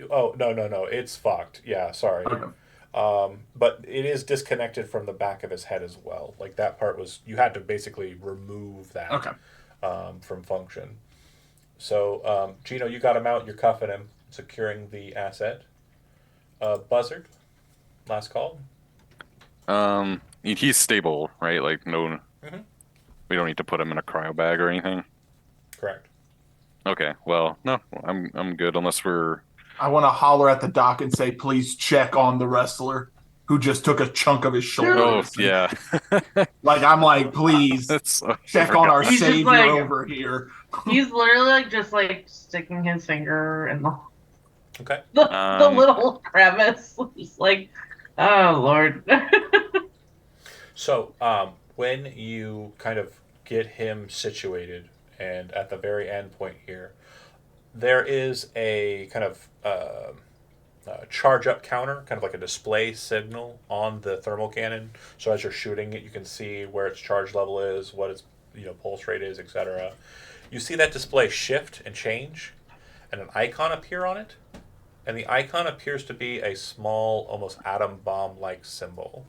Oh no, it's fucked. Yeah, sorry. Okay. But it is disconnected from the back of his head as well. Like that part was, you had to basically remove that Okay. from function. So, Gino, you got him out. You're cuffing him, securing the asset. Buzzard, last call. He's stable, right? Like no, Mhm. we don't need to put him in a cryo bag or anything. Correct. Okay, well, no, I'm good unless we're. I want to holler at the doc and say, please check on the wrestler who just took a chunk of his shoulder. Oh yeah, Like, I'm like, please that's check on our He's just savior like- over here. He's literally like just like sticking his finger in the Okay. the little crevice. Just like, oh Lord. So, when you kind of get him situated, and at the very end point here, there is a kind of charge up counter, kind of like a display signal on the thermal cannon. So as you're shooting it, you can see where its charge level is, what its pulse rate is, etc. You see that display shift and change, and an icon appear on it, and the icon appears to be a small, almost atom bomb-like symbol.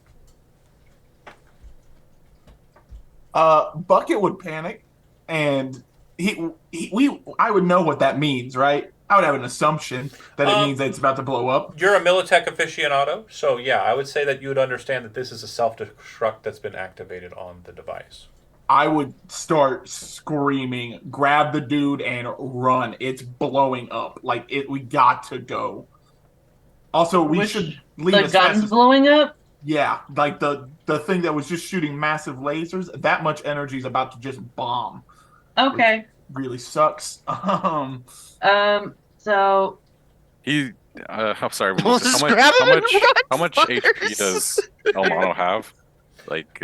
Bucket would panic, and I would know what that means, right? I would have an assumption that it means that it's about to blow up. You're a Militech aficionado, so yeah, I would say that you would understand that this is a self-destruct that's been activated on the device. I would start screaming, grab the dude and run. It's blowing up. Like we got to go. Also, we should leave The as fast gun's as, blowing up? yeah, like the thing that was just shooting massive lasers, that much energy is about to just bomb. Okay. Really sucks. So I'm sorry. Well, Melissa, just grab him and run, how much fuckers. HP does Elmano have? Like,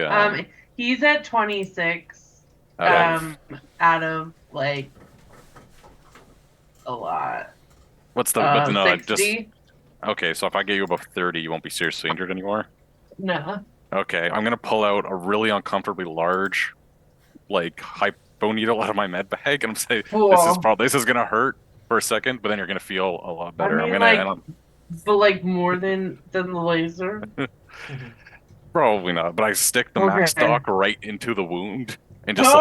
he's at 26. out of- Out of like a lot. what's the? But no, 60? okay. So if I get you above 30, you won't be seriously injured anymore. No. Okay, I'm gonna pull out a really uncomfortably large, like hypo needle out of my med bag, and I'm saying Cool. this is gonna hurt for a second, but then you're gonna feel a lot better. I mean, I'm gonna like, but like more than the laser. probably not, but I stick the Okay. max stock right into the wound and just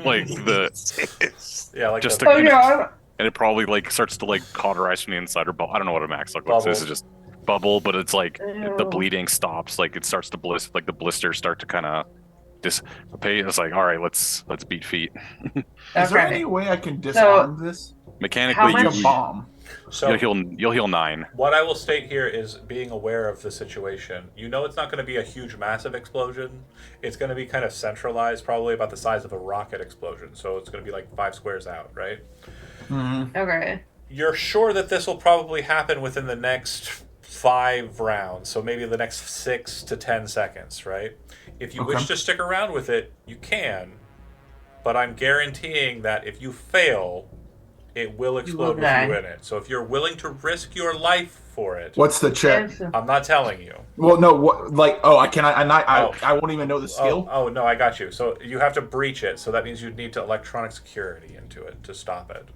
like the Yeah, like Just the, to- Oh yeah. and it probably like starts to like cauterize from the inside or I don't know what a max stock looks. This is Bubble. just bubble, but it's like the Ew. bleeding stops, like it starts to blister, like the blisters start to kind of dissipate. It's like, all right, let's beat feet. Is there Okay. any way I can disarm this? Mechanically, How Like much- a bomb. So You'll heal 9. what I will state here is being aware of the situation. You know it's not going to be a huge, massive explosion. It's going to be kind of centralized, probably about the size of a rocket explosion. So it's going to be like 5 squares out, right? Mm-hmm. Okay. You're sure that this will probably happen within the next 5 rounds, so maybe the next 6 to 10 seconds, right? If you wish to stick around with it, you can, but I'm guaranteeing that if you fail, it will explode with you in it. So if you're willing to risk your life for it, What's the check? I'm not telling you. Well, no. What? Like, I won't even know the skill. Oh no, I got you. So you have to breach it. So that means you need to electronic security into it to stop it.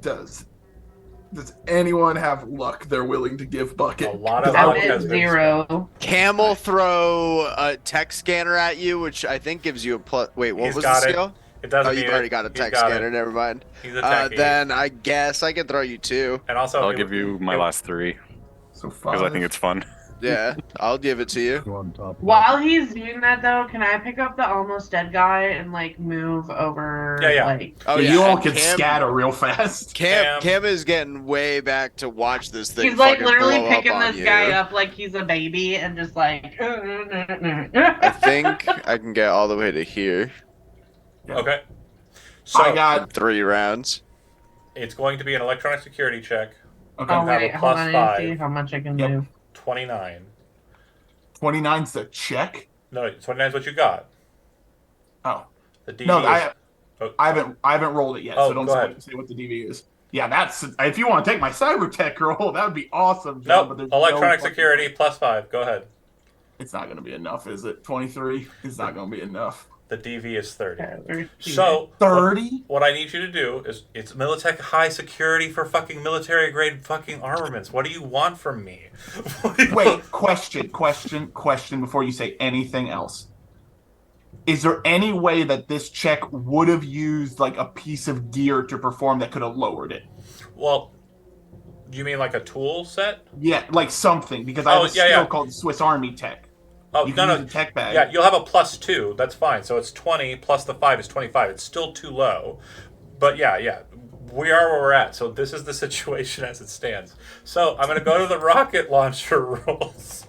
Does anyone have luck they're willing to give Bucket? A lot of I luck did has been 0. Camel throw a tech scanner at you, which I think gives you a plus. Wait, what He's was got the it. skill? It doesn't. Oh, you've already got a tech scanner. Never mind. He's a techie. Then I guess I can throw you 2. And also, I'll give you my last 3 So because I think it's fun. Yeah, I'll give it to you. Go on top. While he's doing that, though, can I pick up the almost dead guy and like move over? Yeah. Like, Oh yeah, you all and can scatter real fast. Cam is getting way back to watch this thing. he's like fucking literally blow picking up on this you. guy up like he's a baby and just like. I think I can get all the way to here. Okay. So I got 3 rounds. it's going to be an electronic security check. okay. Oh have a wait, hold on, I need to +5. see how much I can Yep. do. 29. 29's the check. No, 29 is what you got. Oh The DV no, is, I haven't rolled it yet, Oh, so don't go ahead. say what the DV is. Yeah, that's if you want to take my cyber tech roll, that would be awesome. John, Nope. but there's Electronic no security +5. Go ahead. It's not going to be enough, is it? 23. It's not going to be enough. The DV is 30. Okay, where's he? So 30. what I need you to do is it's Militech high security for fucking military grade fucking armaments. What do you want from me? Wait, question before you say anything else. Is there any way that this check would have used like a piece of gear to perform that could have lowered it? Well, you mean like a tool set? Yeah, like something, because I have a skill yeah. called Swiss Army Tech. Oh, You no, can no. use a tech bag. Yeah, you'll have a +2. That's fine. So it's 20 plus the 5 is 25. It's still too low. But yeah. We are where we're at. So this is the situation as it stands. So I'm going to go to the rocket launcher rules.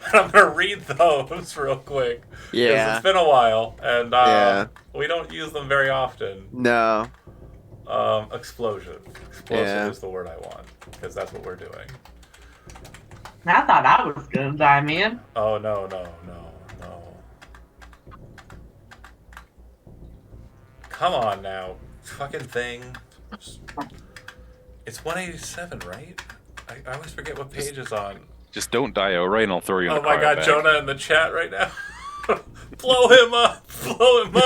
And I'm going to read those real quick. 'Cause Yeah. It's been a while. And Yeah. we don't use them very often. No. Explosive. Explosive Yeah. is the word I want. Because that's what we're doing. I thought I was gonna die, man. Oh, no. Come on now. Fucking thing. It's 187, right? I always forget what page it's on. Just don't die outright, and I'll throw you in Oh the my car god, bag. Jonah in the chat right now. Blow him up! Blow him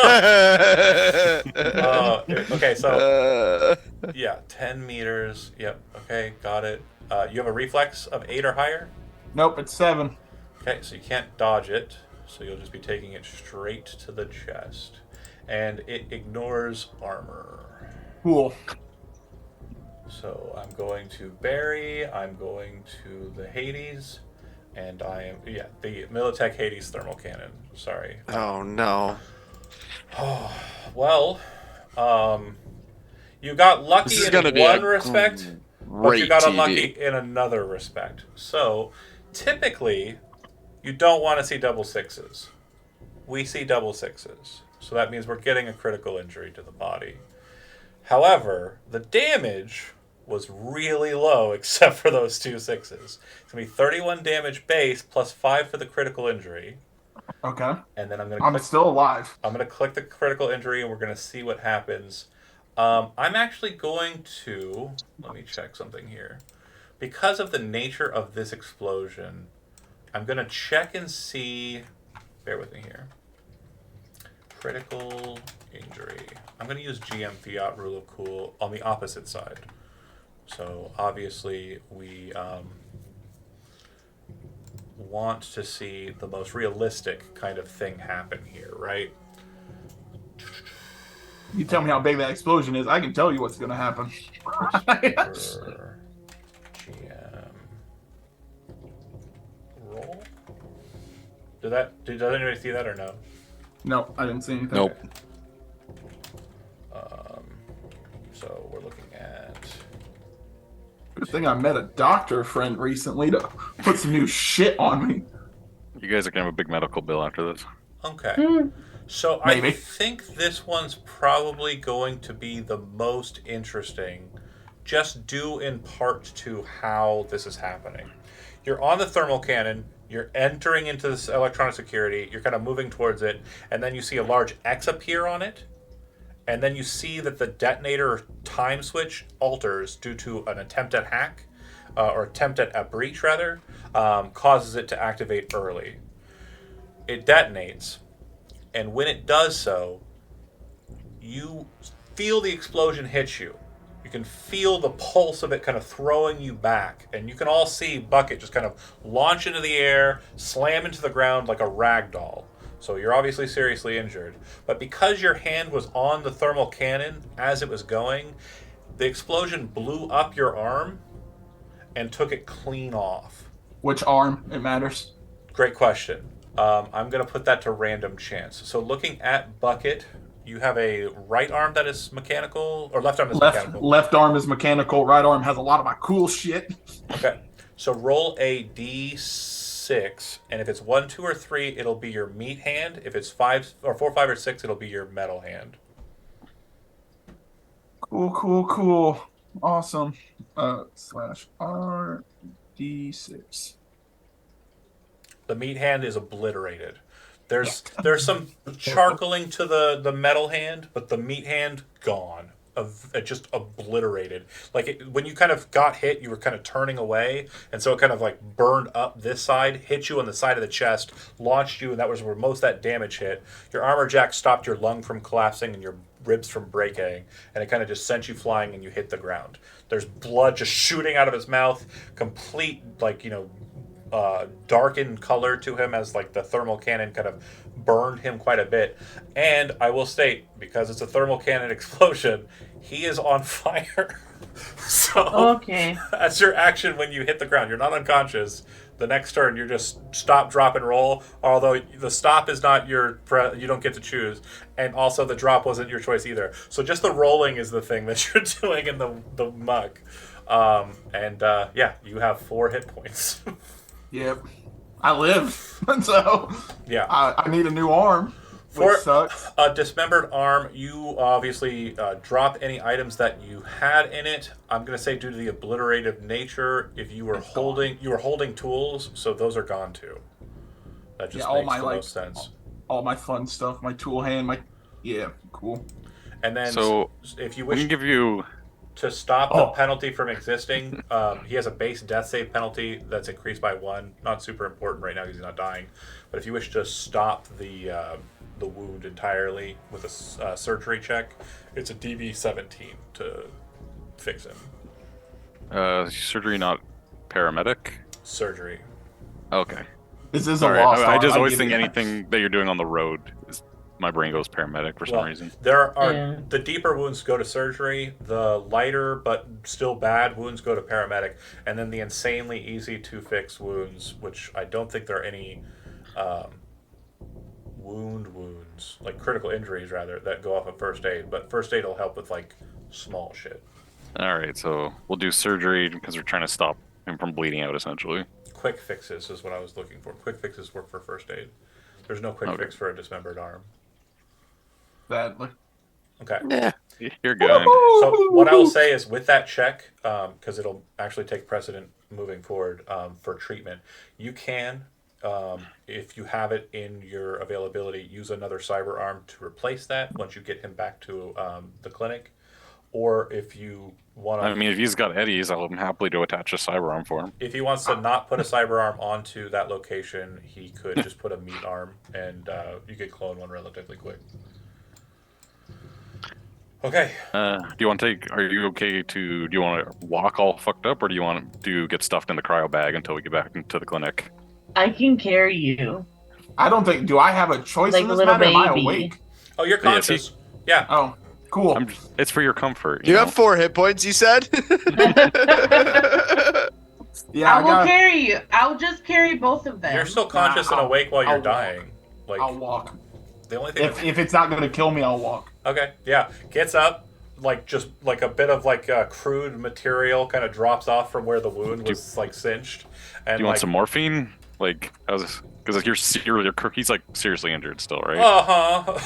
up! Okay, so, yeah, 10 meters. Yep, okay, got it. You have a reflex of 8 or higher? Nope, it's 7. Okay, so you can't dodge it, so you'll just be taking it straight to the chest. And it ignores armor. Cool. So I'm going to Barry, I'm going to the Hades, and the Militech Hades thermal cannon. Sorry. Oh no. Well, you got lucky This is in gonna be one a respect, but great you got TV. unlucky in another respect. So, typically, you don't want to see double sixes. We see double sixes. So that means we're getting a critical injury to the body. However, the damage was really low except for those 2 sixes. It's going to be 31 damage base plus 5 for the critical injury. Okay. And then I'm still alive. I'm going to click the critical injury and we're going to see what happens. I'm actually going to... Let me check something here. Because of the nature of this explosion, I'm going to check and see... Bear with me here. Critical injury. I'm going to use GM Fiat Rule of Cool on the opposite side. So obviously we want to see the most realistic kind of thing happen here, right? You tell me how big that explosion is, I can tell you what's going to happen. For GM roll. Did anybody see that or no? No, I didn't see anything. Nope. So we're looking at thing I met a doctor friend recently to put some new shit on me. You guys are gonna have a big medical bill after this. Okay. Hmm. So I Maybe. think this one's probably going to be the most interesting, just due in part to how this is happening. You're on the thermal cannon, you're entering into this electronic security, you're kind of moving towards it, and then you see a large X appear on it, and then you see that the detonator time switch alters due to an attempt at hack, or attempt at a breach rather, causes it to activate early. It detonates, and when it does so, you feel the explosion hit you. You can feel the pulse of it kind of throwing you back, and you can all see Bucket just kind of launch into the air, slam into the ground like a rag doll. So you're obviously seriously injured. But because your hand was on the thermal cannon as it was going, the explosion blew up your arm and took it clean off. Which arm? It matters. Great question. I'm going to put that to random chance. So looking at Bucket, you have a right arm that is mechanical, or left arm is mechanical. Left arm is mechanical. Right arm has a lot of my cool shit. Okay. So roll a d6, and if it's 1, 2, or 3, it'll be your meat hand. If it's 5 or 4, 5, or 6, it'll be your metal hand. Cool. Awesome. Slash RD6. The meat hand is obliterated. There's some charcoaling to the metal hand, but the meat hand gone. Just obliterated. Like when you kind of got hit, you were kind of turning away, and so it kind of like burned up this side, hit you on the side of the chest, launched you, and that was where most of that damage hit. Your armor jack stopped your lung from collapsing and your ribs from breaking, and it kind of just sent you flying, and you hit the ground. There's blood just shooting out of his mouth, complete darkened color to him as like the thermal cannon kind of burned him quite a bit. And I will state, because it's a thermal cannon explosion, he is on fire. So Okay. that's your action when you hit the ground. You're not unconscious. The next turn, you're just stop, drop, and roll. Although the stop is not you don't get to choose, and also the drop wasn't your choice either. So just the rolling is the thing that you're doing in the muck. You have 4 hit points. Yep. I live. So Yeah. I need a new arm. Which sucks. A dismembered arm, you obviously drop any items that you had in it. I'm going to say due to the obliterative nature, if you were holding tools, so those are gone too. That just makes the most sense. All my fun stuff, my tool hand, cool. And then, So if you we wish can give you. to stop the penalty from existing, he has a base death save penalty that's increased by 1. Not super important right now because he's not dying. But if you wish to stop the wound entirely with a surgery check, it's a DV17 to fix him. Surgery, not paramedic. Surgery. Okay. This is Sorry, a lost I arm. just always give think you that. anything that you're doing on the road my brain goes paramedic for some reason. There are Yeah. the deeper wounds go to surgery, the lighter but still bad wounds go to paramedic, and then the insanely easy to fix wounds, which I don't think there are any wounds, like critical injuries rather, that go off of first aid, but first aid will help with like small shit. Alright, so we'll do surgery because we're trying to stop him from bleeding out essentially. Quick fixes is what I was looking for. Quick fixes work for first aid. There's no quick fix for a dismembered arm. Badly. Okay. Yeah, you're good. So what I will say is with that check, because it'll actually take precedent moving forward for treatment, you can, if you have it in your availability, use another cyber arm to replace that once you get him back to the clinic. Or if you want to... I mean, if he's got eddies, I'll happily to attach a cyber arm for him. If he wants to not put a cyber arm onto that location, he could just put a meat arm, and you could clone one relatively quick. Okay. Do you want to take? Are you okay to? Do you want to walk all fucked up, or do you want to get stuffed in the cryo bag until we get back into the clinic? I can carry you. I don't think. Do I have a choice Like in a this little matter? Am I baby. awake? Oh, you're conscious. Yeah. Oh, cool. It's for your comfort. You know? have 4 hit points, you said? Yeah, I will carry you. I'll just carry both of them. You're still conscious and awake while you're I'll walk. dying. Like I'll walk. the only thing. If it's not going to kill me, I'll walk. Okay. Yeah. Gets up. like just like a bit of like crude material kind of drops off from where the wound was like cinched. And Do you want like, some morphine? Like, because like he's like seriously injured still, right? uh-huh.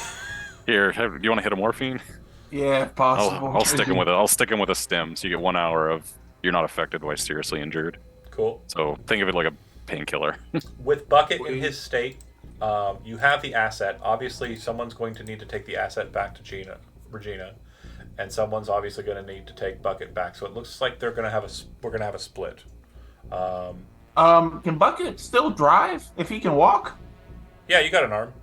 Here, do you want to hit a morphine? Yeah, if possible. I'll stick him with it. I'll stick him with a stim, so you get 1 hour of you're not affected by seriously injured. Cool. So think of it like a painkiller. With Bucket in his state, you have the asset. Obviously, someone's going to need to take the asset back to Regina, and someone's obviously going to need to take Bucket back. So it looks like we're going to have a split. Can Bucket still drive if he can walk? Yeah, you got an arm.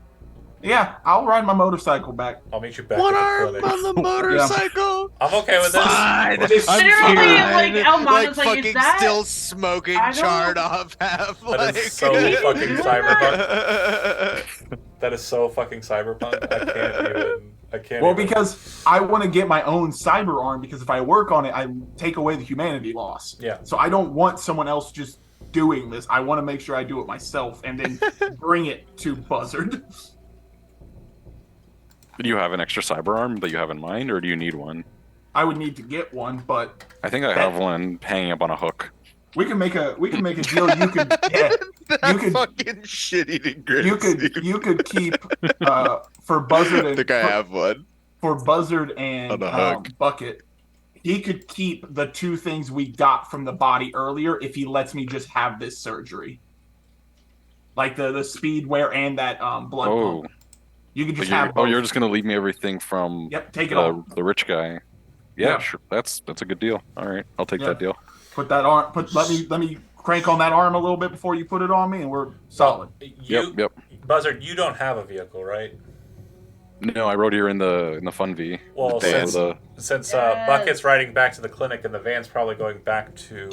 Yeah, I'll ride my motorcycle back. I'll meet you back One at the arm clinic. on the motorcycle. I'm okay with this. Fine. This- I'm Literally, fine. like, Elmana's like, is fucking that- still smoking, I don't- charred off half. That is so fucking cyberpunk. That is so fucking cyberpunk. I can't Well, even. because I want to get my own cyber arm, because if I work on it, I take away the humanity loss. Yeah. So I don't want someone else just doing this. I want to make sure I do it myself and then bring it to Buzzard. Do you have an extra cyber arm that you have in mind, or do you need one? I would need to get one, but I think I have one hanging up on a hook. we can make a deal. You could That you could- fucking shit-eating grin. you could keep for Buzzard I and think I have one. for Buzzard and On a hook. Bucket. He could keep the two things we got from the body earlier if he lets me just have this surgery, like the speed wear and that blood Oh, pump. You could but just have both. you're just gonna leave me everything from Yep, take it all. the rich guy. Yeah, Yeah. sure. That's a good deal. All right, I'll take Yeah. that deal. Put that arm. Let me crank on that arm a little bit before you put it on me, and we're solid. Yep. Buzzard, you don't have a vehicle, right? No, I rode here in the fun V. Well, The van. since Yes. Bucket's riding back to the clinic and the van's probably going back to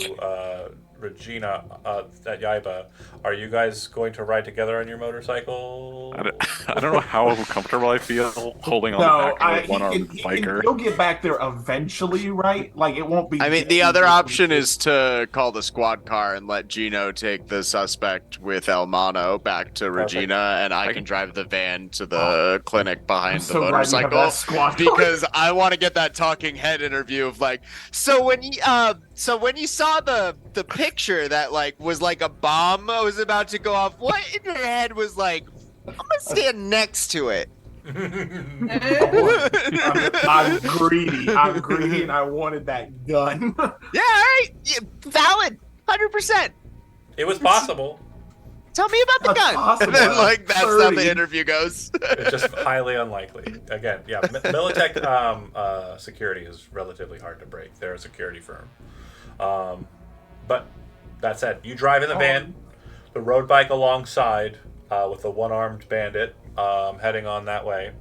Regina at Yaiba, are you guys going to ride together on your motorcycle? I don't know how comfortable I feel holding on No, the back of a one-armed biker. He'll get back there eventually, right? Like it won't be. I mean, the other option is to call the squad car and let Gino take the suspect with Elmano back to Regina, and I can drive the van to the clinic behind I'm the so glad we have motorcycle. that squad. Because I want to get that talking head interview of like, so when you saw the picture that like was like a bomb was about to go off, what in your head was like, I'm gonna stand next to it? I'm greedy. I'm greedy, and I wanted that gun. Yeah, all right, yeah, valid, 100%. It was possible. Tell me about the That's gun. possible. And then like that's how 30. the interview goes. It's just highly unlikely. Again, yeah, Militech security is relatively hard to break. They're a security firm. But that said, you drive in the van, the road bike alongside with the one-armed bandit heading on that way.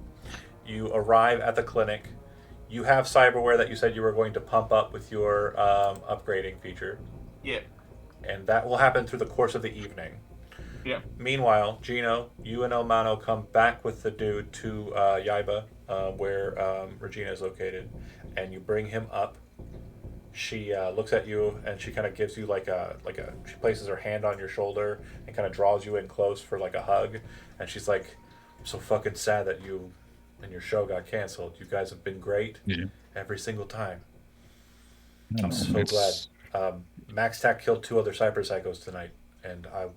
You arrive at the clinic. You have cyberware that you said you were going to pump up with your upgrading feature. Yeah. And that will happen through the course of the evening. Yeah. Meanwhile, Gino, you and Elmano come back with the dude to Yaiba, where Regina is located, and you bring him up. She looks at you and she kind of gives you she places her hand on your shoulder and kind of draws you in close for like a hug, and she's like, "I'm so fucking sad that you and your show got canceled. You guys have been great every single time. I'm so glad. Max Tack killed 2 other cyber psychos tonight, and I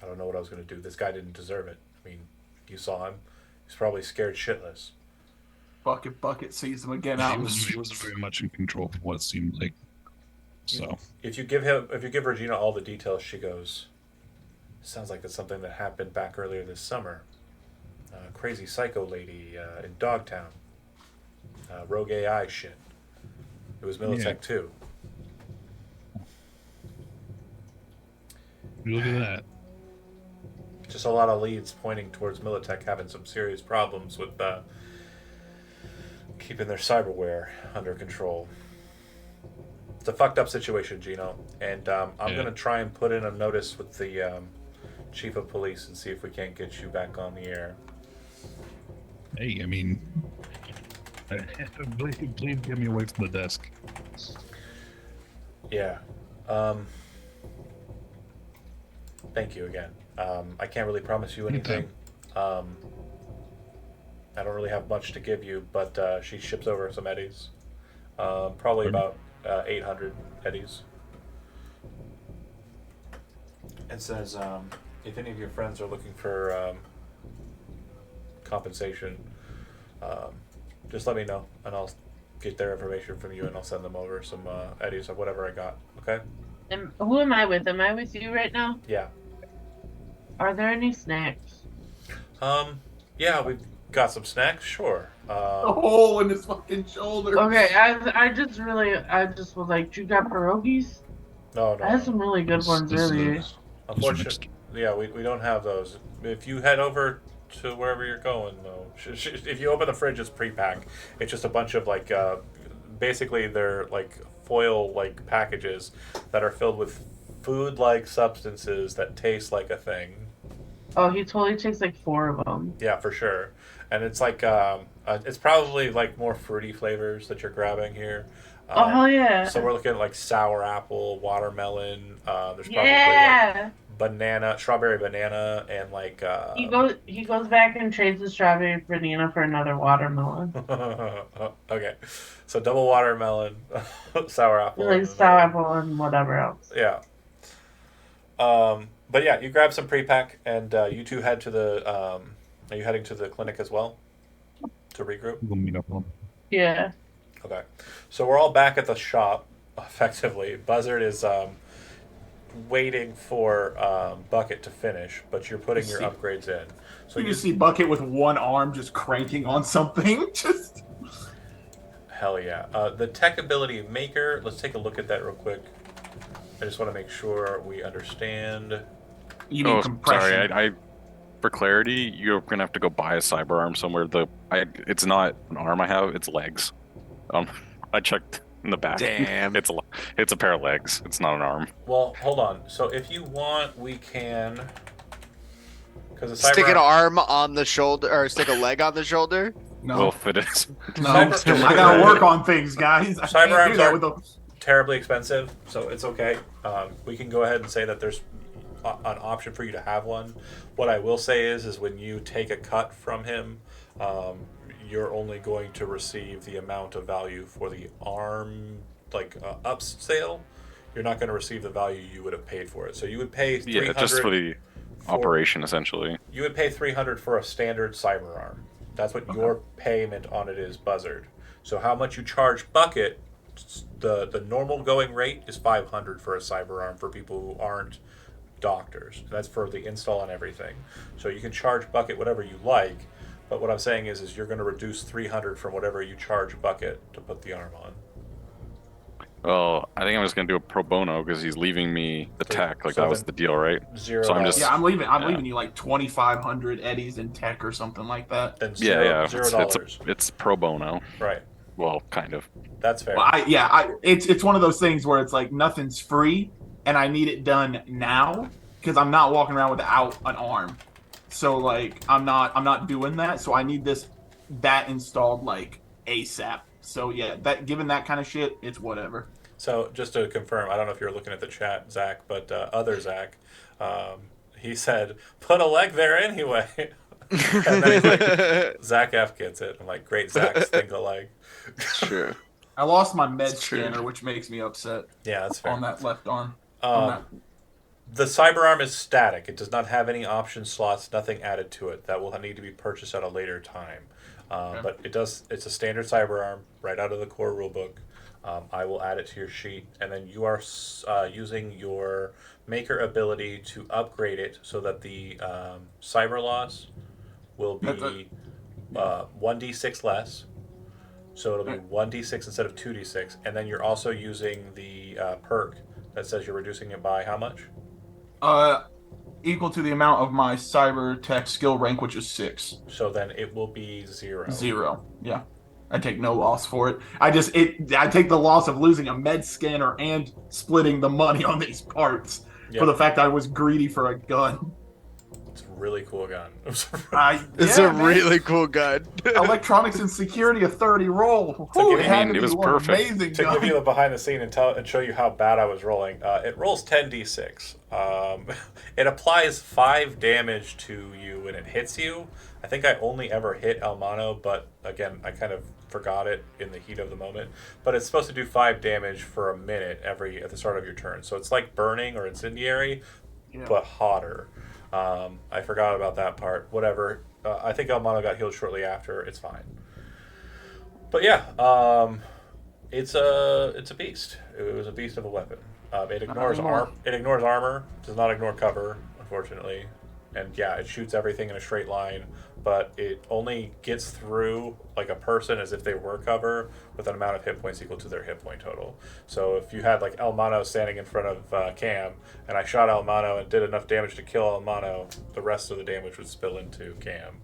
don't know what I was going to do. This guy didn't deserve it. I mean, you saw him. He's probably scared shitless." Bucket sees him again He out. was very much in control of what it seemed like. So If you give Regina all the details, she goes, "Sounds like that's something that happened back earlier this summer. Crazy psycho lady in Dogtown. Rogue AI shit. It was Militech too." look at that. Just a lot of leads pointing towards Militech having some serious problems with keeping their cyberware under control. It's a fucked up situation, Gino, and I'm going to try and put in a notice with the chief of police and see if we can't get you back on the air. Hey, I mean, please get me away from the desk. Yeah. Thank you again. I can't really promise you anything. I don't really have much to give you, but she ships over some eddies. Probably about 800 eddies. It says, if any of your friends are looking for compensation, just let me know, and I'll get their information from you, and I'll send them over some eddies of whatever I got. Okay? And who am I with? Am I with you right now? Yeah. Are there any snacks? Yeah, we've got some snacks. Sure. A hole in his fucking shoulder. Okay, I just was like, you got pierogies? No, no. I had some really good ones earlier. Unfortunately, yeah, we don't have those. If you head over to wherever you're going, though, if you open the fridge, it's pre-packed. It's just a bunch of like, basically they're like foil like packages that are filled with food-like substances that taste like a thing. Oh, he totally takes like 4 of them. Yeah, for sure. And it's like, it's probably like more fruity flavors that you're grabbing here. Oh, hell yeah. So we're looking at like sour apple, watermelon. There's probably Yeah. like banana, strawberry banana, and like. He goes back and trades the strawberry banana for another watermelon. Okay, so double watermelon, sour apple. Like sour apple and whatever else. Yeah. But yeah, you grab some pre-pack, and you two head to the. Are you heading to the clinic as well? To regroup. We'll meet up on. Yeah. Okay, so we're all back at the shop. Effectively, Buzzard is waiting for Bucket to finish, but you're putting your upgrades in. So you just see Bucket with one arm just cranking on something. Just hell yeah. The tech ability maker. Let's take a look at that real quick. I just want to make sure we understand. You mean compression. Sorry, I for clarity, you're gonna have to go buy a cyber arm somewhere. It's not an arm I have; it's legs. I checked in the back. Damn. It's a pair of legs. It's not an arm. Well, hold on. So if you want, we can. Because stick an arm on the shoulder, or stick a leg on the shoulder. No, Well, if it is. no. I gotta work on things, guys. I Cyber can't do that arms with terribly expensive, so it's okay. We can go ahead and say that there's an option for you to have one. What I will say is when you take a cut from him, you're only going to receive the amount of value for the arm, like upsale. You're not going to receive the value you would have paid for it. So you would pay 300. Yeah, just for the operation, essentially. You would pay 300 for a standard cyber arm. That's what your payment on it is, Buzzard. So how much you charge Bucket? The normal going rate is 500 for a cyber arm for people who aren't doctors. That's for the install and everything. So you can charge Bucket whatever you like, but what I'm saying is you're going to reduce 300 from whatever you charge Bucket to put the arm on. Well, I think I'm just gonna do a pro bono because he's leaving me the tech. Like so that was the deal, right? $0. So I'm just I'm leaving you like 2,500 eddies in tech or something like that. Then $0. It's pro bono. Right. Well, kind of. That's fair. Well, it's one of those things where it's like nothing's free, and I need it done now because I'm not walking around without an arm. So like I'm not doing that. So I need that installed like ASAP. So yeah, given that kind of shit, it's whatever. So just to confirm, I don't know if you're looking at the chat, Zach, but other Zach, he said, "Put a leg there anyway." And then he's like, Zach F gets it. I'm like, great, Zach, think a leg. True. I lost my med scanner, which makes me upset. Yeah, that's fair. On that left arm. The cyber arm is static. It does not have any option slots, nothing added to it. That will need to be purchased at a later time. But it does. It's a standard cyber arm right out of the core rulebook. I will add it to your sheet, and then you are using your maker ability to upgrade it so that the cyber loss will be 1d6 less. So it'll be 1d6 instead of 2d6, and then you're also using the perk that says you're reducing it by how much? Equal to the amount of my cyber tech skill rank, which is 6. So then it will be 0. 0. Yeah. I take no loss for it. I take the loss of losing a med scanner and splitting the money on these parts for the fact I was greedy for a gun. It's really cool gun. It's a man. really cool gun. Electronics and security, a 30 roll. So Whew, give it me- had to it be was one perfect. amazing To gun. give you the behind the scene and show you how bad I was rolling, it rolls 10d6. It applies 5 damage to you when it hits you. I think I only ever hit Elmano, but again, I kind of forgot it in the heat of the moment. But it's supposed to do 5 damage for a minute at the start of your turn. So it's like burning or incendiary, Yeah. but hotter. I forgot about that part. Whatever. I think Elmano got healed shortly after. It's fine. But yeah, it's a beast. It was a beast of a weapon. It ignores armor. Does not ignore cover, unfortunately. And yeah, it shoots everything in a straight line, but it only gets through like a person as if they were cover with an amount of hit points equal to their hit point total. So if you had like Elmano standing in front of Cam, and I shot Elmano and did enough damage to kill Elmano, the rest of the damage would spill into Cam.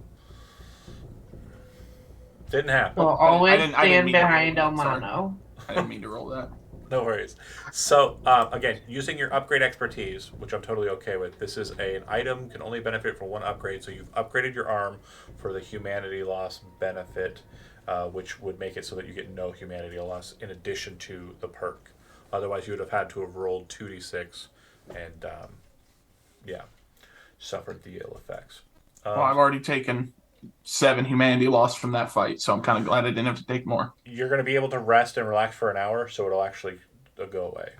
Didn't happen. Well, always I didn't stand mean to roll behind that, sorry. Elmano. I didn't mean to roll that. No worries. So, again, using your upgrade expertise, which I'm totally okay with, this is an item can only benefit from one upgrade. So you've upgraded your arm for the humanity loss benefit, which would make it so that you get no humanity loss in addition to the perk. Otherwise, you would have had to have rolled 2d6 and, suffered the ill effects. Well, I've already taken 7 humanity loss from that fight, so I'm kind of glad I didn't have to take more. You're going to be able to rest and relax for an hour, so it'll actually go away.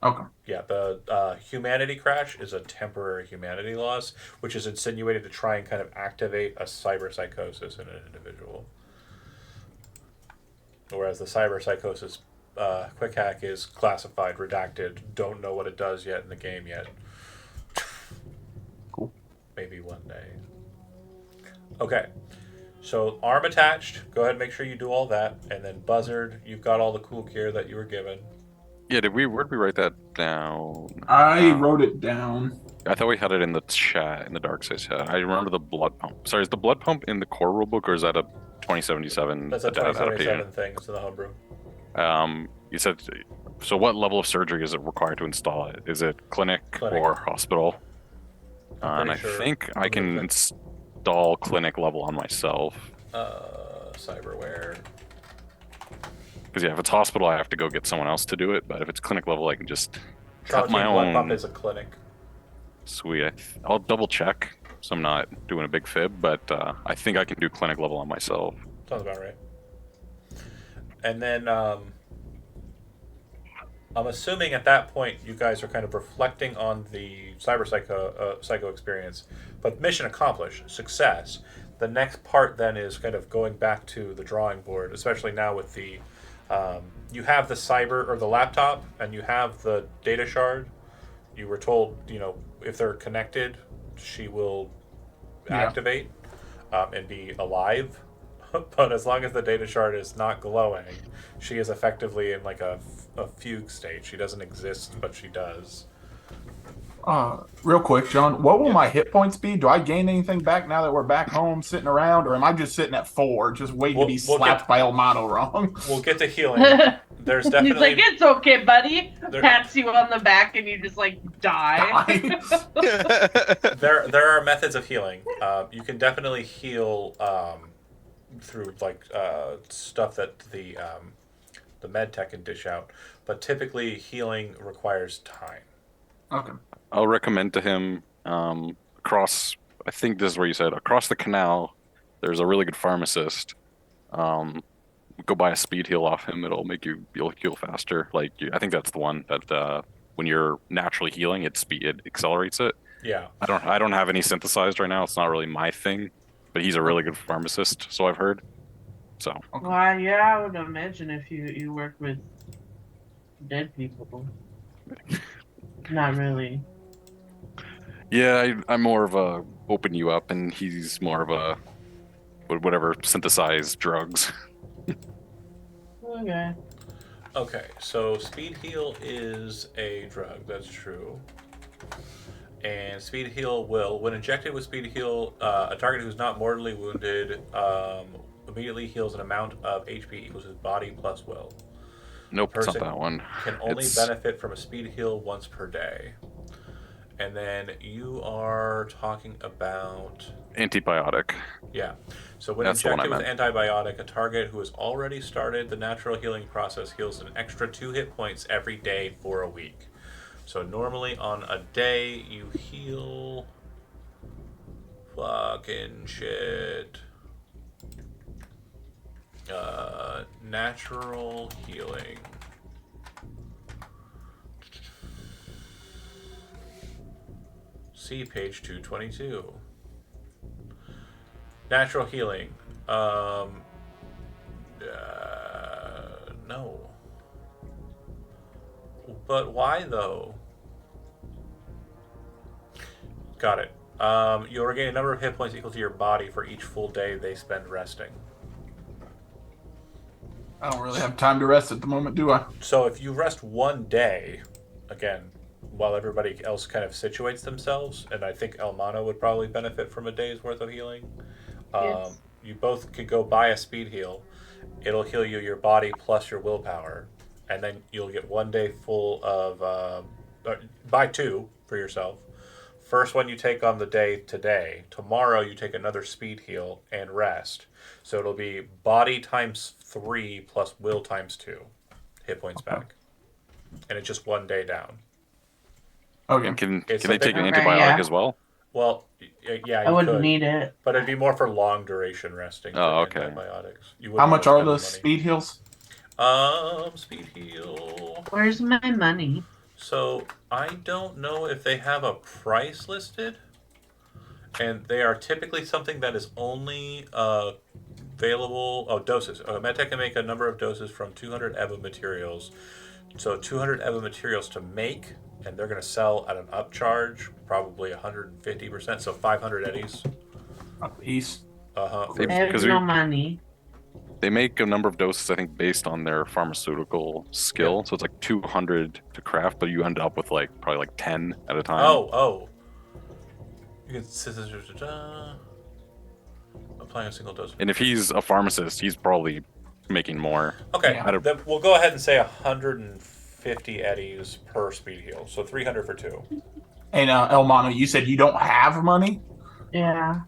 Okay. Yeah, the humanity crash is a temporary humanity loss, which is insinuated to try and kind of activate a cyber psychosis in an individual. Whereas the cyber psychosis quick hack is classified, redacted, don't know what it does yet in the game yet. Cool. Maybe one day. Okay, so arm attached. Go ahead and make sure you do all that, and then buzzard. You've got all the cool gear that you were given. Yeah, where'd we write that down? I wrote it down. I thought we had it in the chat, in the Dark Side chat. I remember the blood pump. Sorry, is the blood pump in the core rulebook, or is that a 2077 That's a adaptation? 2077 thing. It's in the homebrew. You said, so what level of surgery is it required to install it? Is it clinic or hospital? And I pretty sure think I can install clinic level on myself. Cyberware. Because yeah, if it's hospital, I have to go get someone else to do it. But if it's clinic level, I can just cut my Blood pump own. is a clinic. Sweet. I'll double check, so I'm not doing a big fib. But I think I can do clinic level on myself. Sounds about right. And then I'm assuming at that point you guys are kind of reflecting on the cyber psycho experience, but mission accomplished, success. The next part then is kind of going back to the drawing board, especially now with the you have the cyber or the laptop and you have the data shard. You were told, if they're connected, she will activate and be alive. But as long as the data shard is not glowing, she is effectively in like a fugue state. She doesn't exist, but she does. Real quick, John, what will my hit points be? Do I gain anything back now that we're back home sitting around, or am I just sitting at 4, just waiting to be slapped by Elmano wrong? We'll get to healing. There's definitely. He's like, it's okay, buddy. There- Pats you on the back and you just like die. There are methods of healing. You can definitely heal through like stuff that the med tech can dish out, but typically healing requires time. Okay. I'll recommend to him across. I think this is where you said across the canal. There's a really good pharmacist. Go buy a speed heal off him. You'll heal faster. I think that's the one that when you're naturally healing, it accelerates it. Yeah. I don't have any synthesized right now. It's not really my thing, but he's a really good pharmacist, so I've heard. So. Well, yeah, I would imagine if you work with dead people. Not really. Yeah, I'm more of a open you up, and he's more of a whatever synthesized drugs. Okay. Okay, so speed heal is a drug. That's true. And speed heal will, when injected with speed heal, a target who's not mortally wounded immediately heals an amount of HP equals his body plus will. Nope, it's not Person that one. Can only benefit from a speed heal once per day. And then you are talking about Antibiotic. yeah. So when That's the one I injected with meant. antibiotic, a target who has already started the natural healing process heals an extra 2 hit points every day for a week. So normally on a day you heal fucking shit. Natural healing. See page 222. Natural healing. No. But why though? Got it. You'll regain a number of hit points equal to your body for each full day they spend resting. I don't really have time to rest at the moment, do I? So if you rest one day, again, while everybody else kind of situates themselves, and I think Elmano would probably benefit from a day's worth of healing. Yes. You both could go buy a speed heal. It'll heal you your body plus your willpower, and then you'll get one day full of. Buy two for yourself. First one you take on the day today. Tomorrow you take another speed heal and rest. So it'll be body times 3 plus will times 2. Hit points back. And it's just one day down. Okay. And can It's they a take bit- an Okay, antibiotic yeah. as well? Well, yeah, I you wouldn't could. need it. But it'd be more for long duration resting Oh, for okay. antibiotics. You How wouldn't much wanna are spend the those money. speed heals? Speed heal. Where's my money? So I don't know if they have a price listed, and they are typically something that is only available. Oh, doses. MedTech can make a number of doses from 200 EVA materials. So 200 EVA materials to make, and they're going to sell at an upcharge, probably 150%. So 500 eddies. A piece. They- I have because no money. They make a number of doses, I think, based on their pharmaceutical skill. Yeah. So it's like 200 to craft, but you end up with like probably like 10 at a time. Oh. You can applying a single dose. And if he's a pharmacist, he's probably making more. Okay, Yeah. then we'll go ahead and say 150 eddies per speed heal, so 300 for 2. And Elmano, you said you don't have money? Yeah.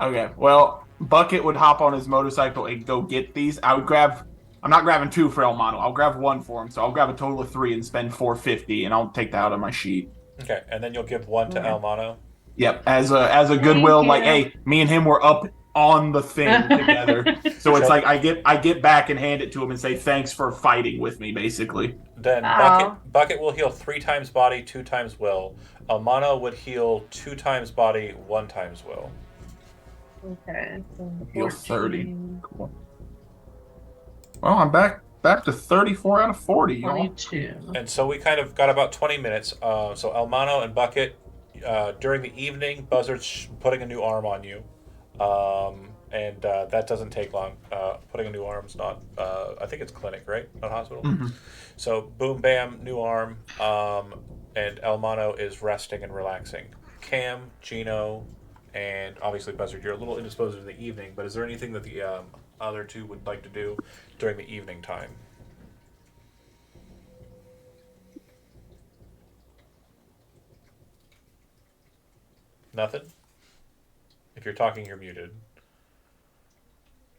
Okay. Well, Bucket would hop on his motorcycle and go get these. I would grab. I'm not grabbing 2 for Elmano. I'll grab 1 for him. So I'll grab a total of 3 and spend 450, and I'll take that out of my sheet. Okay, and then you'll give 1 to Okay. Elmano. Yep. As a goodwill, Thank like, you. hey, me and him were up on the thing together. So it's like I get back and hand it to him and say thanks for fighting with me, basically. Then Oh. Bucket will heal 3 times body, 2 times will. Elmano would heal 2 times body, 1 times will. Okay. So Heal 30. 14, Well, I'm back to 34 out of 40, y'all. 22. And so we kind of got about 20 minutes. So Elmano and Bucket, during the evening, Buzzard's putting a new arm on you. And that doesn't take long. Putting a new arm's not, I think it's clinic, right? Not hospital. Mhm. So boom, bam, new arm. And Elmano is resting and relaxing. Cam, Gino, and obviously Buzzard, you're a little indisposed in the evening, but is there anything that the other two would like to do during the evening time? Nothing? If you're talking, you're muted.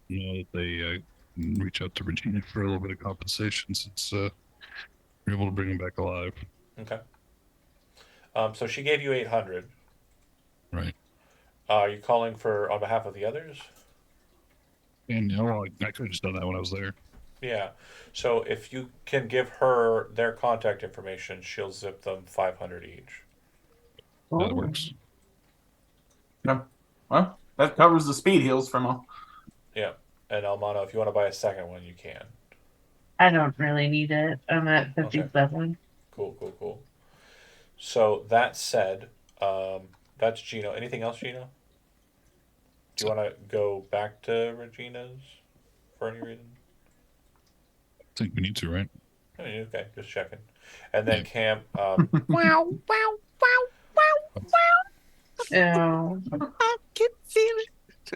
You know that they reach out to Regina for a little bit of compensation since we're able to bring him back alive. Okay. So she gave you 800. Right. Are you calling for on behalf of the others? And you know, I could have just done that when I was there. Yeah. So if you can give her their contact information, she'll zip them 500 each. That Ooh. works. Yeah. Well, that covers the speed heals from a. Yeah. And Elmano, if you want to buy a second one, you can. I don't really need it. I'm at 57. Cool. So that said, that's Gino. Anything else, Gino? Do you want to go back to Regina's for any reason? I think we need to, right? Okay, just checking. And then Yeah. Cam, Ew.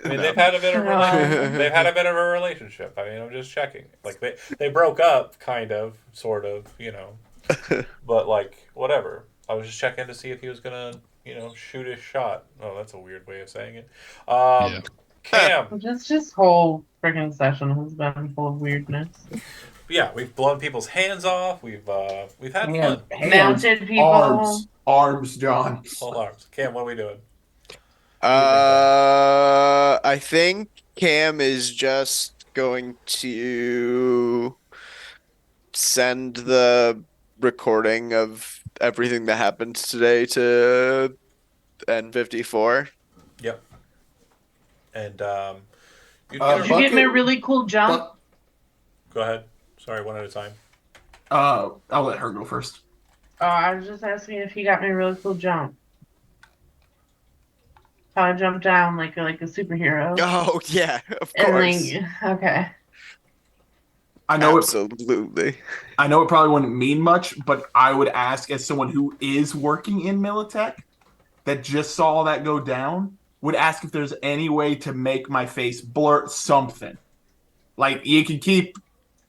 I mean, they've had a bit of they've had a bit of a relationship. I mean, I'm just checking. Like they broke up, kind of, sort of, you know, but like whatever. I was just checking to see if he was gonna, shoot his shot. Oh, that's a weird way of saying it. Yeah. Cam, This whole freaking session has been full of weirdness. yeah, we've blown people's hands off. We've had fun. Mounted people. Arms, John. Whole arms. Cam, what are we doing? Who do you think won? I think Cam is just going to send the recording of everything that happened today to N54. Yep. And you Uh, Did you get me a Bucket- really cool jump? But go ahead. Sorry, one at a time. I'll let her go first. Oh, I was just asking if he got me a really cool jump. How I jumped down like a superhero. Oh yeah, of And course. okay. I know Absolutely. I know it probably wouldn't mean much, but I would ask, as someone who is working in Militech that just saw that go down, would ask if there's any way to make my face blur something. Like, you can keep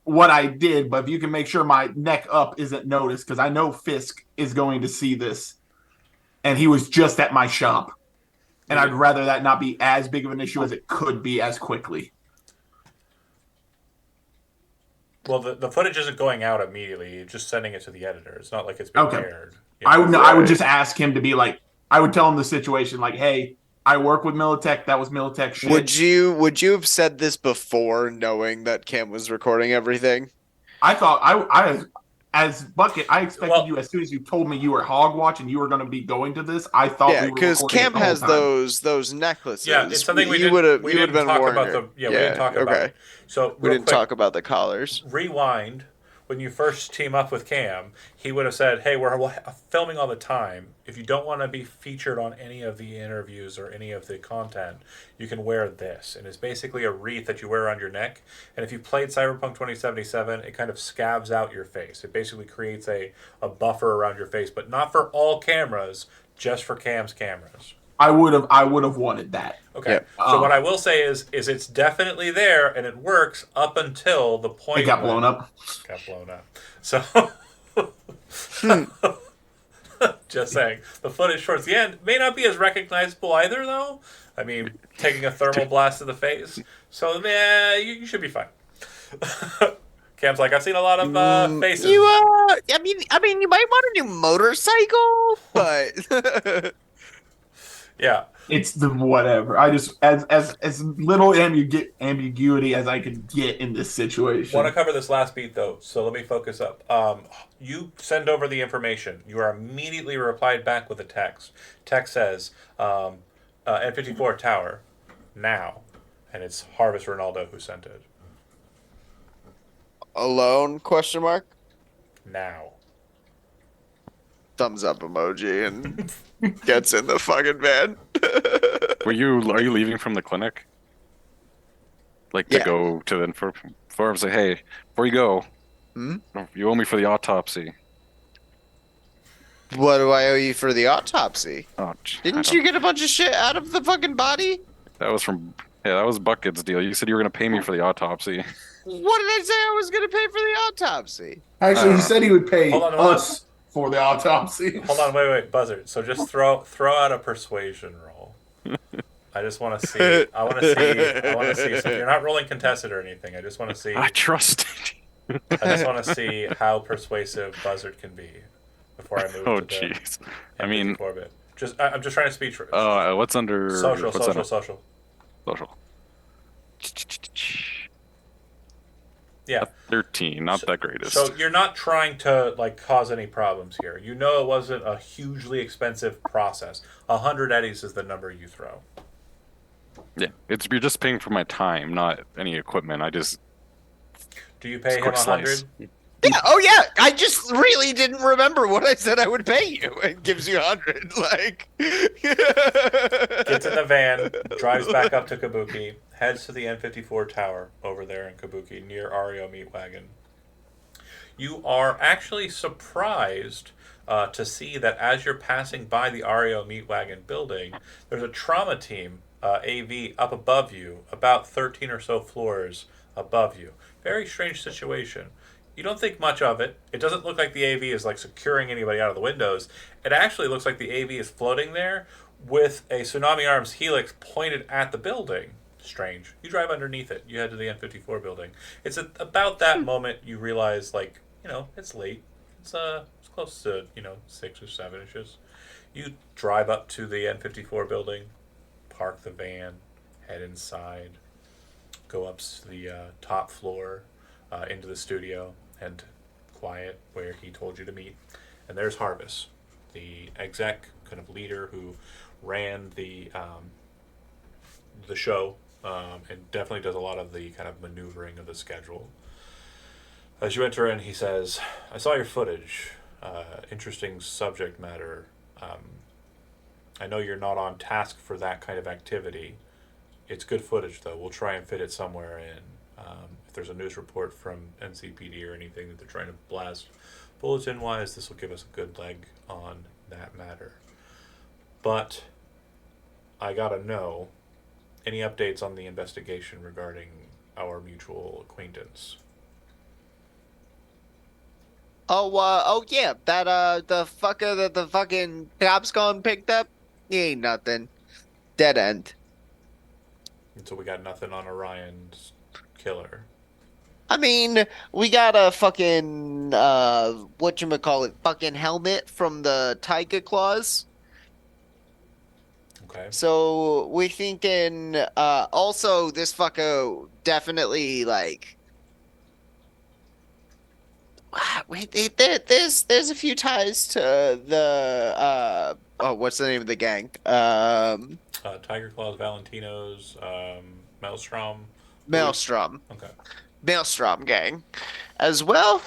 what I did, but if you can make sure my neck up isn't noticed, because I know Fisk is going to see this, and he was just at my shop. And I'd rather that not be as big of an issue as it could be as quickly. Well, the footage isn't going out immediately. You're just sending it to the editor. It's not like it's being Okay. aired. I would just ask him to be like, I would tell him the situation, like, hey, I work with Militech. That was Militech shit. Would you have said this before knowing that Cam was recording everything? I thought I as Bucket, I expected Well- you, as soon as you told me you were Hogwatch and you were going to be going to this, I thought Yeah, we were because recording it Cam the whole has time. those necklaces. Yeah, it's something we You didn't. would've- We you would've didn't been talk warned about her. the. Yeah, we didn't talk about okay. it. So We real didn't quick, talk about the collars. rewind. When you first team up with Cam, he would have said, "Hey, we're filming all the time. If you don't want to be featured on any of the interviews or any of the content, you can wear this." And it's basically a wreath that you wear around your neck. And if you played Cyberpunk 2077, it kind of scabs out your face. It basically creates a buffer around your face, but not for all cameras, just for Cam's cameras. I would have wanted that. Okay. Yep. So what I will say is it's definitely there and it works up until the point It got when- blown up. Got blown up. So just saying, the footage towards the end may not be as recognizable either, though. I mean, taking a thermal blast to the face. So yeah, you should be fine. Cam's like, I've seen a lot of faces. I mean, you might want a new motorcycle, but Yeah. It's the whatever. I just as little ambiguity as I could get in this situation. Want to cover this last beat though, so let me focus up. You send over the information. You are immediately replied back with a text. Text says, N54 Tower, now. And it's Harvest Ronaldo who sent it. alone? Question mark. Now. Thumbs up emoji and gets in the fucking van. Are you leaving from the clinic? Like to Yeah. go to the for say, hey, before you go, you owe me for the autopsy. What do I owe you for the autopsy? Oh, Didn't you get a bunch of shit out of the fucking body? That was Bucket's deal. You said you were gonna pay me for the autopsy. What did I say I was gonna pay for the autopsy? Actually, he said he would pay Hold on. us for the autopsy. Hold on, wait, Buzzard. So just throw out a persuasion roll. I just want to see. I want to see. So you're not rolling contested or anything. I just want to see. I trusted you. I just want to see how persuasive Buzzard can be before I move Oh to the jeez. I mean, MP4 bit. I'm just trying to speed through. what's under social. Social. Yeah. 13, not that greatest. So you're not trying to cause any problems here. You know it wasn't a hugely expensive process. 100 eddies is the number you throw. Yeah, you're just paying for my time, not any equipment. Do you pay him quick 100? slice. Yeah, oh yeah. I just really didn't remember what I said I would pay you. It gives you 100. Gets in the van, drives back up to Kabuki, heads to the N54 tower over there in Kabuki near Ario Meatwagon. You are actually surprised to see that as you're passing by the Ario Meatwagon building, there's a trauma team, AV, up above you, about 13 or so floors above you. Very strange situation. You don't think much of it. It doesn't look like the AV is like securing anybody out of the windows. It actually looks like the AV is floating there with a Tsunami Arms helix pointed at the building. Strange. You drive underneath it. You head to the N54 building. It's about that moment you realize, like, it's late. It's close to 6 or 7 inches. You drive up to the N54 building, park the van, head inside, go up to the top floor into the studio, and quiet where he told you to meet. And there's Harvest, the exec kind of leader who ran the show and definitely does a lot of the kind of maneuvering of the schedule. As you enter in, he says, "I saw your footage. Interesting subject matter. I know you're not on task for that kind of activity. It's good footage, though. We'll try and fit it somewhere in. If there's a news report from NCPD or anything that they're trying to blast bulletin-wise, this will give us a good leg on that matter. But I gotta know, any updates on the investigation regarding our mutual acquaintance?" Oh yeah, that the fucker that the fucking cops gone picked up. He ain't nothing. Dead end. And so we got nothing on Orion's killer. I mean, we got a fucking whatchamacallit, fucking helmet from the Tiger Claws. Okay. So we're thinking also this fucker definitely like wait, there's a few ties to the oh, what's the name of the gang? Tiger Claws, Valentino's, Maelstrom. Maelstrom. Okay. Maelstrom gang as well.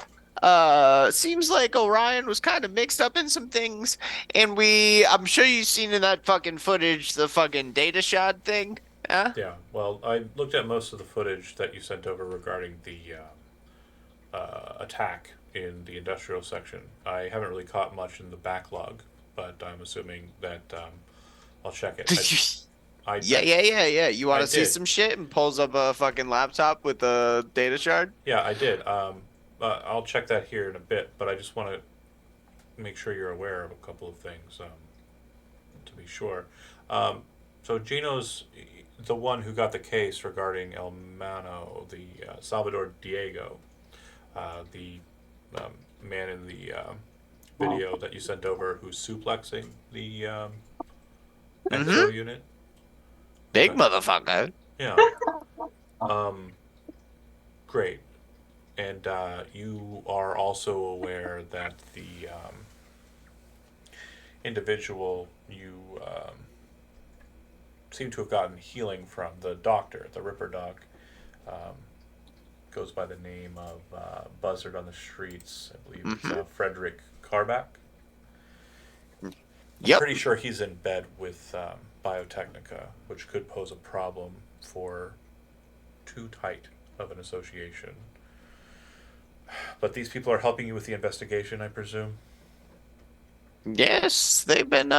Seems like Orion was kind of mixed up in some things, and I'm sure you've seen in that fucking footage the fucking data shard thing. Yeah? Yeah. Well, I looked at most of the footage that you sent over regarding the attack in the industrial section. I haven't really caught much in the backlog, but I'm assuming that I'll check it. Yeah. You want I to see did. some shit and pulls up a fucking laptop with a data shard? Yeah, I did. I'll check that here in a bit, but I just want to make sure you're aware of a couple of things to be sure. So Gino's the one who got the case regarding El Mano, the Salvador Diego, the man in the video that you sent over who's suplexing the exo unit. Big Okay. motherfucker. Yeah. Great. And you are also aware that the individual you seem to have gotten healing from, the doctor, the Ripper Doc, goes by the name of Buzzard on the Streets. I believe it's Frederick Carback. I'm Yep. pretty sure he's in bed with Biotechnica, which could pose a problem for too tight of an association. But these people are helping you with the investigation, I presume? Yes, they've been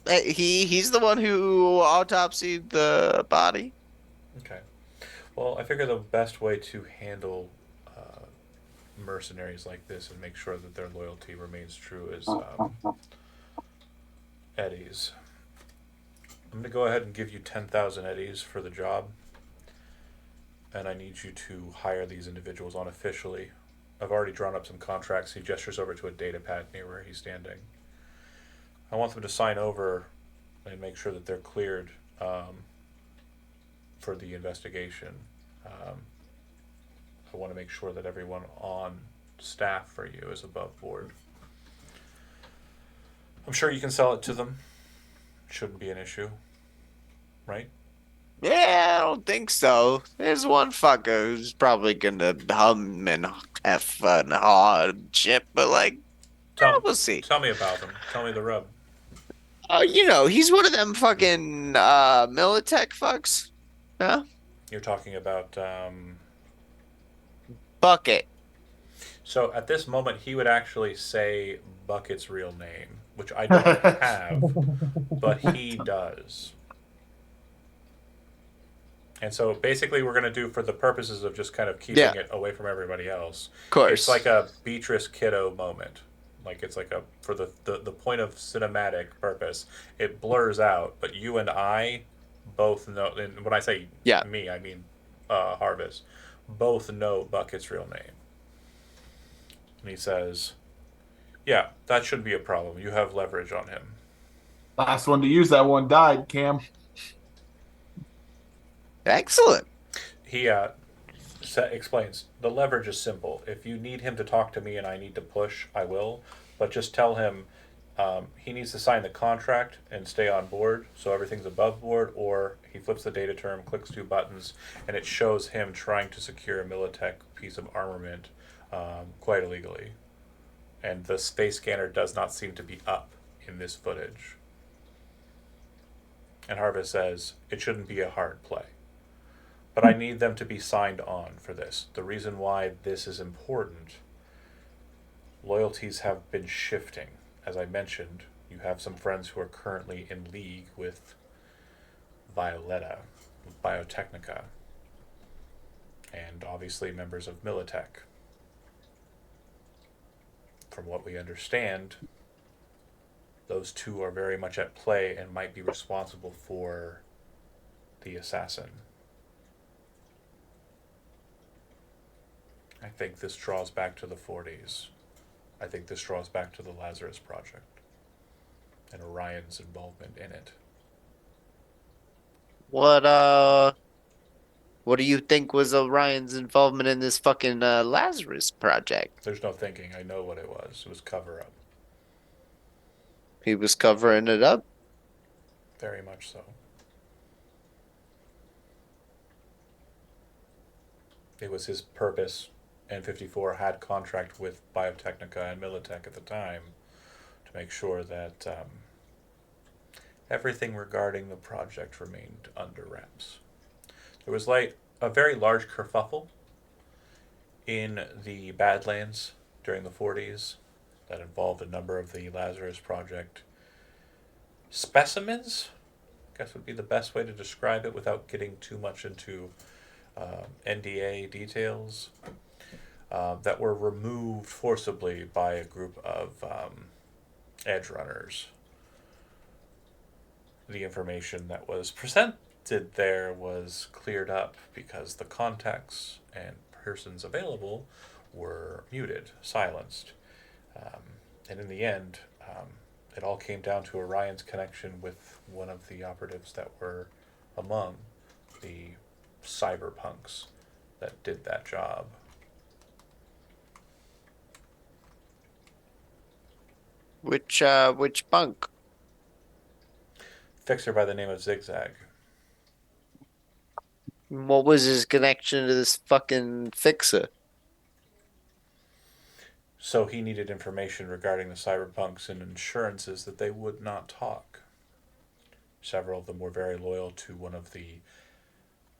he's the one who autopsied the body. Okay. Well, I figure the best way to handle mercenaries like this and make sure that their loyalty remains true is eddies. I'm going to go ahead and give you 10,000 eddies for the job. And I need you to hire these individuals unofficially. I've already drawn up some contracts. He gestures over to a data pad near where he's standing. I want them to sign over and make sure that they're cleared for the investigation. I want to make sure that everyone on staff for you is above board. I'm sure you can sell it to them. Shouldn't be an issue, right? Yeah, I don't think so. There's one fucker who's probably gonna hum and F and hard shit, but like, we'll see. Tell me about them. Tell me the rub. He's one of them fucking Militech fucks. Huh? You're talking about. Bucket. So at this moment, he would actually say Bucket's real name, which I don't have, but he does. And so basically, we're going to do, for the purposes of just kind of keeping it away from everybody else, course. it's like a Beatrice Kiddo moment. Like it's like for the point of cinematic purpose, it blurs out, but you and I both know, and when I say me, I mean Harvest, both know Bucket's real name. And he says, yeah, that shouldn't be a problem. You have leverage on him. Last one to use that one died, Cam. Excellent. He explains the leverage is simple. If you need him to talk to me and I need to push, I will. But just tell him he needs to sign the contract and stay on board, so everything's above board, or he flips the data term, clicks 2 buttons, and it shows him trying to secure a Militech piece of armament quite illegally. And the space scanner does not seem to be up in this footage. And Harvest says, it shouldn't be a hard play. But I need them to be signed on for this. The reason why this is important, loyalties have been shifting. As I mentioned, you have some friends who are currently in league with Violetta, with Biotechnica, and obviously members of Militech. From what we understand, those two are very much at play and might be responsible for the assassin. I think this draws back to the 40s. I think this draws back to the Lazarus Project and Orion's involvement in it. What do you think was Orion's involvement in this fucking Lazarus project? There's no thinking. I know what it was. It was cover up. He was covering it up. Very much so. It was his purpose. N54 had contract with Biotechnica and Militech at the time to make sure that everything regarding the project remained under wraps. There was like a very large kerfuffle in the Badlands during the 40s that involved a number of the Lazarus Project specimens, I guess would be the best way to describe it without getting too much into NDA details, that were removed forcibly by a group of edge runners. The information that was presented there was cleared up because the contacts and persons available were muted, silenced. And in the end, it all came down to Orion's connection with one of the operatives that were among the cyberpunks that did that job. Which bunk? Fixer by the name of Zigzag. What was his connection to this fucking fixer? So he needed information regarding the cyberpunks and assurances that they would not talk. Several of them were very loyal to one of the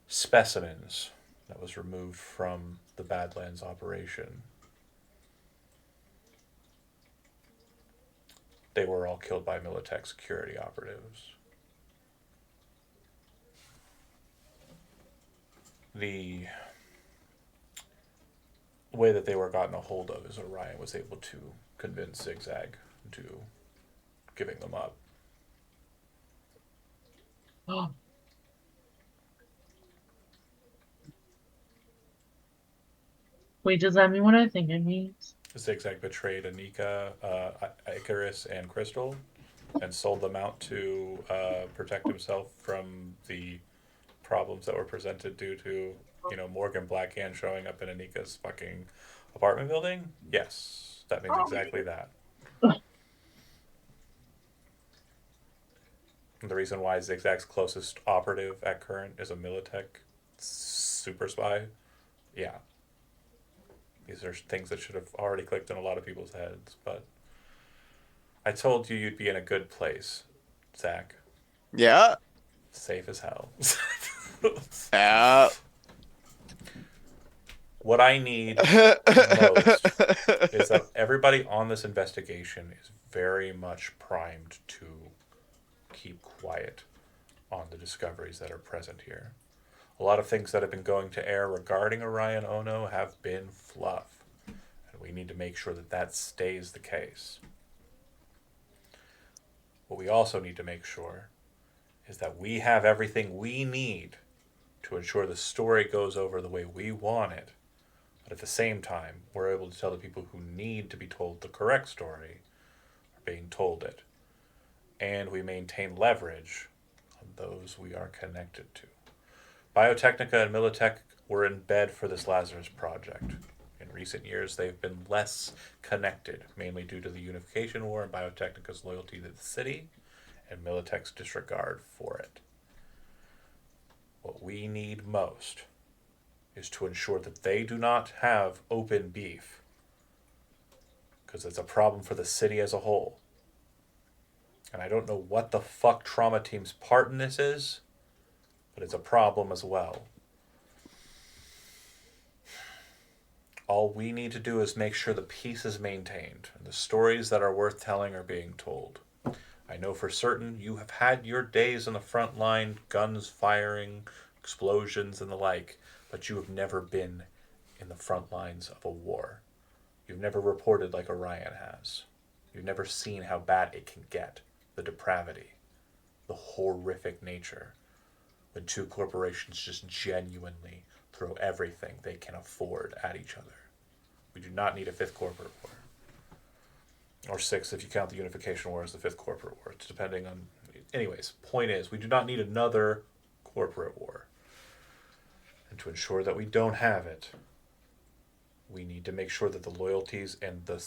specimens that was removed from the Badlands operation. They were all killed by Militech security operatives. The way that they were gotten a hold of is Orion was able to convince Zigzag to giving them up. Wait, does that mean what I think it means? Zigzag betrayed Anika, Icarus, and Crystal, and sold them out to protect himself from the problems that were presented due to, Morgan Blackhand showing up in Anika's fucking apartment building. Yes, that means exactly that. And the reason why Zigzag's closest operative at current is a Militech super spy. Yeah. These are things that should have already clicked in a lot of people's heads, but I told you you'd be in a good place, Zach. Yeah. Safe as hell. Yeah. What I need most is that everybody on this investigation is very much primed to keep quiet on the discoveries that are present here. A lot of things that have been going to air regarding Orion Ono have been fluff. And we need to make sure that that stays the case. What we also need to make sure is that we have everything we need to ensure the story goes over the way we want it. But at the same time, we're able to tell the people who need to be told the correct story are being told it. And we maintain leverage on those we are connected to. Biotechnica and Militech were in bed for this Lazarus project. In recent years, they've been less connected, mainly due to the Unification War and Biotechnica's loyalty to the city and Militech's disregard for it. What we need most is to ensure that they do not have open beef, because it's a problem for the city as a whole. And I don't know what the fuck Trauma Team's part in this is, but it's a problem as well. All we need to do is make sure the peace is maintained and the stories that are worth telling are being told. I know for certain you have had your days on the front line, guns firing, explosions and the like, but you have never been in the front lines of a war. You've never reported like Orion has. You've never seen how bad it can get, the depravity, the horrific nature, when two corporations just genuinely throw everything they can afford at each other. We do not need a fifth corporate war. Or sixth if you count the Unification War as the fifth corporate war. It's depending on... Anyways, point is, we do not need another corporate war. And to ensure that we don't have it, we need to make sure that the loyalties and the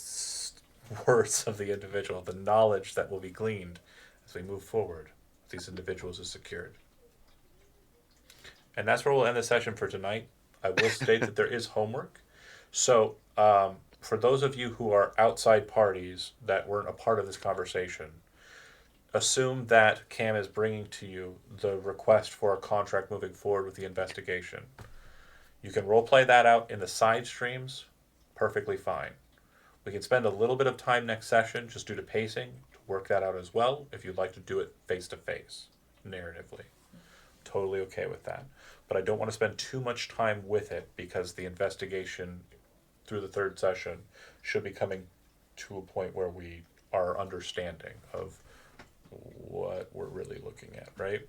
words of the individual, the knowledge that will be gleaned as we move forward with these individuals is secured. And that's where we'll end the session for tonight. I will state that there is homework. So, for those of you who are outside parties that weren't a part of this conversation, assume that Cam is bringing to you the request for a contract moving forward with the investigation. You can roleplay that out in the side streams, perfectly fine. We can spend a little bit of time next session, just due to pacing, to work that out as well, if you'd like to do it face-to-face, narratively. Totally okay with that. But I don't want to spend too much time with it, because the investigation through the third session should be coming to a point where we are understanding of what we're really looking at, right?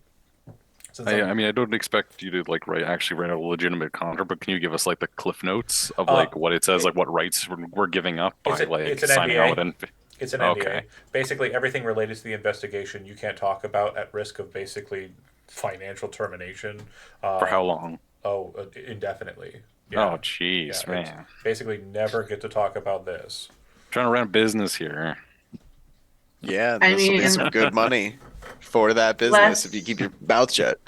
I mean, I don't expect you to like actually write a legitimate contract, but can you give us like the cliff notes of what it says, like what rights we're giving up by it's an signing NDA. on with It's an NDA. Basically, everything related to the investigation you can't talk about at risk of basically financial termination. For how long? Indefinitely. Yeah. Oh, jeez, man. Basically, never get to talk about this. Trying to run a business here. Yeah, this will be some good money for that business if you keep your mouth shut.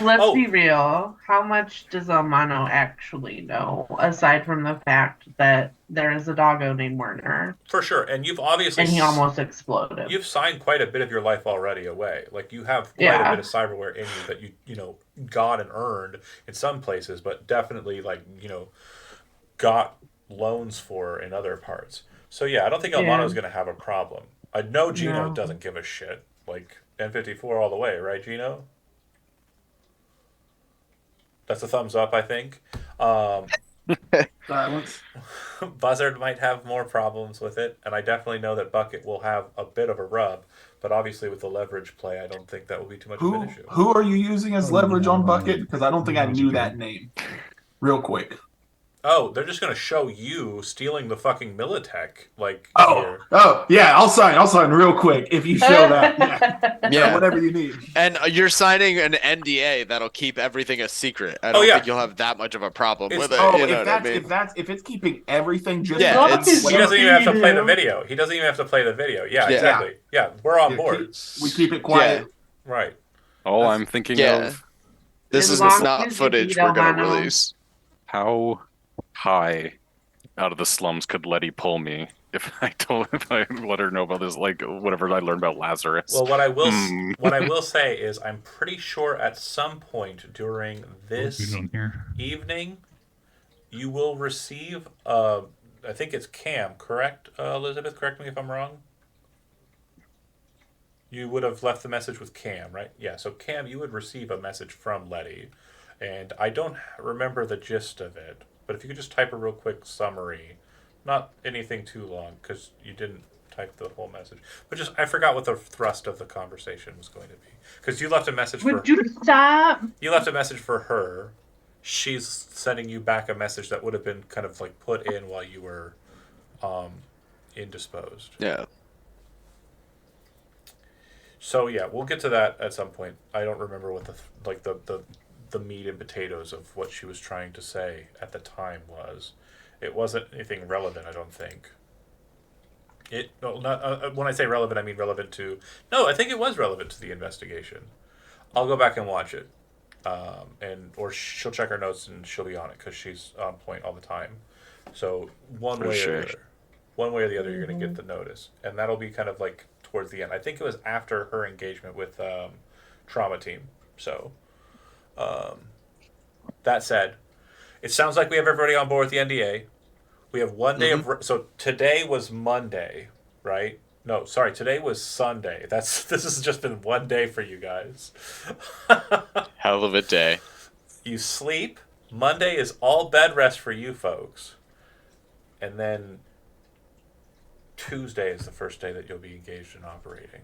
Let's be real. How much does Almano actually know, aside from the fact that there is a doggo named Werner? For sure, and you've obviously... And he almost exploded. You've signed quite a bit of your life already away. Like, you have quite a bit of cyberware in you that you know, got and earned in some places, but definitely, like, you know, got loans for in other parts. So, yeah, I don't think Almano's going to have a problem. I know Gino doesn't give a shit. Like, N54 all the way, right, Gino? That's a thumbs up, I think. Buzzard might have more problems with it, and I definitely know that Bucket will have a bit of a rub, but obviously with the leverage play, I don't think that will be too much of an issue. Who are you using as leverage on Bucket? Because I don't think I knew that name. Real quick. Oh, they're just going to show you stealing the fucking Militech, like, here. Oh, yeah, I'll sign real quick if you show that. Yeah, whatever you need. And you're signing an NDA that'll keep everything a secret. I don't think you'll have that much of a problem with it. You know what I mean? If it's keeping everything just... he doesn't even have to play the video. He doesn't even have to play the video. Yeah, exactly. Yeah, we're on board. We keep it quiet. Yeah. Right. All I'm thinking of... This is not footage we're going to release. How high out of the slums could Letty pull me if I let her know about this, like whatever I learned about Lazarus? Well, what I will say is I'm pretty sure at some point during this evening you will receive I think it's Cam, correct? Elizabeth, correct me if I'm wrong. You would have left the message with Cam, right? Yeah. So Cam, you would receive a message from Letty, and I don't remember the gist of it. But if you could just type a real quick summary, not anything too long, because you didn't type the whole message. But just I forgot what the thrust of the conversation was going to be. Because you left a message for Would you stop? you left a message for her. She's sending you back a message that would have been kind of like put in while you were indisposed. Yeah. So yeah, we'll get to that at some point. I don't remember what the meat and potatoes of what she was trying to say at the time was. It wasn't anything relevant, I don't think. When I say relevant, I mean relevant to. No, I think it was relevant to the investigation. I'll go back and watch it, or she'll check her notes and she'll be on it because she's on point all the time. So For sure. one way or the other, you're going to get the notice, and that'll be kind of like towards the end. I think it was after her engagement with Trauma Team. So, that said, it sounds like we have everybody on board with the NDA. We have one day of so today was Monday, right? No, sorry, today was Sunday. This has just been one day for you guys. Hell of a day. You sleep. Monday is all bed rest for you folks. And then Tuesday is the first day that you'll be engaged in operating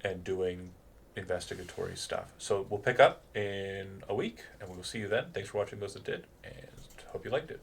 and doing investigatory stuff. So we'll pick up in a week, and we'll see you then. Thanks for watching those that did, and hope you liked it.